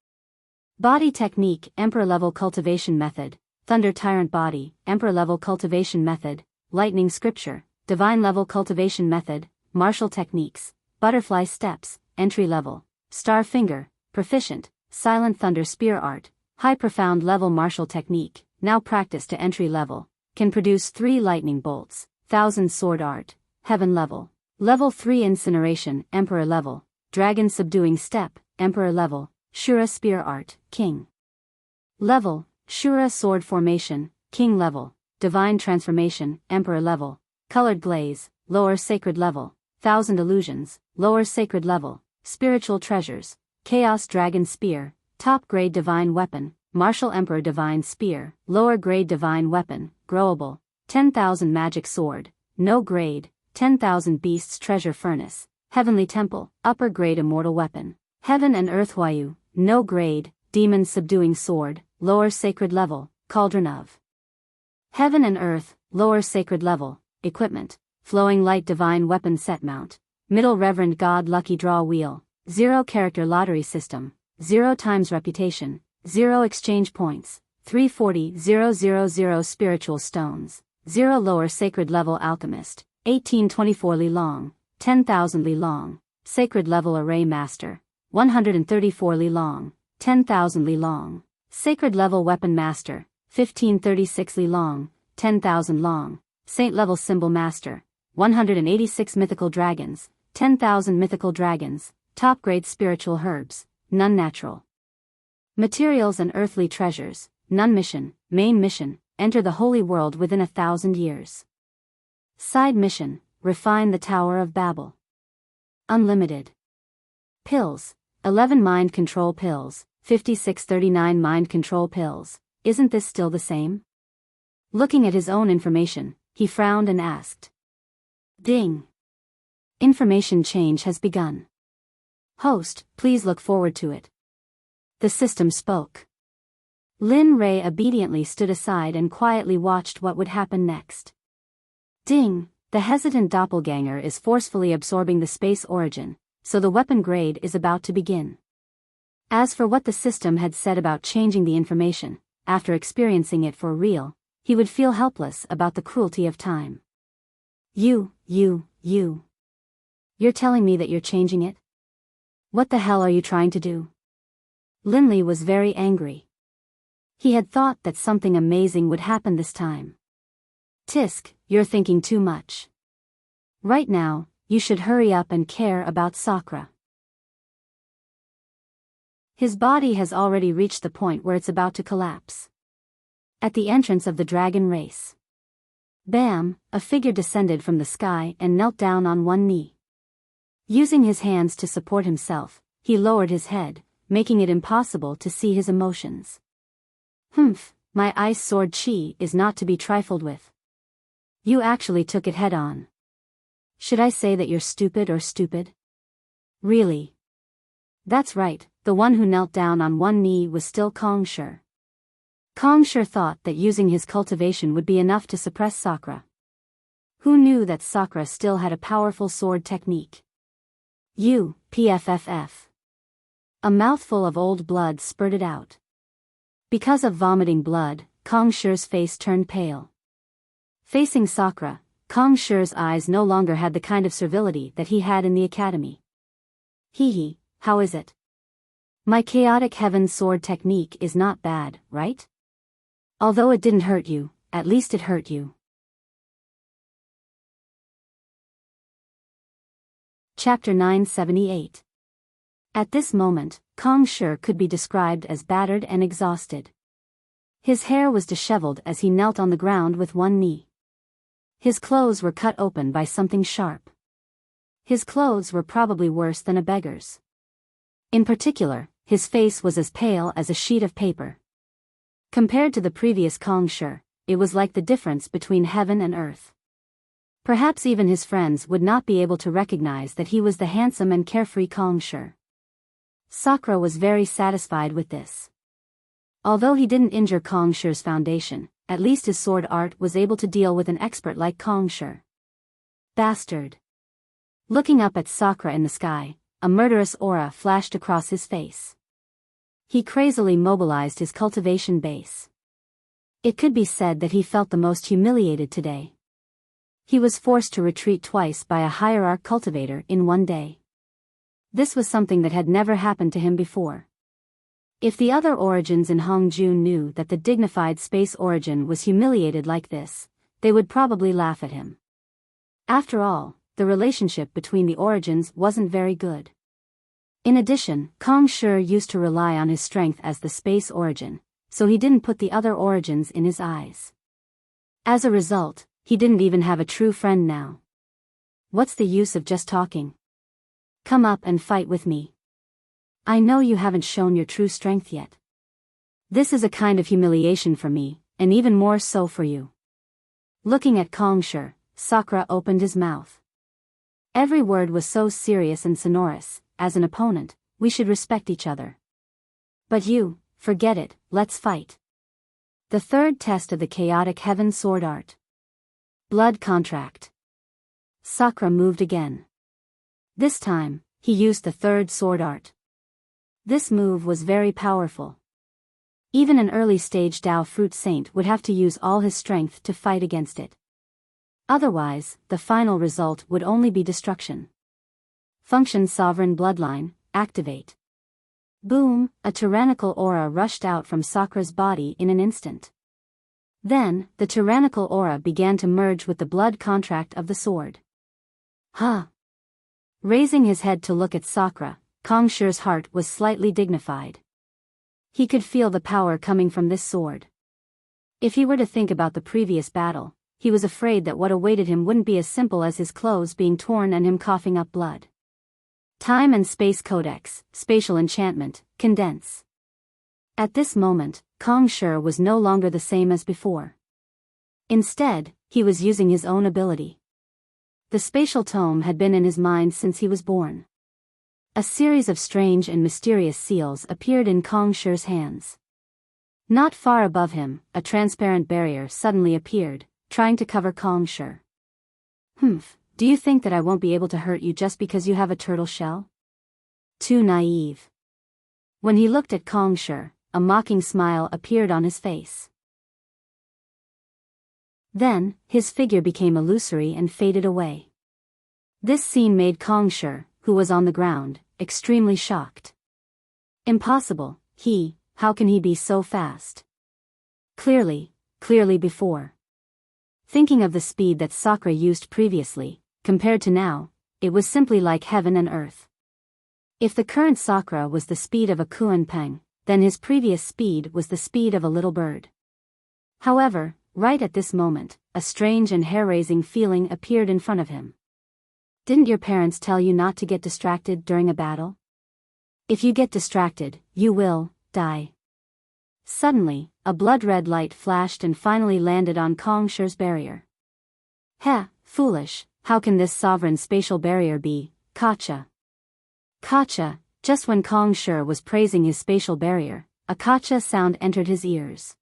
Body technique, emperor level cultivation method, thunder tyrant body, emperor level cultivation method, lightning scripture, divine level cultivation method, martial techniques, butterfly steps, entry level, star finger, proficient, silent thunder spear art, high profound level martial technique, now practice to entry level, can produce 3 lightning bolts, 1000 sword art, heaven level, level 3 incineration, emperor level, dragon subduing step, emperor level, Shura spear art, king level, Shura sword formation, king level, divine transformation, emperor level, colored glaze, lower sacred level, 1000 illusions, lower sacred level, spiritual treasures, chaos dragon spear, top grade divine weapon, martial emperor divine spear, lower grade divine weapon, growable, 10,000 magic sword, no grade, 10,000 beasts treasure furnace, heavenly temple, upper grade immortal weapon, heaven and earth Wayu, no grade, demon subduing sword, lower sacred level, cauldron of heaven and earth, lower sacred level, equipment, flowing light divine weapon set mount, middle reverend god lucky draw wheel, 0 character lottery system, 0 times reputation, 0 exchange points, 340,000 spiritual stones, 0 lower sacred level alchemist, 1824 Li Long, 10,000 Li Long, sacred level array master, 134 Li Long, 10,000 Li Long, sacred level weapon master, 1536 Li Long, 10,000 Long, saint level symbol master, 186 mythical dragons, 10,000 mythical dragons, top grade spiritual herbs, none natural. Materials and earthly treasures, none mission, main mission, enter the holy world within 1,000 years. Side mission, refine the Tower of Babel. Unlimited. Pills, 11 mind control pills, 5639 mind control pills, isn't this still the same? Looking at his own information, he frowned and asked. Ding. Information change has begun. Host, please look forward to it. The system spoke. Lin Rei obediently stood aside and quietly watched what would happen next. Ding, the hesitant doppelganger is forcefully absorbing the space origin, so the weapon grade is about to begin. As for what the system had said about changing the information, after experiencing it for real, he would feel helpless about the cruelty of time. You're telling me that you're changing it? What the hell are you trying to do? Linley was very angry. He had thought that something amazing would happen this time. Tisk, you're thinking too much. Right now, you should hurry up and care about Sakura. His body has already reached the point where it's about to collapse. At the entrance of the dragon race. Bam! A figure descended from the sky and knelt down on one knee. Using his hands to support himself, he lowered his head, making it impossible to see his emotions. Humph, my ice sword chi is not to be trifled with. You actually took it head on. Should I say that you're stupid or stupid? Really? That's right, the one who knelt down on one knee was still Kong Shi. Kong Shi thought that using his cultivation would be enough to suppress Sakura. Who knew that Sakura still had a powerful sword technique? Pfff. A mouthful of old blood spurted out. Because of vomiting blood, Kong Shi's face turned pale. Facing Sakura, Kong Shi's eyes no longer had the kind of servility that he had in the academy. Hee, how is it? My chaotic heaven sword technique is not bad, right? Although it didn't hurt you, at least it hurt you. Chapter 978. At this moment, Kong Shi could be described as battered and exhausted. His hair was disheveled as he knelt on the ground with one knee. His clothes were cut open by something sharp. His clothes were probably worse than a beggar's. In particular, his face was as pale as a sheet of paper. Compared to the previous Kong Shi, it was like the difference between heaven and earth. Perhaps even his friends would not be able to recognize that he was the handsome and carefree Kong Shi. Sakura was very satisfied with this. Although he didn't injure Kong Shi's foundation, at least his sword art was able to deal with an expert like Kong Shi. Bastard. Looking up at Sakura in the sky, a murderous aura flashed across his face. He crazily mobilized his cultivation base. It could be said that he felt the most humiliated today. He was forced to retreat twice by a hierarch cultivator in one day. This was something that had never happened to him before. If the other origins in Hongjun knew that the dignified space origin was humiliated like this, they would probably laugh at him. After all, the relationship between the origins wasn't very good. In addition, Kong Shi used to rely on his strength as the space origin, so he didn't put the other origins in his eyes. As a result, he didn't even have a true friend now. What's the use of just talking? Come up and fight with me. I know you haven't shown your true strength yet. This is a kind of humiliation for me, and even more so for you. Looking at Kong Shi, Sakura opened his mouth. Every word was so serious and sonorous. As an opponent, we should respect each other. But you, forget it, let's fight. The third test of the chaotic heaven sword art. Blood contract. Sakura moved again. This time, he used the third sword art. This move was very powerful. Even an early-stage Dao fruit saint would have to use all his strength to fight against it. Otherwise, the final result would only be destruction. Function Sovereign Bloodline, activate. Boom, a tyrannical aura rushed out from Sakura's body in an instant. Then, the tyrannical aura began to merge with the blood contract of the sword. Huh. Raising his head to look at Sakura, Kong Shi's heart was slightly dignified. He could feel the power coming from this sword. If he were to think about the previous battle, he was afraid that what awaited him wouldn't be as simple as his clothes being torn and him coughing up blood. Time and Space Codex, Spatial Enchantment, Condense. At this moment, Kong Shi was no longer the same as before. Instead, he was using his own ability. The spatial tome had been in his mind since he was born. A series of strange and mysterious seals appeared in Kong Shi's hands. Not far above him, a transparent barrier suddenly appeared, trying to cover Kong Shi. Humph. Do you think that I won't be able to hurt you just because you have a turtle shell? Too naive. When he looked at Kong Shi, a mocking smile appeared on his face. Then, his figure became illusory and faded away. This scene made Kong Shi, who was on the ground, extremely shocked. Impossible, how can he be so fast? Clearly before. Thinking of the speed that Sakura used previously, compared to now, it was simply like heaven and earth. If the current Sakura was the speed of a Kuan-peng, then his previous speed was the speed of a little bird. However, right at this moment, a strange and hair-raising feeling appeared in front of him. Didn't your parents tell you not to get distracted during a battle? If you get distracted, you will die. Suddenly, a blood-red light flashed and finally landed on Kong Shi's barrier. Heh, foolish, how can this sovereign spatial barrier be, Kacha? Kacha, just when Kong Shi was praising his spatial barrier, a Kacha sound entered his ears.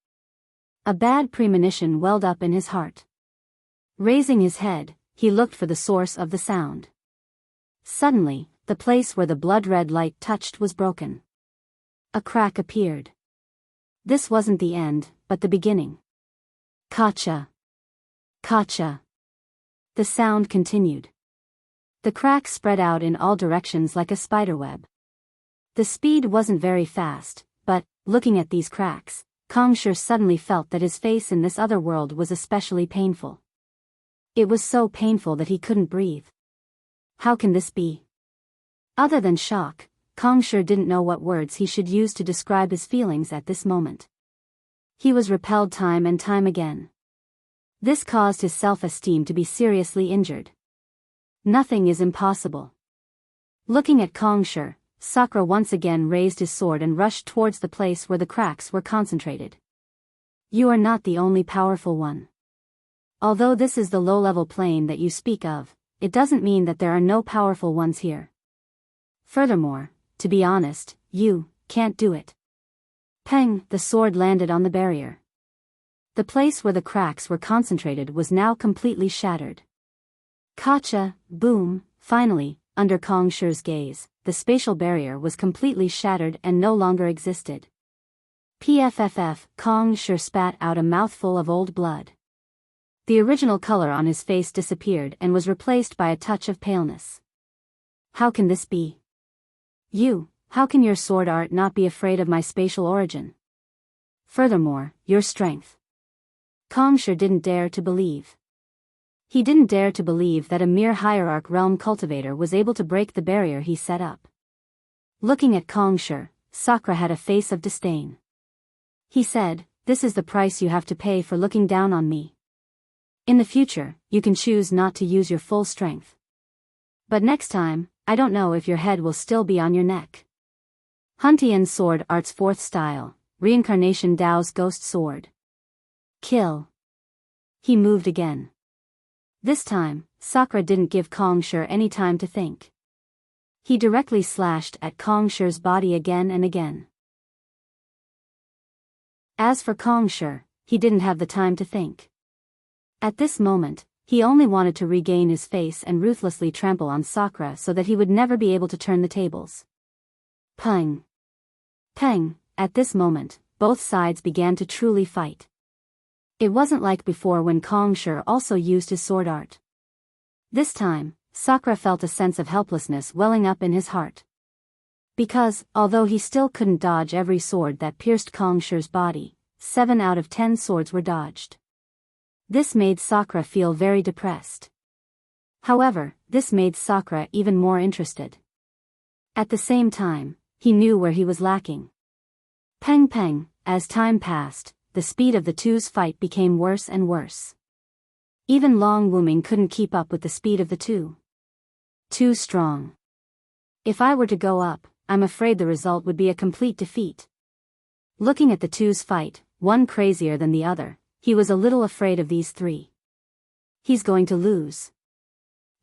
A bad premonition welled up in his heart. Raising his head, he looked for the source of the sound. Suddenly, the place where the blood-red light touched was broken. A crack appeared. This wasn't the end, but the beginning. Kacha. Kacha. The sound continued. The crack spread out in all directions like a spiderweb. The speed wasn't very fast, but, looking at these cracks, Kong Shi suddenly felt that his face in this other world was especially painful. It was so painful that he couldn't breathe. How can this be? Other than shock, Kong Shi didn't know what words he should use to describe his feelings at this moment. He was repelled time and time again. This caused his self-esteem to be seriously injured. Nothing is impossible. Looking at Kong Shi, Sakura once again raised his sword and rushed towards the place where the cracks were concentrated. You are not the only powerful one. Although this is the low-level plane that you speak of, it doesn't mean that there are no powerful ones here. Furthermore, to be honest, you can't do it. Peng, the sword landed on the barrier. The place where the cracks were concentrated was now completely shattered. Kacha, boom, finally, under Kong Shi's gaze, the spatial barrier was completely shattered and no longer existed. Pfff, Kong Shi spat out a mouthful of old blood. The original color on his face disappeared and was replaced by a touch of paleness. How can this be? How can your sword art not be afraid of my spatial origin? Furthermore, your strength. Kong Shi didn't dare to believe. He didn't dare to believe that a mere hierarch realm cultivator was able to break the barrier he set up. Looking at Kong Shi, Sakura had a face of disdain. He said, "This is the price you have to pay for looking down on me. In the future, you can choose not to use your full strength. But next time, I don't know if your head will still be on your neck." Huntian Sword Art's 4th style, Reincarnation Dao's Ghost Sword. Kill. He moved again. This time, Sakura didn't give Kong Shi any time to think. He directly slashed at Kong Shi's body again and again. As for Kong Shi, he didn't have the time to think. At this moment, he only wanted to regain his face and ruthlessly trample on Sakura so that he would never be able to turn the tables. Peng. Peng, at this moment, both sides began to truly fight. It wasn't like before when Kong Shi also used his sword art. This time, Sakura felt a sense of helplessness welling up in his heart. Because, although he still couldn't dodge every sword that pierced Kong Shi's body, 7 out of 10 swords were dodged. This made Sakura feel very depressed. However, this made Sakura even more interested. At the same time, he knew where he was lacking. Peng peng, as time passed, the speed of the two's fight became worse and worse. Even Long Wuming couldn't keep up with the speed of the two. Too strong. If I were to go up, I'm afraid the result would be a complete defeat. Looking at the two's fight, one crazier than the other, he was a little afraid of these three. He's going to lose.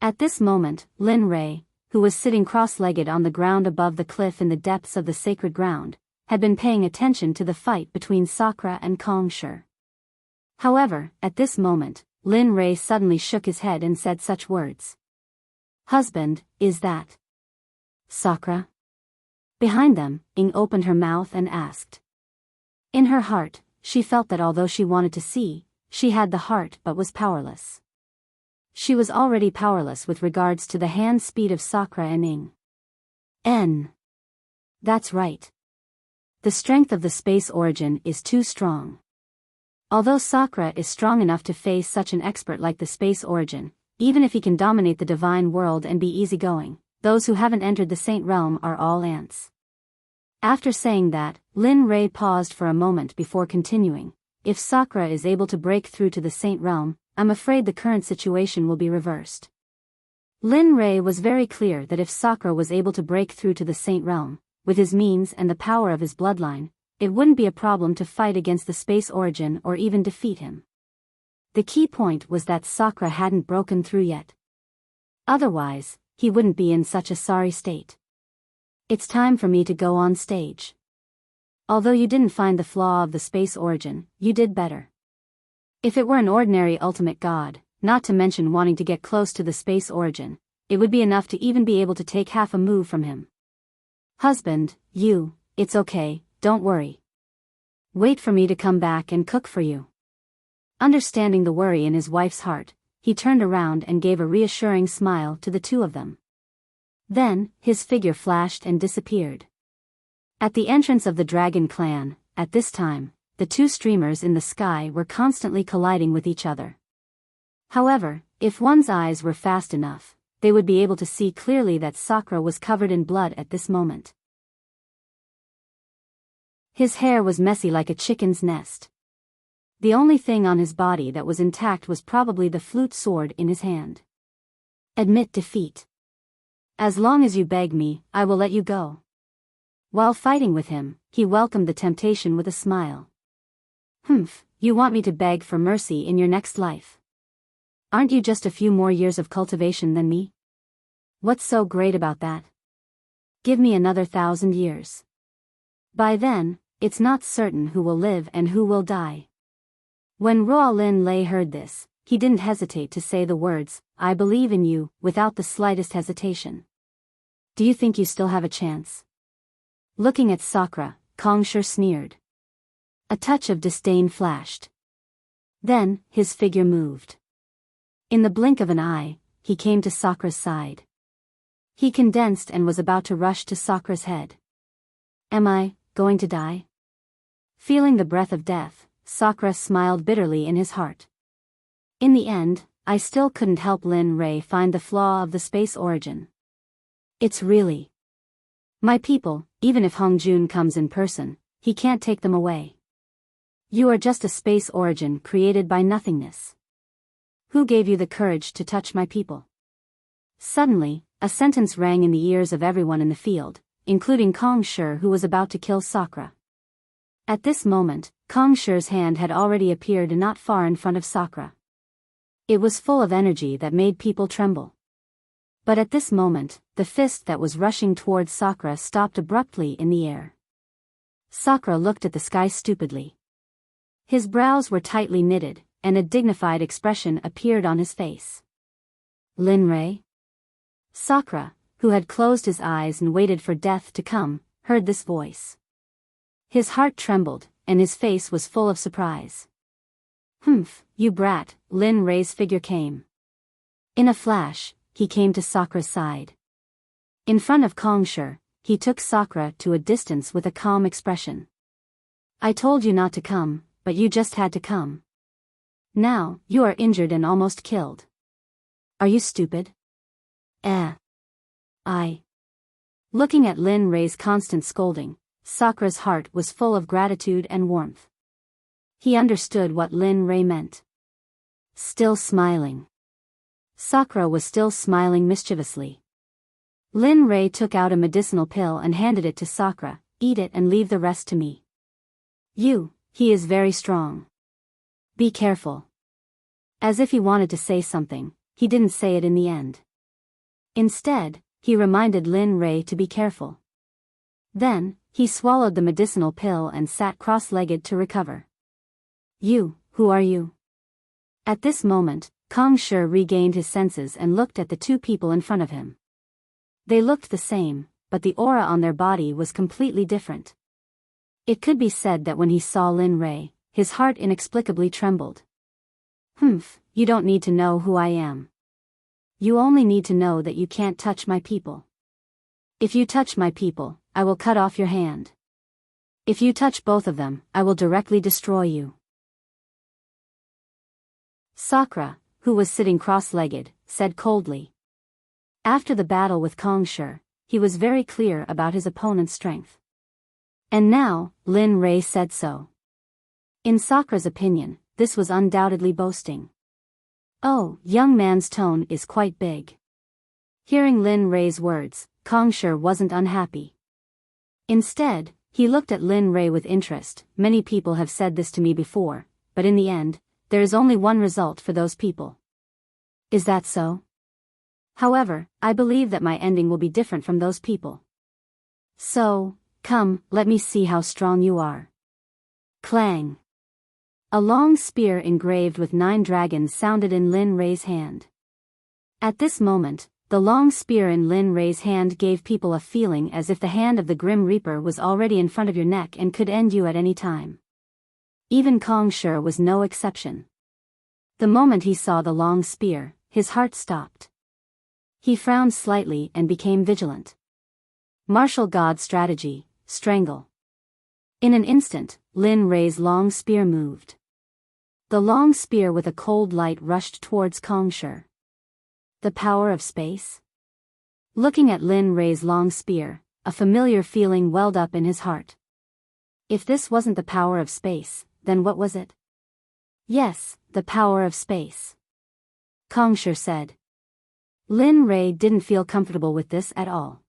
At this moment, Lin Rei, who was sitting cross-legged on the ground above the cliff in the depths of the sacred ground, had been paying attention to the fight between Sakura and Kong Shi. However, at this moment, Lin Rei suddenly shook his head and said such words. "Husband, is that Sakura?" Behind them, Ing opened her mouth and asked. In her heart, she felt that although she wanted to see, she had the heart but was powerless. She was already powerless with regards to the hand speed of Sakura and Ing. That's right. The strength of the space origin is too strong. Although Sakura is strong enough to face such an expert like the space origin, even if he can dominate the divine world and be easygoing, those who haven't entered the Saint Realm are all ants. After saying that, Lin Rei paused for a moment before continuing. If Sakura is able to break through to the Saint Realm, I'm afraid the current situation will be reversed. Lin Rei was very clear that if Sakura was able to break through to the Saint Realm, with his means and the power of his bloodline, it wouldn't be a problem to fight against the Space Origin or even defeat him. The key point was that Sakura hadn't broken through yet. Otherwise, he wouldn't be in such a sorry state. It's time for me to go on stage. Although you didn't find the flaw of the Space Origin, you did better. If it were an ordinary ultimate god, not to mention wanting to get close to the Space Origin, it would be enough to even be able to take half a move from him. Husband, it's okay, don't worry. Wait for me to come back and cook for you. Understanding the worry in his wife's heart, he turned around and gave a reassuring smile to the two of them. Then, his figure flashed and disappeared. At the entrance of the Dragon Clan, at this time, the two streamers in the sky were constantly colliding with each other. However, if one's eyes were fast enough, they would be able to see clearly that Sakura was covered in blood at this moment. His hair was messy like a chicken's nest. The only thing on his body that was intact was probably the flute sword in his hand. Admit defeat. As long as you beg me, I will let you go. While fighting with him, he welcomed the temptation with a smile. You want me to beg for mercy in your next life? Aren't you just a few more years of cultivation than me? What's so great about that? Give me another 1,000 years. By then, it's not certain who will live and who will die. When Ruo Lin Lei heard this, he didn't hesitate to say the words, I believe in you, without the slightest hesitation. Do you think you still have a chance? Looking at Sakura, Kong Shi sneered. A touch of disdain flashed. Then, his figure moved. In the blink of an eye, he came to Sakura's side. He condensed and was about to rush to Sakura's head. Am I going to die? Feeling the breath of death, Sakura smiled bitterly in his heart. In the end, I still couldn't help Lin Rei find the flaw of the Space Origin. It's really my people. Even if Hong Jun comes in person, he can't take them away. You are just a Space Origin created by nothingness. Who gave you the courage to touch my people? Suddenly, a sentence rang in the ears of everyone in the field, including Kong Shi, who was about to kill Sakura. At this moment, Kong Shi's hand had already appeared not far in front of Sakura. It was full of energy that made people tremble. But at this moment, the fist that was rushing towards Sakura stopped abruptly in the air. Sakura looked at the sky stupidly. His brows were tightly knitted, and a dignified expression appeared on his face. Lin Rei? Sakura, who had closed his eyes and waited for death to come, heard this voice. His heart trembled, and his face was full of surprise. You brat, Lin Rei's figure came. In a flash, he came to Sakura's side. In front of Kong Shi, he took Sakura to a distance with a calm expression. I told you not to come, but you just had to come. Now, you are injured and almost killed. Are you stupid? Looking at Lin Rei's constant scolding, Sakura's heart was full of gratitude and warmth. He understood what Lin Rei meant. Still smiling. Sakura was still smiling mischievously. Lin Rei took out a medicinal pill and handed it to Sakura. Eat it and leave the rest to me. He is very strong. Be careful. As if he wanted to say something, he didn't say it in the end. Instead, he reminded Lin Rei to be careful. Then, he swallowed the medicinal pill and sat cross-legged to recover. Who are you? At this moment, Kong Shi regained his senses and looked at the two people in front of him. They looked the same, but the aura on their body was completely different. It could be said that when he saw Lin Rei, his heart inexplicably trembled. You don't need to know who I am. You only need to know that you can't touch my people. If you touch my people, I will cut off your hand. If you touch both of them, I will directly destroy you. Sakura, who was sitting cross-legged, said coldly. After the battle with Kong Shi, he was very clear about his opponent's strength. And now, Lin Rei said so. In Sakra's opinion, this was undoubtedly boasting. Oh, young man's tone is quite big. Hearing Lin Rei's words, Kong Shi wasn't unhappy. Instead, he looked at Lin Rei with interest. Many people have said this to me before, but in the end, there is only one result for those people. Is that so? However, I believe that my ending will be different from those people. So, come, let me see how strong you are. Clang. A long spear engraved with 9 dragons sounded in Lin Rei's hand. At this moment, the long spear in Lin Rei's hand gave people a feeling as if the hand of the Grim Reaper was already in front of your neck and could end you at any time. Even Kong Shi was no exception. The moment he saw the long spear, his heart stopped. He frowned slightly and became vigilant. Martial God strategy, strangle. In an instant, Lin Rei's long spear moved. The long spear with a cold light rushed towards Kong Shi. The power of space? Looking at Lin Rei's long spear, a familiar feeling welled up in his heart. If this wasn't the power of space, then what was it? Yes, the power of space. Kong Shi said. Lin Rei didn't feel comfortable with this at all.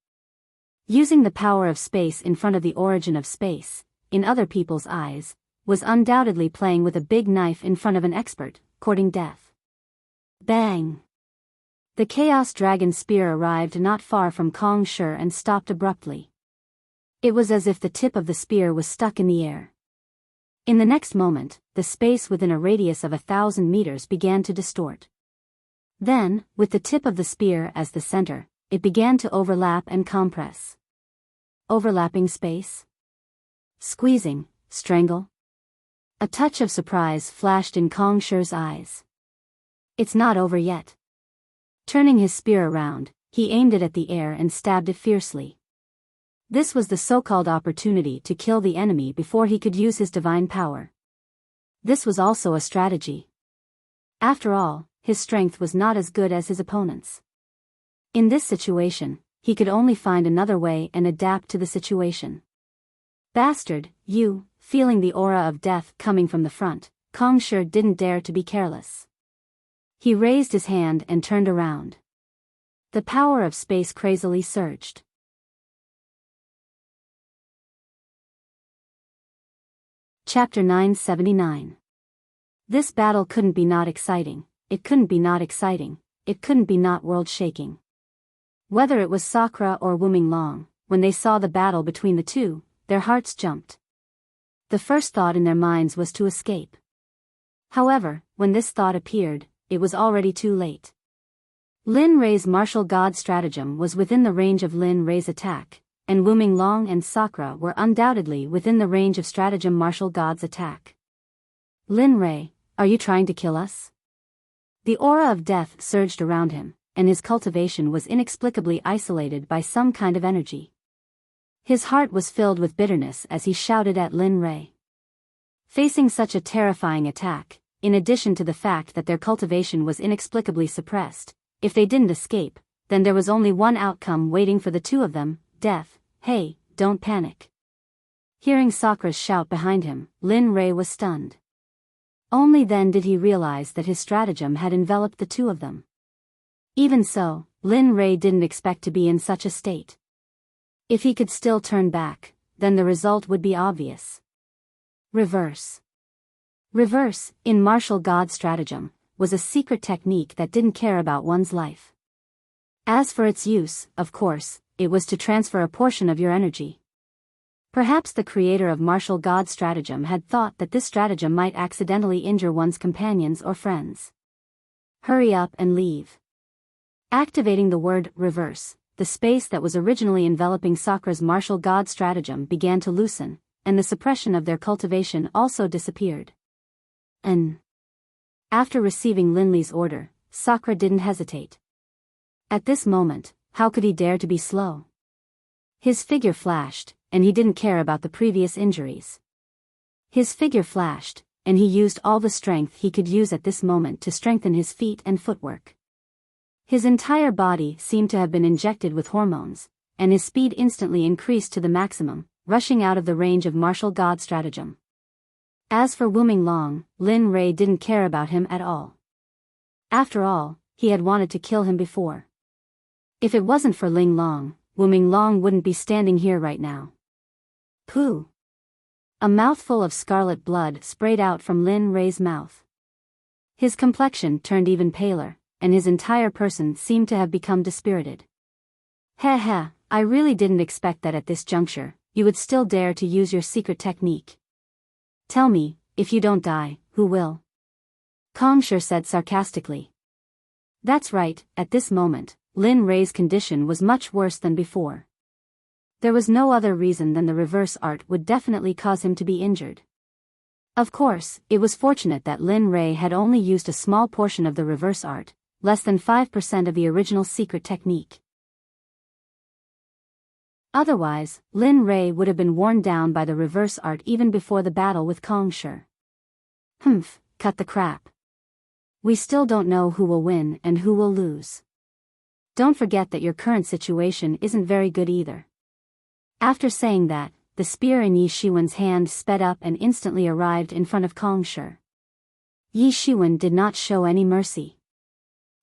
Using the power of space in front of the origin of space, in other people's eyes, was undoubtedly playing with a big knife in front of an expert, courting death. Bang! The Chaos Dragon spear arrived not far from Kong Shi and stopped abruptly. It was as if the tip of the spear was stuck in the air. In the next moment, the space within a radius of 1,000 meters began to distort. Then, with the tip of the spear as the center, it began to overlap and compress. Overlapping space? Squeezing, strangle? A touch of surprise flashed in Kong Shi's eyes. It's not over yet. Turning his spear around, he aimed it at the air and stabbed it fiercely. This was the so-called opportunity to kill the enemy before he could use his divine power. This was also a strategy. After all, his strength was not as good as his opponent's. In this situation, he could only find another way and adapt to the situation. Bastard, you, feeling the aura of death coming from the front, Kong Shi didn't dare to be careless. He raised his hand and turned around. The power of space crazily surged. Chapter 979. This battle couldn't be not exciting, it couldn't be not exciting, it couldn't be not world-shaking. Whether it was Sakra or Wuming Long, when they saw the battle between the two, their hearts jumped. The first thought in their minds was to escape. However, when this thought appeared, it was already too late. Lin Rei's martial god stratagem was within the range of Lin Rei's attack, and Wuming Long and Sakra were undoubtedly within the range of stratagem martial god's attack. Lin Rei, are you trying to kill us? The aura of death surged around him, and his cultivation was inexplicably isolated by some kind of energy. His heart was filled with bitterness as he shouted at Lin Rei. Facing such a terrifying attack, in addition to the fact that their cultivation was inexplicably suppressed, if they didn't escape, then there was only one outcome waiting for the two of them, death. Hey, don't panic. Hearing Sakra's shout behind him, Lin Rei was stunned. Only then did he realize that his stratagem had enveloped the two of them. Even so, Lin Rei didn't expect to be in such a state. If he could still turn back, then the result would be obvious. Reverse. Reverse, in martial god stratagem, was a secret technique that didn't care about one's life. As for its use, of course, it was to transfer a portion of your energy. Perhaps the creator of martial god stratagem had thought that this stratagem might accidentally injure one's companions or friends. Hurry up and leave. Activating the word reverse, the space that was originally enveloping Sakra's martial god stratagem began to loosen, and the suppression of their cultivation also disappeared. After receiving Linley's order, Sakra didn't hesitate. At this moment, how could he dare to be slow? His figure flashed, and he didn't care about the previous injuries. His figure flashed, and he used all the strength he could use at this moment to strengthen his feet and footwork. His entire body seemed to have been injected with hormones, and his speed instantly increased to the maximum, rushing out of the range of martial god stratagem. As for Wu Minglong, Lin Rei didn't care about him at all. After all, he had wanted to kill him before. If it wasn't for Ling Long, Wu Minglong wouldn't be standing here right now. Pooh! A mouthful of scarlet blood sprayed out from Lin Rei's mouth. His complexion turned even paler, and his entire person seemed to have become dispirited. Heh heh, I really didn't expect that at this juncture, you would still dare to use your secret technique. Tell me, if you don't die, who will? Kong Shi said sarcastically. That's right, at this moment, Lin Rei's condition was much worse than before. There was no other reason than the reverse art would definitely cause him to be injured. Of course, it was fortunate that Lin Rei had only used a small portion of the reverse art, less than 5% of the original secret technique. Otherwise, Lin Rei would have been worn down by the reverse art even before the battle with Kong Shi. Humph, cut the crap. We still don't know who will win and who will lose. Don't forget that your current situation isn't very good either. After saying that, the spear in Yi Shiwen's hand sped up and instantly arrived in front of Kong Shi. Yi Shiwen did not show any mercy.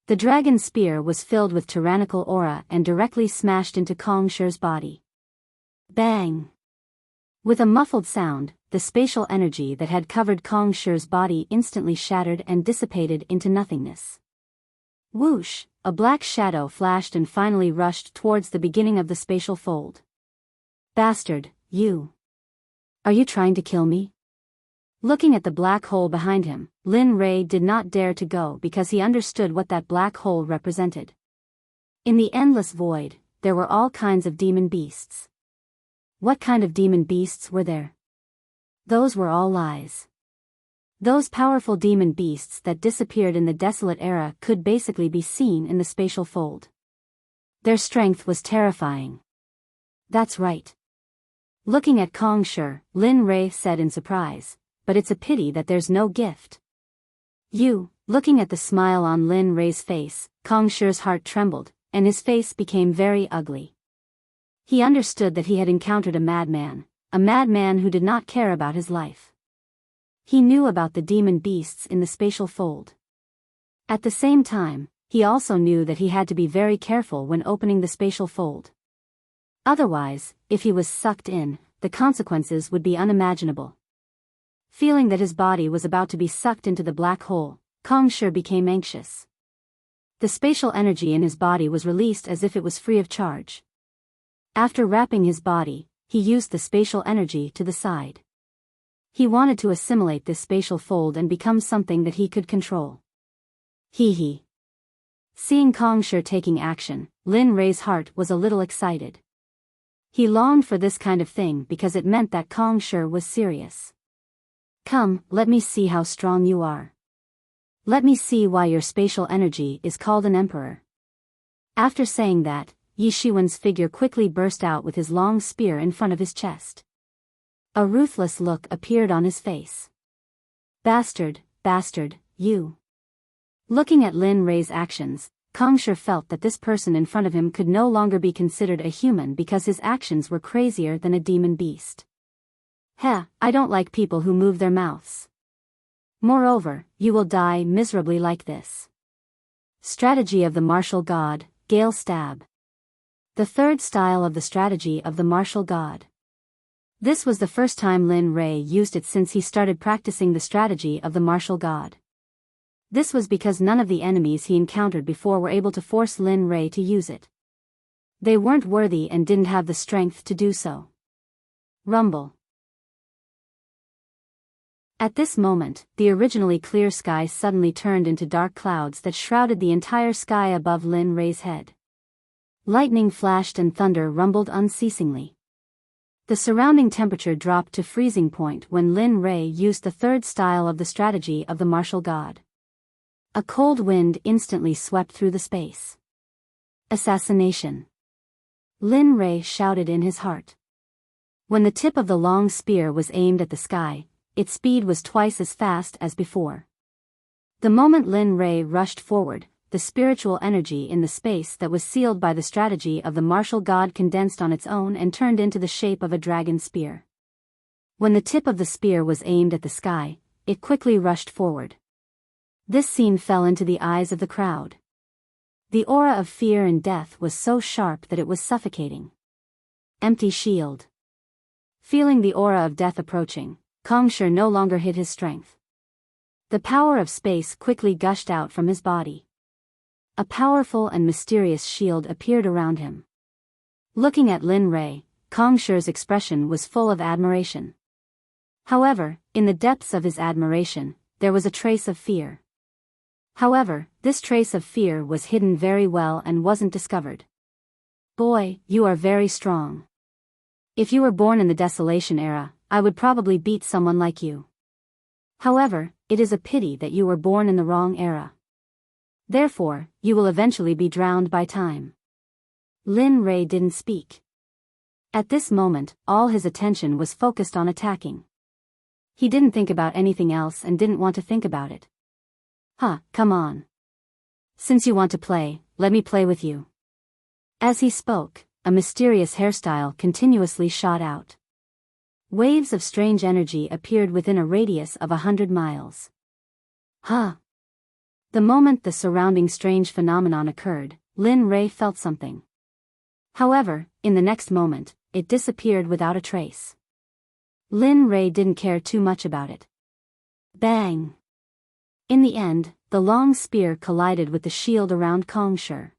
The dragon spear was filled with tyrannical aura and directly smashed into Kong Shi's body. Bang! With a muffled sound, the spatial energy that had covered Kong Shi's body instantly shattered and dissipated into nothingness. Whoosh! A black shadow flashed and finally rushed towards the beginning of the spatial fold. Bastard, you! Are you trying to kill me? Looking at the black hole behind him, Lin Rei did not dare to go because he understood what that black hole represented. In the endless void, there were all kinds of demon beasts. What kind of demon beasts were there? Those were all lies. Those powerful demon beasts that disappeared in the desolate era could basically be seen in the spatial fold. Their strength was terrifying. That's right. Looking at Kong Shi, Lin Rei said in surprise, but it's a pity that there's no gift. Looking at the smile on Lin Rei's face, Kong Shi's heart trembled, and his face became very ugly. He understood that he had encountered a madman who did not care about his life. He knew about the demon beasts in the spatial fold. At the same time, he also knew that he had to be very careful when opening the spatial fold. Otherwise, if he was sucked in, the consequences would be unimaginable. Feeling that his body was about to be sucked into the black hole, Kong Shi became anxious. The spatial energy in his body was released as if it was free of charge. After wrapping his body, he used the spatial energy to the side. He wanted to assimilate this spatial fold and become something that he could control. Hee. Seeing Kong Shi taking action, Lin Rei's heart was a little excited. He longed for this kind of thing because it meant that Kong Shi was serious. Come, let me see how strong you are. Let me see why your spatial energy is called an emperor. After saying that, Yi Shiwen's figure quickly burst out with his long spear in front of his chest. A ruthless look appeared on his face. Bastard, you. Looking at Lin Rei's actions, Kong Shi felt that this person in front of him could no longer be considered a human because his actions were crazier than a demon beast. I don't like people who move their mouths. Moreover, you will die miserably like this. Strategy of the martial god, Gale Stab. The third style of the strategy of the martial god. This was the first time Lin Rei used it since he started practicing the strategy of the martial god. This was because none of the enemies he encountered before were able to force Lin Rei to use it. They weren't worthy and didn't have the strength to do so. Rumble. At this moment, the originally clear sky suddenly turned into dark clouds that shrouded the entire sky above Lin Rei's head. Lightning flashed and thunder rumbled unceasingly. The surrounding temperature dropped to freezing point when Lin Rei used the third style of the strategy of the martial god. A cold wind instantly swept through the space. Assassination. Lin Rei shouted in his heart. When the tip of the long spear was aimed at the sky, its speed was twice as fast as before. The moment Lin Rei rushed forward, the spiritual energy in the space that was sealed by the strategy of the martial god condensed on its own and turned into the shape of a dragon spear. When the tip of the spear was aimed at the sky, it quickly rushed forward. This scene fell into the eyes of the crowd. The aura of fear and death was so sharp that it was suffocating. Empty shield. Feeling the aura of death approaching, Kongsher no longer hid his strength. The power of space quickly gushed out from his body. A powerful and mysterious shield appeared around him. Looking at Lin Rei, Kongsher's expression was full of admiration. However, in the depths of his admiration, there was a trace of fear. However, this trace of fear was hidden very well and wasn't discovered. Boy, you are very strong. If you were born in the Desolation era, I would probably beat someone like you. However, it is a pity that you were born in the wrong era. Therefore, you will eventually be drowned by time. Lin Rei didn't speak. At this moment, all his attention was focused on attacking. He didn't think about anything else and didn't want to think about it. Come on. Since you want to play, let me play with you. As he spoke, a mysterious hairstyle continuously shot out. Waves of strange energy appeared within a radius of 100 miles. The moment the surrounding strange phenomenon occurred, Lin Rei felt something. However, in the next moment, it disappeared without a trace. Lin Rei didn't care too much about it. Bang! In the end, the long spear collided with the shield around Kongsher.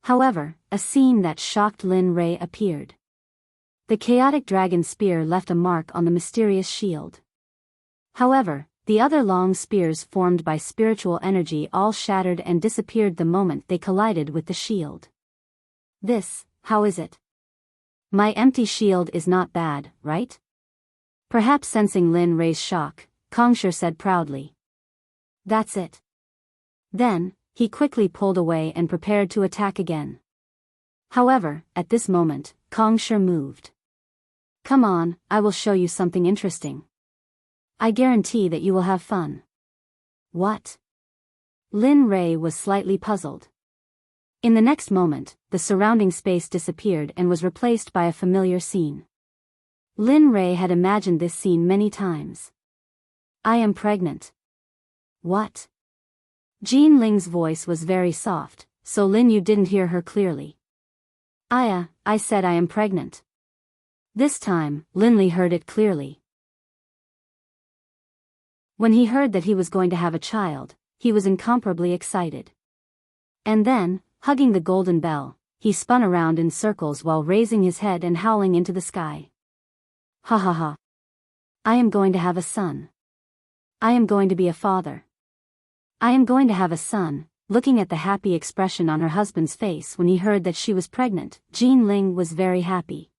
However, a scene that shocked Lin Rei appeared. The chaotic dragon spear left a mark on the mysterious shield. However, the other long spears formed by spiritual energy all shattered and disappeared the moment they collided with the shield. How is it? My empty shield is not bad, right? Perhaps sensing Lin Rei's shock, Kongsher said proudly. That's it. Then, he quickly pulled away and prepared to attack again. However, at this moment, Kongsher moved. Come on, I will show you something interesting. I guarantee that you will have fun. What? Lin Rei was slightly puzzled. In the next moment, the surrounding space disappeared and was replaced by a familiar scene. Lin Rei had imagined this scene many times. I am pregnant. What? Jean Ling's voice was very soft, so Lin Yu didn't hear her clearly. I said I am pregnant. This time, Lin Li heard it clearly. When he heard that he was going to have a child, he was incomparably excited. And then, hugging the golden bell, he spun around in circles while raising his head and howling into the sky. Ha ha ha. I am going to have a son. I am going to be a father. I am going to have a son. Looking at the happy expression on her husband's face when he heard that she was pregnant, Jean Ling was very happy.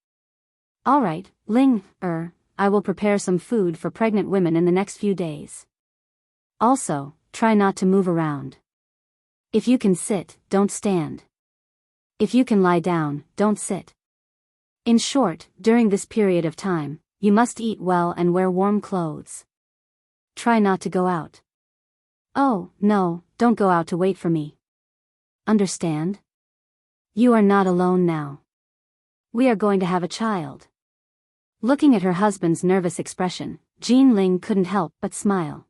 Alright, Ling, I will prepare some food for pregnant women in the next few days. Also, try not to move around. If you can sit, don't stand. If you can lie down, don't sit. In short, during this period of time, you must eat well and wear warm clothes. Try not to go out. Oh, no, don't go out to wait for me. Understand? You are not alone now. We are going to have a child. Looking at her husband's nervous expression, Jean Ling couldn't help but smile.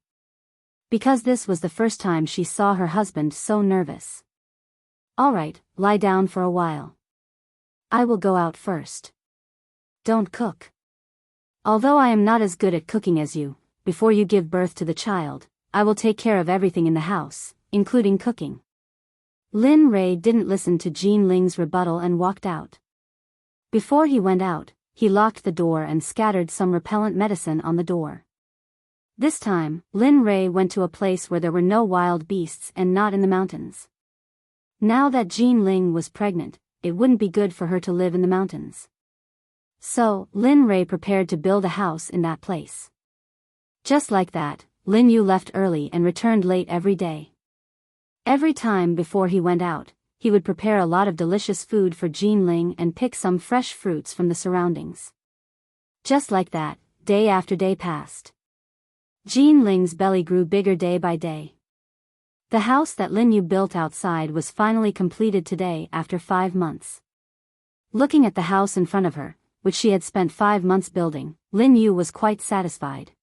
Because this was the first time she saw her husband so nervous. Alright, lie down for a while. I will go out first. Don't cook. Although I am not as good at cooking as you, before you give birth to the child, I will take care of everything in the house, including cooking. Lin Rei didn't listen to Jean Ling's rebuttal and walked out. Before he went out, he locked the door and scattered some repellent medicine on the door. This time, Lin Rei went to a place where there were no wild beasts and not in the mountains. Now that Jean Ling was pregnant, it wouldn't be good for her to live in the mountains. So, Lin Rei prepared to build a house in that place. Just like that, Lin Yu left early and returned late every day. Every time before he went out, he would prepare a lot of delicious food for Jean Ling and pick some fresh fruits from the surroundings. Just like that, day after day passed. Jean Ling's belly grew bigger day by day. The house that Lin Yu built outside was finally completed today after 5 months. Looking at the house in front of her, which she had spent 5 months building, Lin Yu was quite satisfied.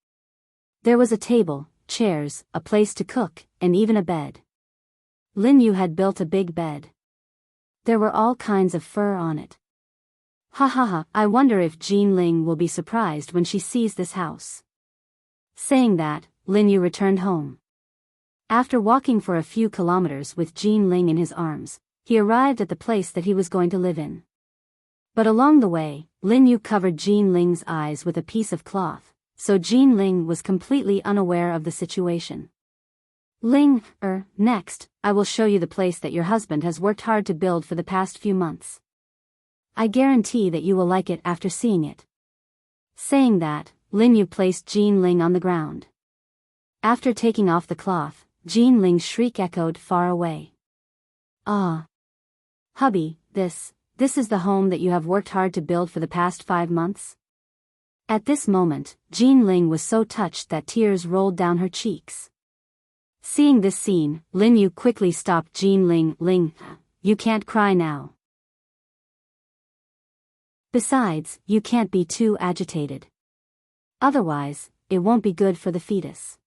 There was a table, chairs, a place to cook, and even a bed. Lin Yu had built a big bed. There were all kinds of fur on it. Ha ha ha, I wonder if Jean Ling will be surprised when she sees this house. Saying that, Lin Yu returned home. After walking for a few kilometers with Jean Ling in his arms, he arrived at the place that he was going to live in. But along the way, Lin Yu covered Jean Ling's eyes with a piece of cloth, so Jean Ling was completely unaware of the situation. Ling, next, I will show you the place that your husband has worked hard to build for the past few months. I guarantee that you will like it after seeing it. Saying that, Lin Yu placed Jean Ling on the ground. After taking off the cloth, Jean Ling's shriek echoed far away. Ah! Hubby, this is the home that you have worked hard to build for the past 5 months? At this moment, Jean Ling was so touched that tears rolled down her cheeks. Seeing this scene, Lin Yu quickly stopped Jean Ling. Ling, you can't cry now. Besides, you can't be too agitated. Otherwise, it won't be good for the fetus.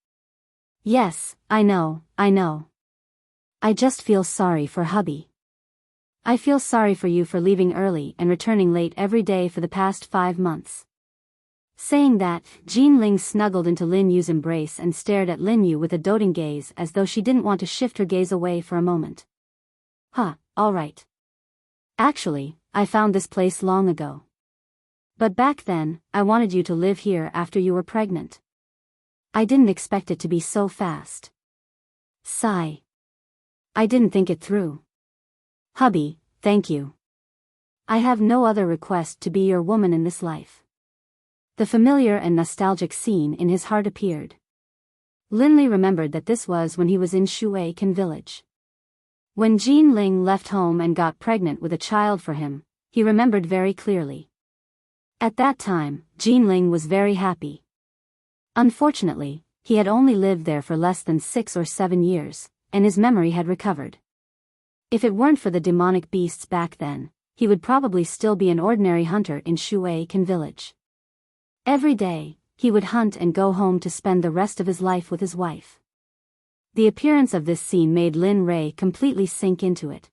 Yes, I know. I just feel sorry for hubby. I feel sorry for you for leaving early and returning late every day for the past 5 months. Saying that, Jean Ling snuggled into Lin Yu's embrace and stared at Lin Yu with a doting gaze as though she didn't want to shift her gaze away for a moment. All right. Actually, I found this place long ago. But back then, I wanted you to live here after you were pregnant. I didn't expect it to be so fast. Sigh. I didn't think it through. Hubby, thank you. I have no other request to be your woman in this life. The familiar and nostalgic scene in his heart appeared. Linley remembered that this was when he was in Shuaikan village. When Jean Ling left home and got pregnant with a child for him, he remembered very clearly. At that time, Jean Ling was very happy. Unfortunately, he had only lived there for less than 6 or 7 years, and his memory had recovered. If it weren't for the demonic beasts back then, he would probably still be an ordinary hunter in Shuaikan village. Every day, he would hunt and go home to spend the rest of his life with his wife. The appearance of this scene made Lin Ray completely sink into it.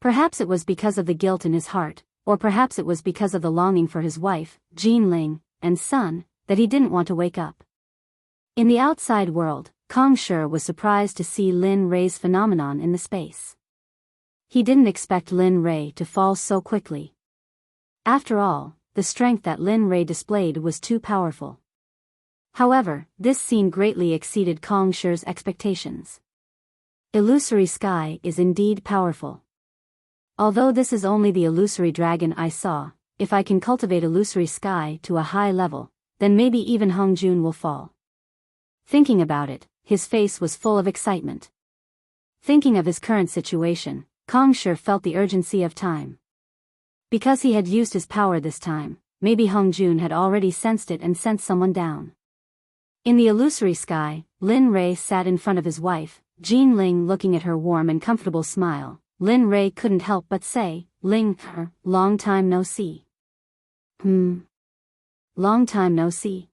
Perhaps it was because of the guilt in his heart, or perhaps it was because of the longing for his wife, Jean Ling, and son, that he didn't want to wake up. In the outside world, Kong Shi was surprised to see Lin Ray's phenomenon in the space. He didn't expect Lin Ray to fall so quickly. After all, the strength that Lin Ray displayed was too powerful. However, this scene greatly exceeded Kong Shi's expectations. Illusory sky is indeed powerful. Although this is only the illusory dragon I saw, if I can cultivate illusory sky to a high level, then maybe even Hong Jun will fall. Thinking about it, his face was full of excitement. Thinking of his current situation, Kong Shi felt the urgency of time. Because he had used his power this time, maybe Hong Jun had already sensed it and sent someone down. In the illusory sky, Lin Ray sat in front of his wife, Jean Ling, looking at her warm and comfortable smile. Lin Ray couldn't help but say, Ling, long time no see. Long time no see.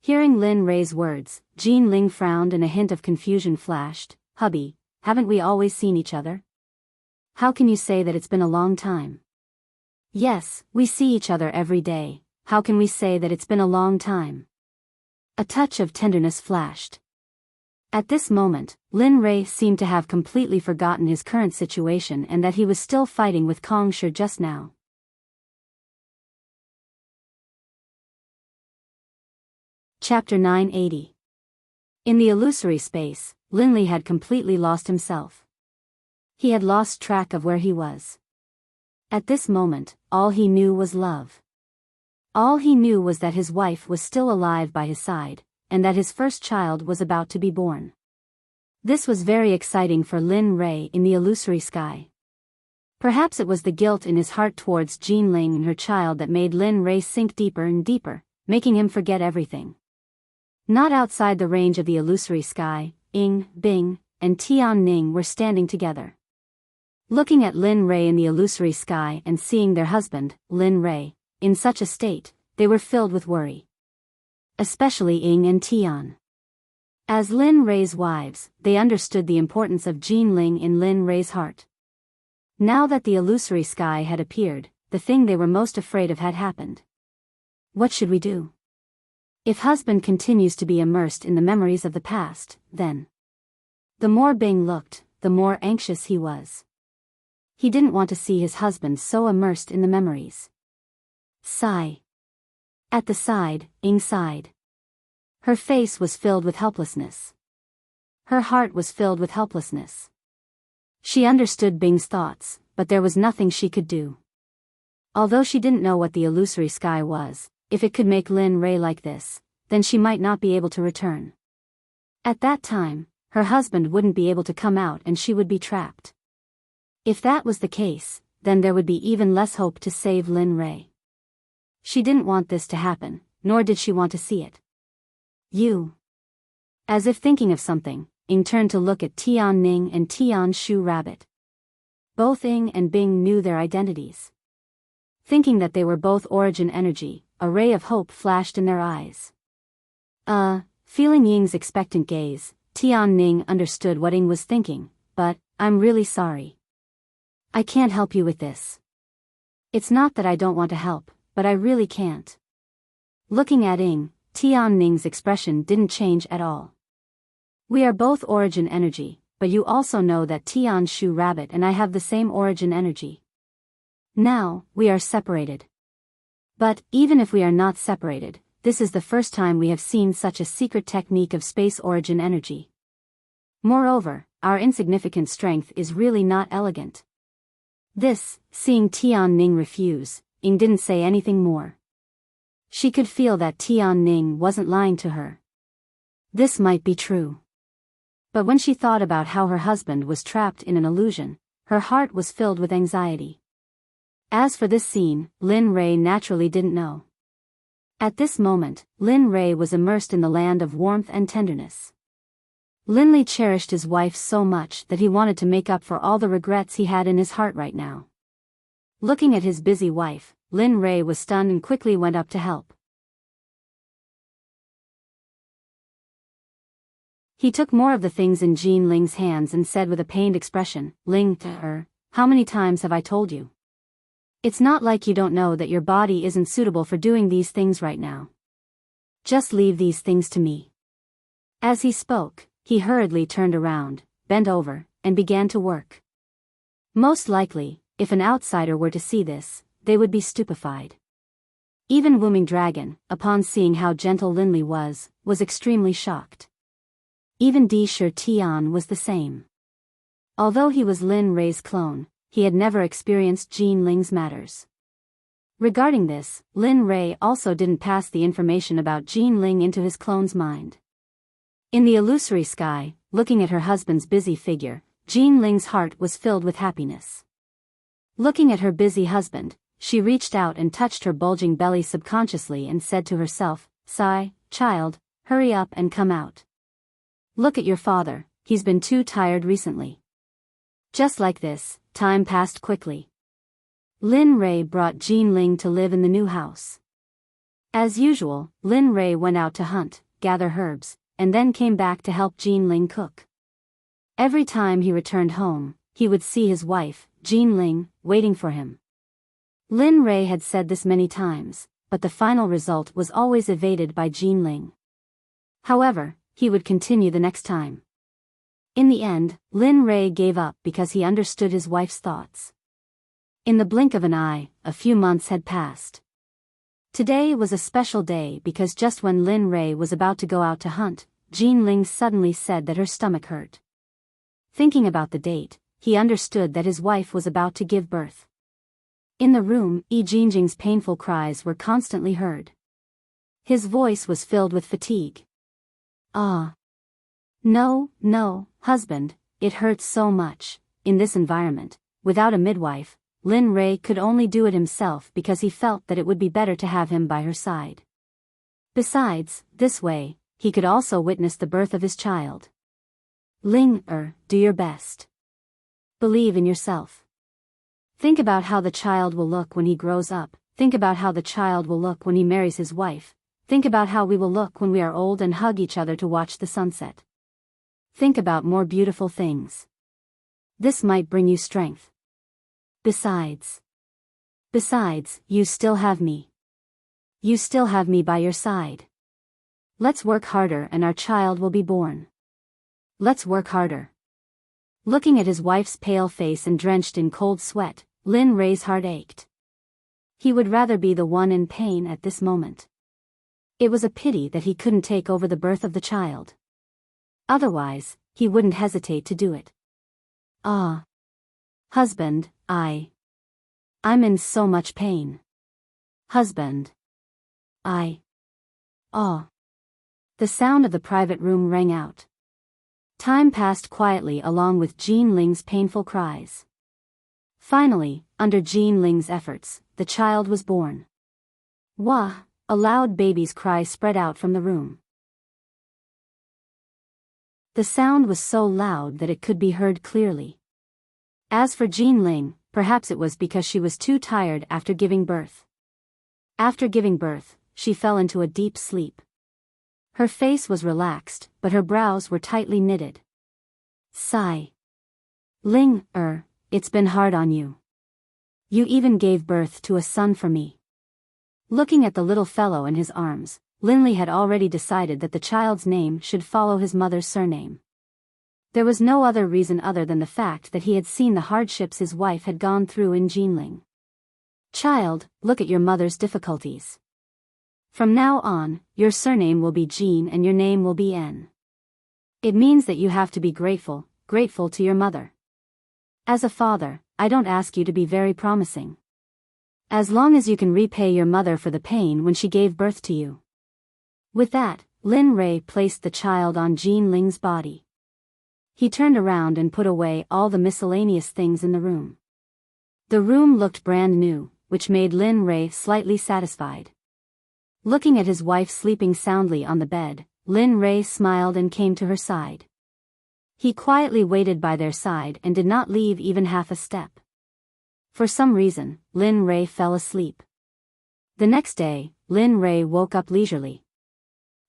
Hearing Lin Ray's words, Jean Ling frowned and a hint of confusion flashed. Hubby, haven't we always seen each other? How can you say that it's been a long time? Yes, we see each other every day. How can we say that it's been a long time? A touch of tenderness flashed. At this moment, Lin Ray seemed to have completely forgotten his current situation and that he was still fighting with Kong Shi just now. Chapter 980. In the illusory space, Linley had completely lost himself. He had lost track of where he was. At this moment, all he knew was love. All he knew was that his wife was still alive by his side, and that his first child was about to be born. This was very exciting for Lin Ray in the illusory sky. Perhaps it was the guilt in his heart towards Jean Ling and her child that made Lin Ray sink deeper and deeper, making him forget everything. Not outside the range of the illusory sky, Bing, and Tian-Ning were standing together. Looking at Lin Rei in the illusory sky and seeing their husband, Lin Rei, in such a state, they were filled with worry. Especially Ying and Tian. As Lin Rei's wives, they understood the importance of Jinling in Lin Rei's heart. Now that the illusory sky had appeared, the thing they were most afraid of had happened. What should we do? If husband continues to be immersed in the memories of the past, then... The more Bing looked, the more anxious he was. He didn't want to see his husband so immersed in the memories. Sigh. At the side, Ying sighed. Her face was filled with helplessness. Her heart was filled with helplessness. She understood Bing's thoughts, but there was nothing she could do. Although she didn't know what the illusory sky was, if it could make Lin Rei like this, then she might not be able to return. At that time, her husband wouldn't be able to come out and she would be trapped. If that was the case, then there would be even less hope to save Lin Rei. She didn't want this to happen, nor did she want to see it. You. As if thinking of something, Ying turned to look at Tian-Ning and Tian-Shu Rabbit. Both Ying and Bing knew their identities. Thinking that they were both origin energy, a ray of hope flashed in their eyes. Feeling Ying's expectant gaze, Tian-Ning understood what Ying was thinking, but, I'm really sorry. I can't help you with this. It's not that I don't want to help, but I really can't. Looking at Ying, Tian-Ning's expression didn't change at all. We are both origin energy, but you also know that Tian-Shu Rabbit and I have the same origin energy. Now, we are separated. But, even if we are not separated, this is the first time we have seen such a secret technique of space origin energy. Moreover, our insignificant strength is really not elegant. This, seeing Tian-Ning refuse, Ying didn't say anything more. She could feel that Tian-Ning wasn't lying to her. This might be true. But when she thought about how her husband was trapped in an illusion, her heart was filled with anxiety. As for this scene, Lin Rei naturally didn't know. At this moment, Lin Rei was immersed in the land of warmth and tenderness. Lin Li cherished his wife so much that he wanted to make up for all the regrets he had in his heart right now. Looking at his busy wife, Lin Rei was stunned and quickly went up to help. He took more of the things in Jean Ling's hands and said with a pained expression, Ling, how many times have I told you? It's not like you don't know that your body isn't suitable for doing these things right now. Just leave these things to me. As he spoke, he hurriedly turned around, bent over, and began to work. Most likely, if an outsider were to see this, they would be stupefied. Even Wuming Dragon, upon seeing how gentle Lin Li was extremely shocked. Even Di Shi Tian was the same. Although he was Lin Rei's clone, he had never experienced Jean Ling's matters. Regarding this, Lin Rei also didn't pass the information about Jean Ling into his clone's mind. In the illusory sky, looking at her husband's busy figure, Jean Ling's heart was filled with happiness. Looking at her busy husband, she reached out and touched her bulging belly subconsciously and said to herself, Sigh, child, hurry up and come out. Look at your father, he's been too tired recently. Just like this, time passed quickly. Lin Rei brought Jean Ling to live in the new house. As usual, Lin Rei went out to hunt, gather herbs, and then came back to help Jean Ling cook. Every time he returned home, he would see his wife, Jean Ling, waiting for him. Lin Rei had said this many times, but the final result was always evaded by Jean Ling. However, he would continue the next time. In the end, Lin Rei gave up because he understood his wife's thoughts. In the blink of an eye, a few months had passed. Today was a special day because just when Lin Rei was about to go out to hunt, Jean Ling suddenly said that her stomach hurt. Thinking about the date, he understood that his wife was about to give birth. In the room, Yi Jingjing's painful cries were constantly heard. His voice was filled with fatigue. No, husband, it hurts so much. In this environment, without a midwife, Lin Rei could only do it himself because he felt that it would be better to have him by her side. Besides, this way, he could also witness the birth of his child. Ling, do your best. Believe in yourself. Think about how the child will look when he grows up. Think about how the child will look when he marries his wife. Think about how we will look when we are old and hug each other to watch the sunset. Think about more beautiful things. This might bring you strength. Besides, you still have me. You still have me by your side. Let's work harder and our child will be born. Let's work harder. Looking at his wife's pale face and drenched in cold sweat, Lin Ray's heart ached. He would rather be the one in pain at this moment. It was a pity that he couldn't take over the birth of the child. Otherwise, he wouldn't hesitate to do it. Ah. Husband, I'm in so much pain. Husband. The sound of the private room rang out. Time passed quietly along with Jean Ling's painful cries. Finally, under Jean Ling's efforts, the child was born. Wah! A loud baby's cry spread out from the room. The sound was so loud that it could be heard clearly. As for Jean Ling, perhaps it was because she was too tired after giving birth. After giving birth, she fell into a deep sleep. Her face was relaxed, but her brows were tightly knitted. Sigh. Ling, it's been hard on you. You even gave birth to a son for me. Looking at the little fellow in his arms, Linley had already decided that the child's name should follow his mother's surname. There was no other reason other than the fact that he had seen the hardships his wife had gone through in Jinling. Child, look at your mother's difficulties. From now on, your surname will be Jean and your name will be N. It means that you have to be grateful to your mother. As a father, I don't ask you to be very promising. As long as you can repay your mother for the pain when she gave birth to you. With that, Lin Ray placed the child on Jean Ling's body. He turned around and put away all the miscellaneous things in the room. The room looked brand new, which made Lin Ray slightly satisfied. Looking at his wife sleeping soundly on the bed, Lin Ray smiled and came to her side. He quietly waited by their side and did not leave even half a step. For some reason, Lin Ray fell asleep. The next day, Lin Ray woke up leisurely.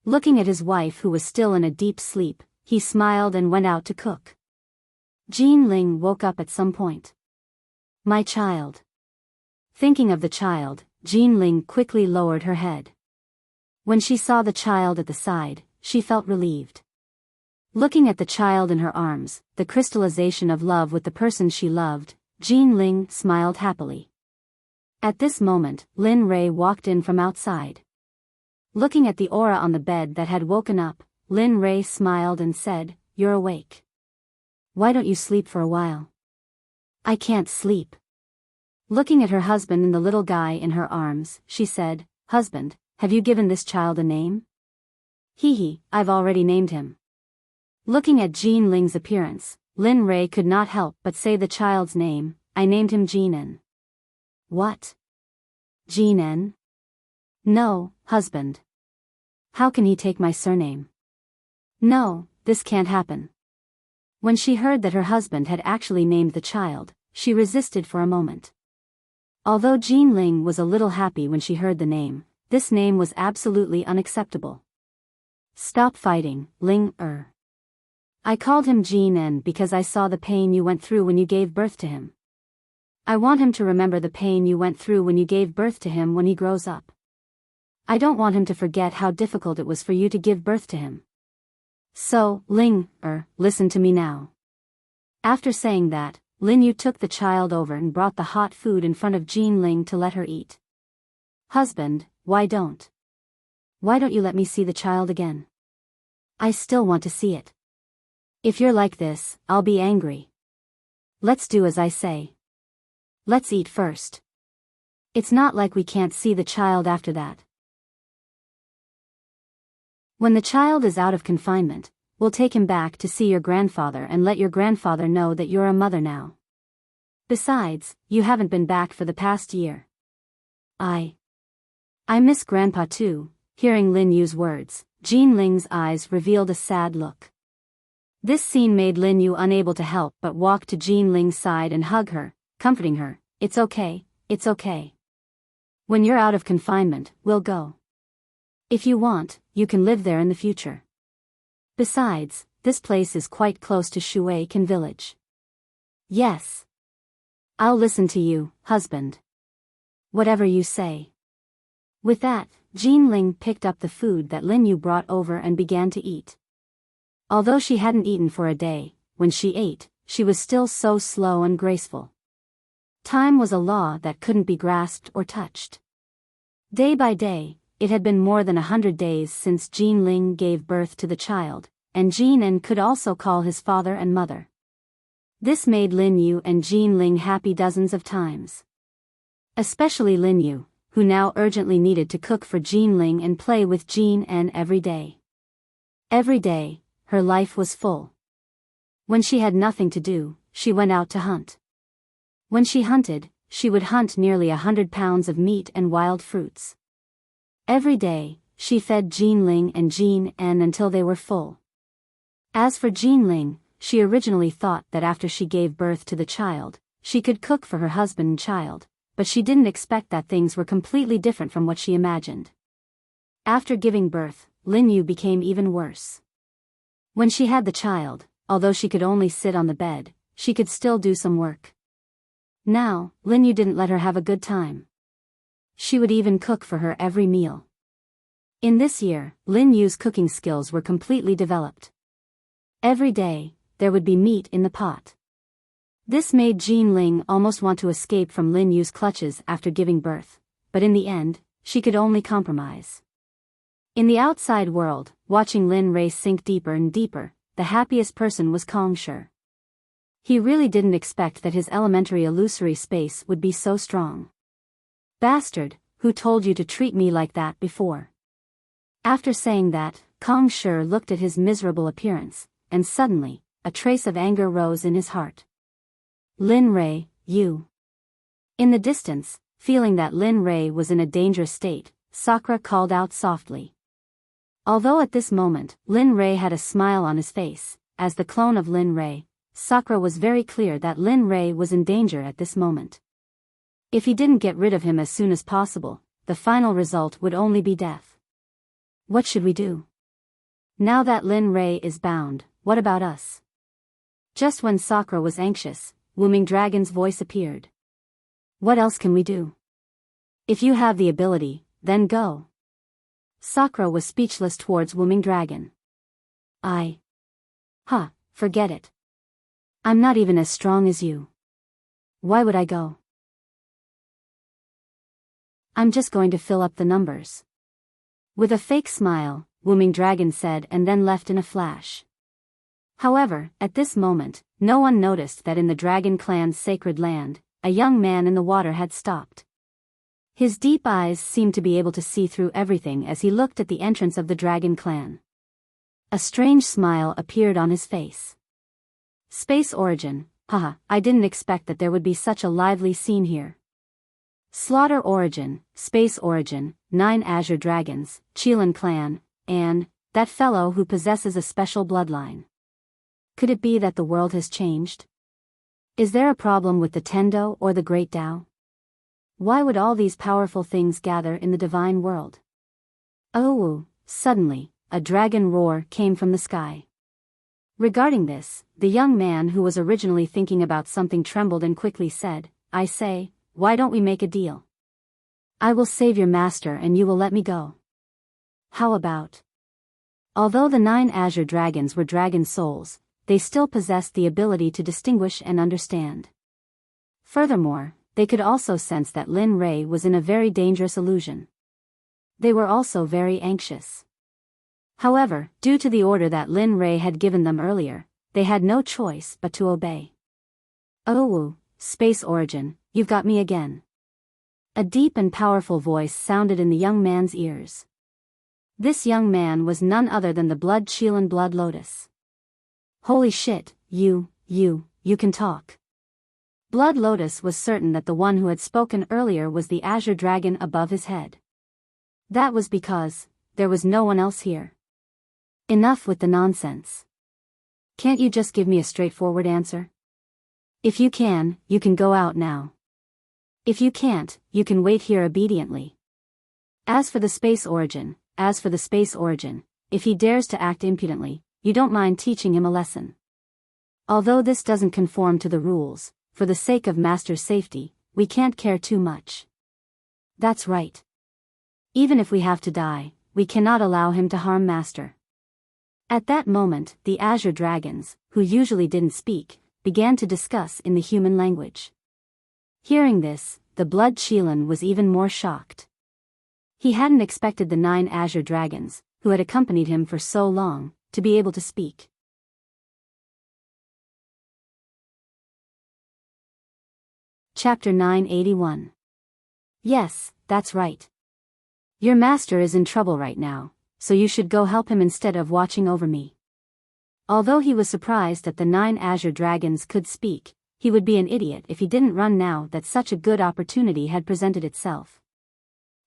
Looking at his wife who was still in a deep sleep, he smiled and went out to cook. Jean Ling woke up at some point. My child. Thinking of the child, Jean Ling quickly lowered her head. When she saw the child at the side, she felt relieved. Looking at the child in her arms, the crystallization of love with the person she loved, Jean Ling smiled happily. At this moment, Lin Ray walked in from outside. Looking at the aura on the bed that had woken up, Lin Ray smiled and said, "You're awake. Why don't you sleep for a while?" "I can't sleep." Looking at her husband and the little guy in her arms, she said, "Husband, have you given this child a name?" "Hee, I've already named him." Looking at Jean Ling's appearance, Lin Ray could not help but say the child's name. "I named him Jeanen." "What? Jeanen?" "No, husband. How can he take my surname?" "No, this can't happen." When she heard that her husband had actually named the child, she resisted for a moment. Although Jean Ling was a little happy when she heard the name, this name was absolutely unacceptable. "Stop fighting, Ling. I called him Jean because I saw the pain you went through when you gave birth to him. I want him to remember the pain you went through when you gave birth to him when he grows up. I don't want him to forget how difficult it was for you to give birth to him. So, Ling, listen to me now." After saying that, Lin Yu took the child over and brought the hot food in front of Jean Ling to let her eat. "Husband, why don't you let me see the child again? I still want to see it. If you're like this, I'll be angry. Let's do as I say. Let's eat first. It's not like we can't see the child after that. When the child is out of confinement, we'll take him back to see your grandfather and let your grandfather know that you're a mother now. Besides, you haven't been back for the past year. I miss Grandpa too." Hearing Lin Yu's words, Jean Ling's eyes revealed a sad look. This scene made Lin Yu unable to help but walk to Jean Ling's side and hug her, comforting her. It's okay, it's okay. When you're out of confinement, we'll go. If you want, you can live there in the future. Besides, this place is quite close to Shuaikan village. Yes. I'll listen to you, husband. Whatever you say. With that, Jean Ling picked up the food that Lin Yu brought over and began to eat. Although she hadn't eaten for a day, when she ate, she was still so slow and graceful. Time was a law that couldn't be grasped or touched. Day by day, it had been more than 100 days since Jean Ling gave birth to the child, and Jean En could also call his father and mother. This made Lin Yu and Jean Ling happy dozens of times. Especially Lin Yu, who now urgently needed to cook for Jean Ling and play with Jean En every day. Every day, her life was full. When she had nothing to do, she went out to hunt. When she hunted, she would hunt nearly 100 pounds of meat and wild fruits. Every day, she fed Jean Ling and Jean En until they were full. As for Jean Ling, she originally thought that after she gave birth to the child, she could cook for her husband and child, but she didn't expect that things were completely different from what she imagined. After giving birth, Lin Yu became even worse. When she had the child, although she could only sit on the bed, she could still do some work. Now, Lin Yu didn't let her have a good time. She would even cook for her every meal. In this year, Lin Yu's cooking skills were completely developed. Every day, there would be meat in the pot. This made Jean Ling almost want to escape from Lin Yu's clutches after giving birth, but in the end, she could only compromise. In the outside world, watching Lin Ray sink deeper and deeper, the happiest person was Kong Shi. He really didn't expect that his elementary illusory space would be so strong. Bastard, who told you to treat me like that before? After saying that, Kong Shi looked at his miserable appearance, and suddenly, a trace of anger rose in his heart. Lin Ray, you. In the distance, feeling that Lin Ray was in a dangerous state, Sakura called out softly. Although at this moment, Lin Ray had a smile on his face, as the clone of Lin Ray, Sakura was very clear that Lin Ray was in danger at this moment. If he didn't get rid of him as soon as possible, the final result would only be death. What should we do? Now that Lin Ray is bound, what about us? Just when Sakura was anxious, Wooming Dragon's voice appeared. What else can we do? If you have the ability, then go. Sakura was speechless towards Wooming Dragon. Forget it. I'm not even as strong as you. Why would I go? I'm just going to fill up the numbers. With a fake smile, Wooming Dragon said and then left in a flash. However, at this moment, no one noticed that in the Dragon Clan's sacred land, a young man in the water had stopped. His deep eyes seemed to be able to see through everything as he looked at the entrance of the Dragon Clan. A strange smile appeared on his face. Space origin, I didn't expect that there would be such a lively scene here. Slaughter origin, space origin, 9 azure dragons, Qilin clan, and that fellow who possesses a special bloodline. Could it be that the world has changed? Is there a problem with the Tendo or the Great Tao? Why would all these powerful things gather in the divine world? Suddenly, a dragon roar came from the sky. Regarding this, the young man who was originally thinking about something trembled and quickly said, I say, why don't we make a deal? I will save your master and you will let me go. How about? Although the 9 azure dragons were dragon souls, they still possessed the ability to distinguish and understand. Furthermore, they could also sense that Lin Ray was in a very dangerous illusion. They were also very anxious. However, due to the order that Lin Ray had given them earlier, they had no choice but to obey. Space origin, you've got me again. A deep and powerful voice sounded in the young man's ears. This young man was none other than the Blood Qilin Blood Lotus. Holy shit, you can talk. Blood Lotus was certain that the one who had spoken earlier was the azure dragon above his head. That was because there was no one else here. Enough with the nonsense. Can't you just give me a straightforward answer? If you can go out now. If you can't, you can wait here obediently. As for the space origin, if he dares to act impudently, you don't mind teaching him a lesson. Although this doesn't conform to the rules, for the sake of Master's safety, we can't care too much. That's right. Even if we have to die, we cannot allow him to harm Master. At that moment, the Azure Dragons, who usually didn't speak, began to discuss in the human language. Hearing this, the Blood Qilin was even more shocked. He hadn't expected the 9 Azure Dragons, who had accompanied him for so long, to be able to speak. Chapter 981. Yes, that's right. Your master is in trouble right now, so you should go help him instead of watching over me. Although he was surprised that the 9 Azure Dragons could speak, he would be an idiot if he didn't run now that such a good opportunity had presented itself.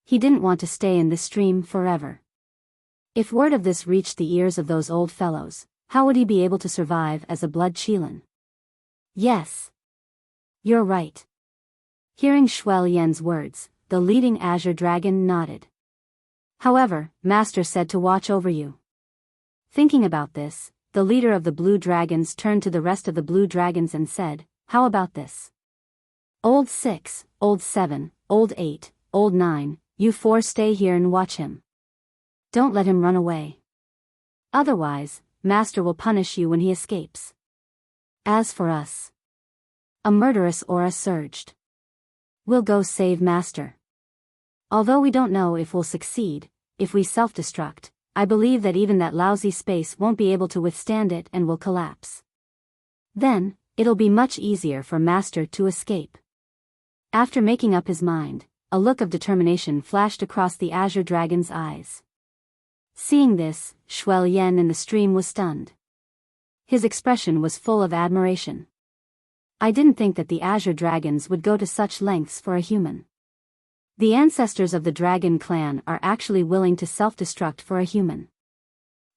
He didn't want to stay in this stream forever. If word of this reached the ears of those old fellows, how would he be able to survive as a Blood Qilin? Yes. You're right. Hearing Shuel Yen's words, the leading Azure Dragon nodded. However, Master said to watch over you. Thinking about this, the leader of the Blue Dragons turned to the rest of the Blue Dragons and said, how about this? Old 6, Old 7, Old 8, Old 9, you 4 stay here and watch him. Don't let him run away. Otherwise, Master will punish you when he escapes. As for us. A murderous aura surged. We'll go save Master. Although we don't know if we'll succeed, if we self-destruct, I believe that even that lousy space won't be able to withstand it and will collapse. Then, it'll be much easier for Master to escape. After making up his mind, a look of determination flashed across the Azure Dragon's eyes. Seeing this, Shuel Yen in the stream was stunned. His expression was full of admiration. I didn't think that the Azure Dragons would go to such lengths for a human. The ancestors of the Dragon Clan are actually willing to self-destruct for a human.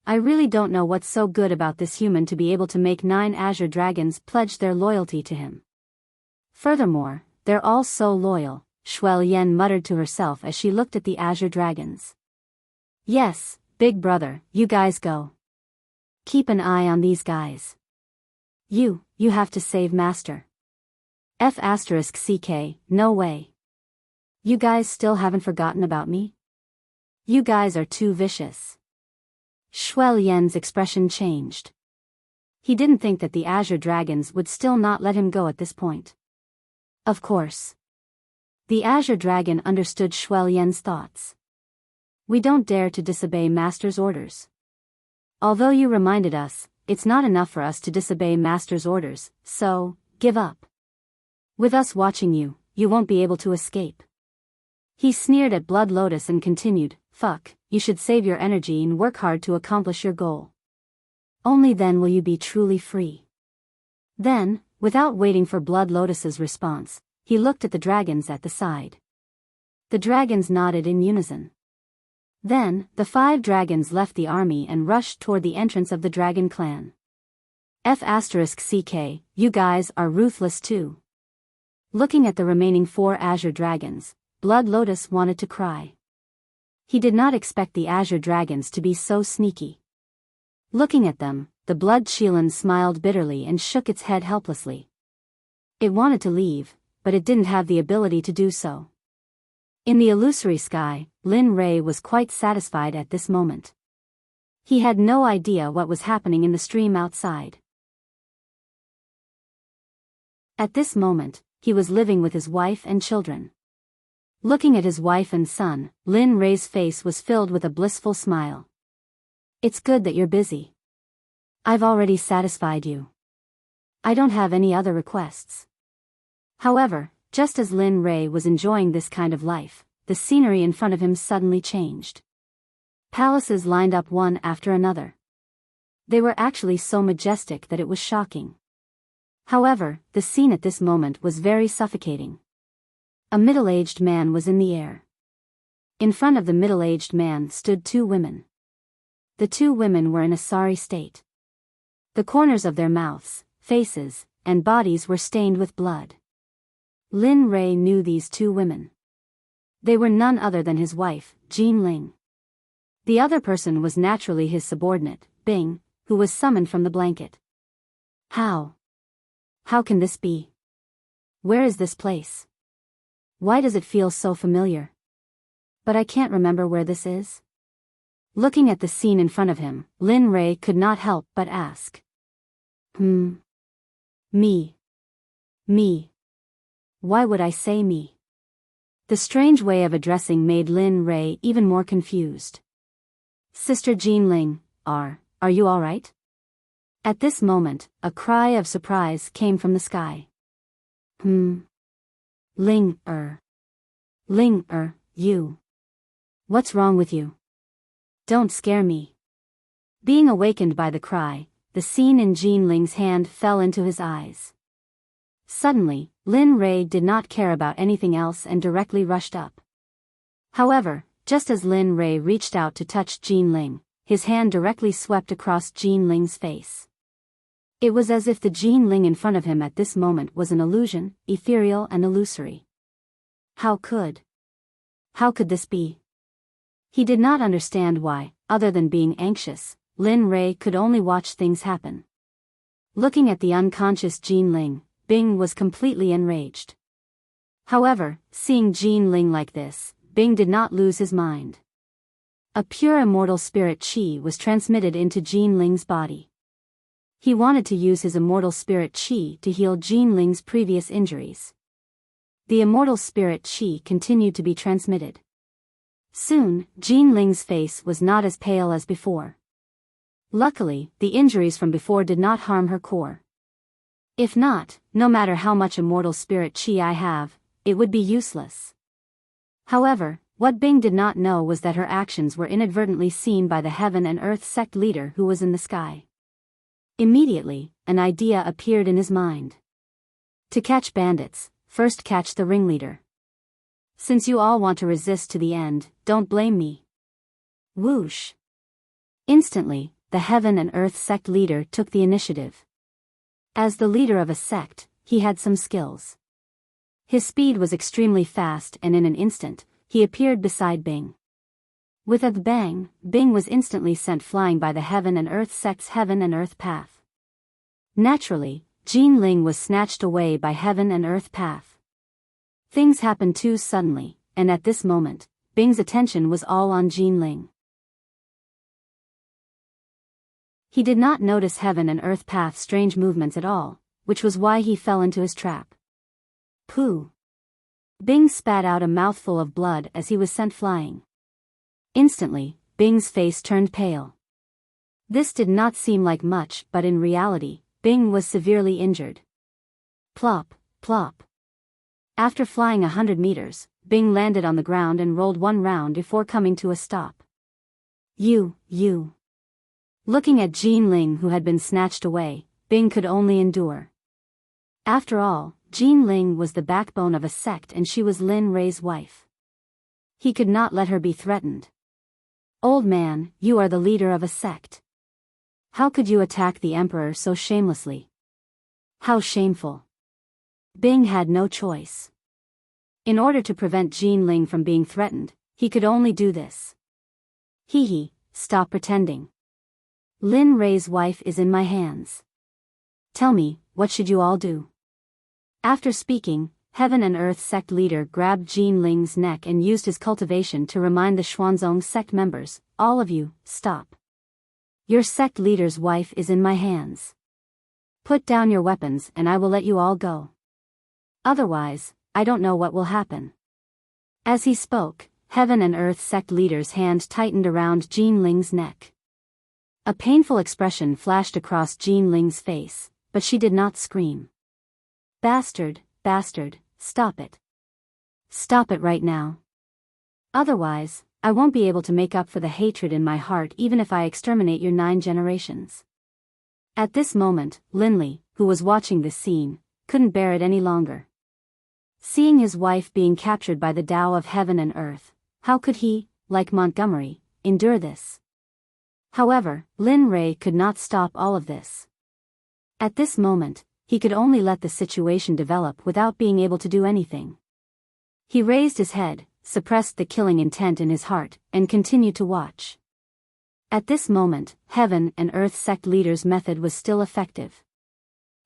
I really don't know what's so good about this human to be able to make 9 Azure Dragons pledge their loyalty to him. Furthermore, they're all so loyal, Shuel Yen muttered to herself as she looked at the Azure Dragons. Yes, big brother, you guys go. Keep an eye on these guys. You have to save Master. F***ck, no way. You guys still haven't forgotten about me? You guys are too vicious. Shuel Yen's expression changed. He didn't think that the Azure Dragons would still not let him go at this point. Of course. The Azure Dragon understood Shuel Yen's thoughts. We don't dare to disobey Master's orders. Although you reminded us, it's not enough for us to disobey Master's orders, so, give up. With us watching you, you won't be able to escape. He sneered at Blood Lotus and continued, fuck, you should save your energy and work hard to accomplish your goal. Only then will you be truly free. Then, without waiting for Blood Lotus's response, he looked at the dragons at the side. The dragons nodded in unison. Then, the 5 dragons left the army and rushed toward the entrance of the Dragon Clan. F***ck, you guys are ruthless too. Looking at the remaining 4 Azure Dragons, Blood Lotus wanted to cry. He did not expect the Azure Dragons to be so sneaky. Looking at them, the Blood Qilin smiled bitterly and shook its head helplessly. It wanted to leave, but it didn't have the ability to do so. In the illusory sky, Lin Rei was quite satisfied at this moment. He had no idea what was happening in the stream outside. At this moment, he was living with his wife and children. Looking at his wife and son, Lin Rei's face was filled with a blissful smile. It's good that you're busy. I've already satisfied you. I don't have any other requests. However, just as Lin Rei was enjoying this kind of life, the scenery in front of him suddenly changed. Palaces lined up one after another. They were actually so majestic that it was shocking. However, the scene at this moment was very suffocating. A middle-aged man was in the air. In front of the middle-aged man stood 2 women. The 2 women were in a sorry state. The corners of their mouths, faces, and bodies were stained with blood. Lin Rei knew these two women. They were none other than his wife, Jean Ling. The other person was naturally his subordinate, Bing, who was summoned from the blanket. How? How can this be? Where is this place? Why does it feel so familiar? But I can't remember where this is. Looking at the scene in front of him, Lin Rei could not help but ask. Me. Why would I say me? The strange way of addressing made Lin Rei even more confused. Sister Jean Ling, are you all right? At this moment, a cry of surprise came from the sky. Ling, you. What's wrong with you? Don't scare me. Being awakened by the cry, the scene in Jean Ling's hand fell into his eyes. Suddenly, Lin Rei did not care about anything else and directly rushed up. However, just as Lin Rei reached out to touch Jean Ling, his hand directly swept across Jean Ling's face. It was as if the Jean Ling in front of him at this moment was an illusion, ethereal and illusory. How could this be? He did not understand why, other than being anxious, Lin Rei could only watch things happen. Looking at the unconscious Jean Ling, Bing was completely enraged. However, seeing Jean Ling like this, Bing did not lose his mind. A pure immortal spirit chi was transmitted into Jean Ling's body. He wanted to use his immortal spirit chi to heal Jean Ling's previous injuries. The immortal spirit chi continued to be transmitted. Soon, Jean Ling's face was not as pale as before. Luckily, the injuries from before did not harm her core. If not, no matter how much immortal spirit chi I have, it would be useless. However, what Bing did not know was that her actions were inadvertently seen by the Heaven and Earth Sect leader who was in the sky. Immediately, an idea appeared in his mind. To catch bandits, first catch the ringleader. Since you all want to resist to the end, don't blame me. Whoosh! Instantly, the Heaven and Earth Sect leader took the initiative. As the leader of a sect, he had some skills. His speed was extremely fast and in an instant, he appeared beside Bing. With a bang, Bing was instantly sent flying by the Heaven and Earth Sect's Heaven and Earth Path. Naturally, Jean Ling was snatched away by Heaven and Earth Path. Things happened too suddenly, and at this moment, Bing's attention was all on Jean Ling. He did not notice Heaven and Earth Path's strange movements at all, which was why he fell into his trap. Pooh! Bing spat out a mouthful of blood as he was sent flying. Instantly, Bing's face turned pale. This did not seem like much, but in reality, Bing was severely injured. Plop, plop. After flying 100 meters, Bing landed on the ground and rolled one round before coming to a stop. You. Looking at Jean Ling who had been snatched away, Bing could only endure. After all, Jean Ling was the backbone of a sect and she was Lin Rei's wife. He could not let her be threatened. Old man, you are the leader of a sect. How could you attack the emperor so shamelessly? How shameful. Bing had no choice. In order to prevent Jean Ling from being threatened, he could only do this. Stop pretending. Lin Rei's wife is in my hands. Tell me, what should you all do? After speaking, Heaven and Earth Sect leader grabbed Jean Ling's neck and used his cultivation to remind the Xuanzong Sect members, all of you, stop. Your sect leader's wife is in my hands. Put down your weapons and I will let you all go. Otherwise, I don't know what will happen. As he spoke, Heaven and Earth Sect leader's hand tightened around Jean Ling's neck. A painful expression flashed across Jean Ling's face, but she did not scream. Bastard, stop it. Stop it right now. Otherwise, I won't be able to make up for the hatred in my heart even if I exterminate your 9 generations. At this moment, Linley, who was watching this scene, couldn't bear it any longer. Seeing his wife being captured by the Tao of Heaven and Earth, how could he, like Montgomery, endure this? However, Lin Rei could not stop all of this. At this moment, he could only let the situation develop without being able to do anything. He raised his head, suppressed the killing intent in his heart, and continued to watch. At this moment, Heaven and Earth Sect leader's method was still effective.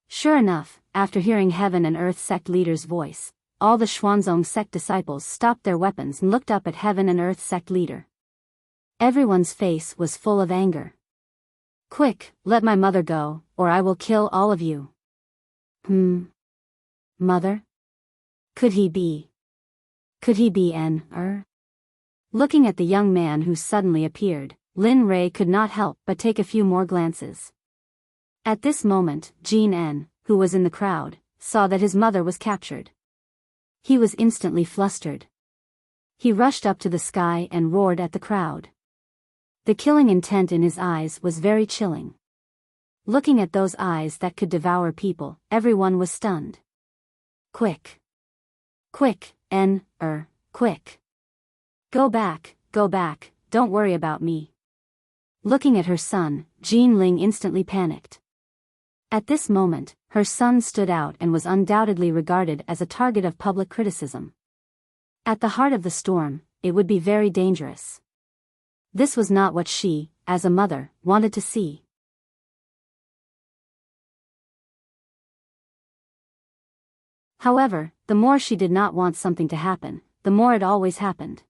Sure enough, after hearing Heaven and Earth Sect leader's voice, all the Xuanzong Sect disciples stopped their weapons and looked up at Heaven and Earth Sect leader. Everyone's face was full of anger. Quick, let my mother go, or I will kill all of you. Mother? Could he be N.R.? Looking at the young man who suddenly appeared, Lin Rei could not help but take a few more glances. At this moment, Jean N., who was in the crowd, saw that his mother was captured. He was instantly flustered. He rushed up to the sky and roared at the crowd. The killing intent in his eyes was very chilling. Looking at those eyes that could devour people, everyone was stunned. Quick! Quick, N.R., quick! Go back, don't worry about me. Looking at her son, Jean Ling instantly panicked. At this moment, her son stood out and was undoubtedly regarded as a target of public criticism. At the heart of the storm, it would be very dangerous. This was not what she, as a mother, wanted to see. However, the more she did not want something to happen, the more it always happened.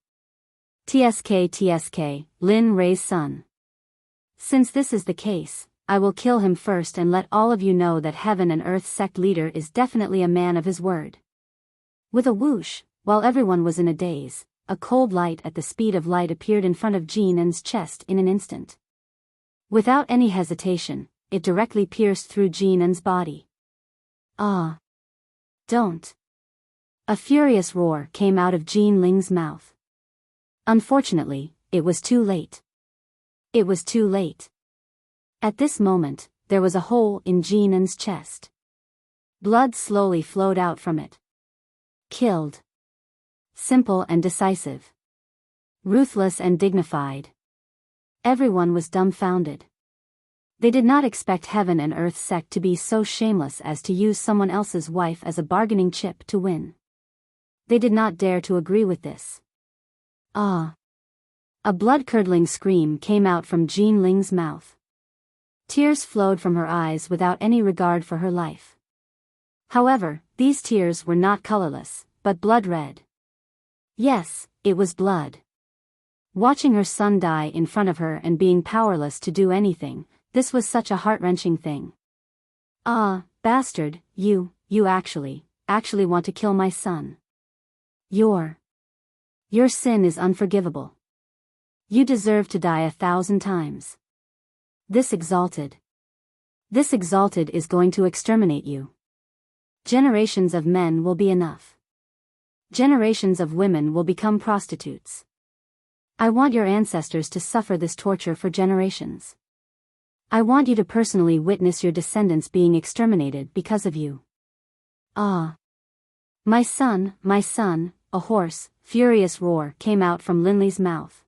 TSK, Lin Rei's son. Since this is the case, I will kill him first and let all of you know that Heaven and Earth Sect leader is definitely a man of his word. With a whoosh, while everyone was in a daze, a cold light at the speed of light appeared in front of Jean N's chest in an instant. Without any hesitation, it directly pierced through Jean N's body. Ah! Don't! A furious roar came out of Jean Ling's mouth. Unfortunately, it was too late. It was too late. At this moment, there was a hole in Jean N's chest. Blood slowly flowed out from it. Killed. Simple and decisive. Ruthless and dignified. Everyone was dumbfounded. They did not expect Heaven and Earth Sect to be so shameless as to use someone else's wife as a bargaining chip to win. They did not dare to agree with this. Ah! A blood-curdling scream came out from Jean Ling's mouth. Tears flowed from her eyes without any regard for her life. However, these tears were not colorless, but blood-red. Yes, it was blood. Watching her son die in front of her and being powerless to do anything, this was such a heart-wrenching thing. Ah, bastard, you actually want to kill my son. Your sin is unforgivable. You deserve to die 1,000 times. This exalted is going to exterminate you. Generations of men will be enough. Generations of women will become prostitutes. I want your ancestors to suffer this torture for generations. I want you to personally witness your descendants being exterminated because of you. Ah! My son, a hoarse, furious roar came out from Linley's mouth.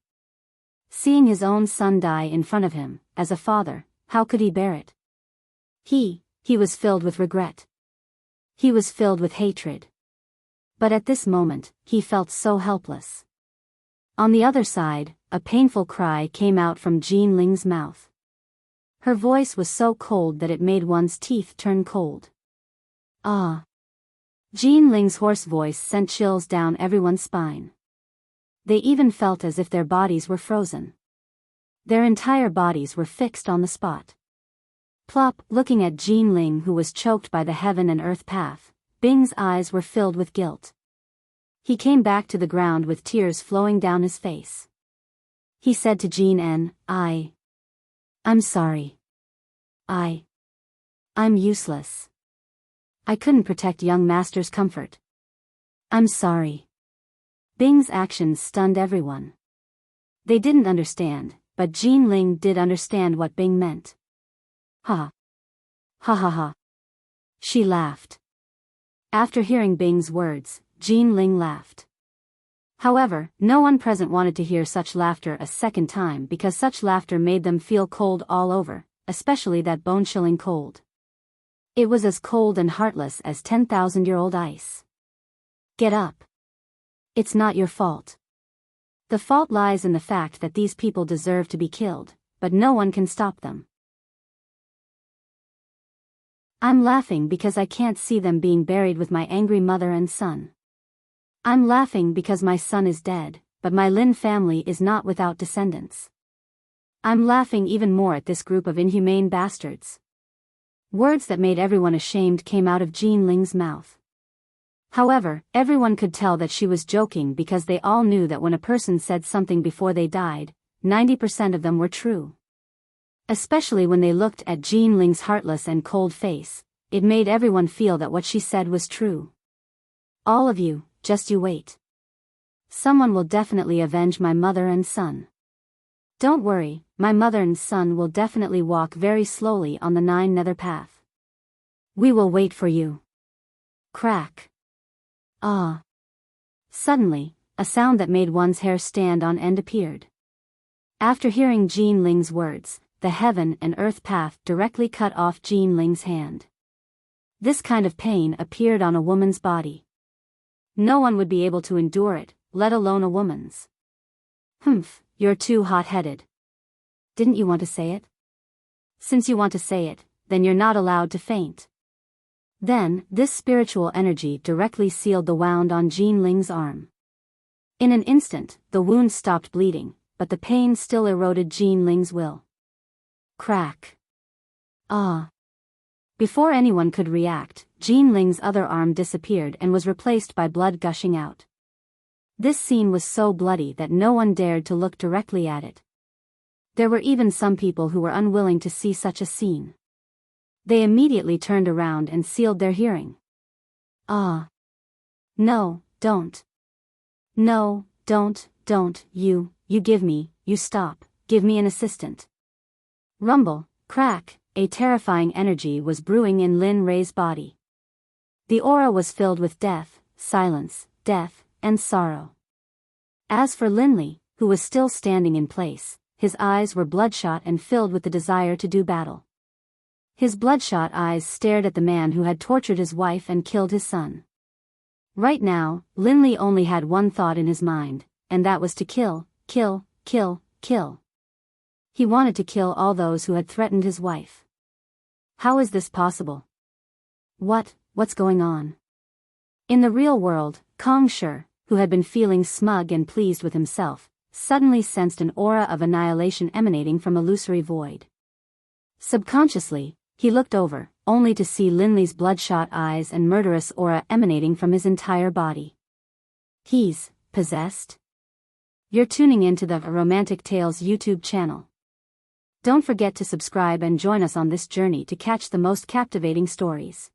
Seeing his own son die in front of him, as a father, how could he bear it? He was filled with regret. He was filled with hatred. But at this moment, he felt so helpless. On the other side, a painful cry came out from Jean Ling's mouth. Her voice was so cold that it made one's teeth turn cold. Ah! Jean Ling's hoarse voice sent chills down everyone's spine. They even felt as if their bodies were frozen. Their entire bodies were fixed on the spot. Plop, looking at Jean Ling who was choked by the heaven and earth path, Bing's eyes were filled with guilt. He came back to the ground with tears flowing down his face. He said to Jean N, I'm sorry. I'm useless. I couldn't protect young master's comfort. I'm sorry. Bing's actions stunned everyone. They didn't understand, but Jean Ling did understand what Bing meant. Ha. Ha ha ha. She laughed. After hearing Bing's words, Jean Ling laughed. However, no one present wanted to hear such laughter a second time because such laughter made them feel cold all over, especially that bone-chilling cold. It was as cold and heartless as 10,000-year-old ice. Get up. It's not your fault. The fault lies in the fact that these people deserve to be killed, but no one can stop them. I'm laughing because I can't see them being buried with my angry mother and son. I'm laughing because my son is dead, but my Lin family is not without descendants. I'm laughing even more at this group of inhumane bastards. Words that made everyone ashamed came out of Jean Ling's mouth. However, everyone could tell that she was joking because they all knew that when a person said something before they died, 90% of them were true. Especially when they looked at Jean Ling's heartless and cold face, it made everyone feel that what she said was true. All of you, just you wait. Someone will definitely avenge my mother and son. Don't worry, my mother and son will definitely walk very slowly on the 9 nether path. We will wait for you. Crack. Ah. Suddenly, a sound that made one's hair stand on end appeared. After hearing Jean Ling's words, the heaven and earth path directly cut off Jean Ling's hand. This kind of pain appeared on a woman's body. No one would be able to endure it, let alone a woman's. Humph, you're too hot-headed. Didn't you want to say it? Since you want to say it, then you're not allowed to faint. Then, this spiritual energy directly sealed the wound on Jean Ling's arm. In an instant, the wound stopped bleeding, but the pain still eroded Jean Ling's will. Crack. Ah. Before anyone could react, Jean Ling's other arm disappeared and was replaced by blood gushing out. This scene was so bloody that no one dared to look directly at it. There were even some people who were unwilling to see such a scene. They immediately turned around and sealed their hearing. Ah. No, don't. No, don't, you give me, you stop, give me an assistant. Rumble, crack, a terrifying energy was brewing in Lin Rei's body. The aura was filled with death, silence, death, and sorrow. As for Linley, who was still standing in place, his eyes were bloodshot and filled with the desire to do battle. His bloodshot eyes stared at the man who had tortured his wife and killed his son. Right now, Linley only had one thought in his mind, and that was to kill. He wanted to kill all those who had threatened his wife. How is this possible? What's going on? In the real world, Kong Shi, who had been feeling smug and pleased with himself, suddenly sensed an aura of annihilation emanating from illusory void. Subconsciously, he looked over, only to see Linley's bloodshot eyes and murderous aura emanating from his entire body. He's possessed? You're tuning into the Romantic Tales YouTube channel. Don't forget to subscribe and join us on this journey to catch the most captivating stories.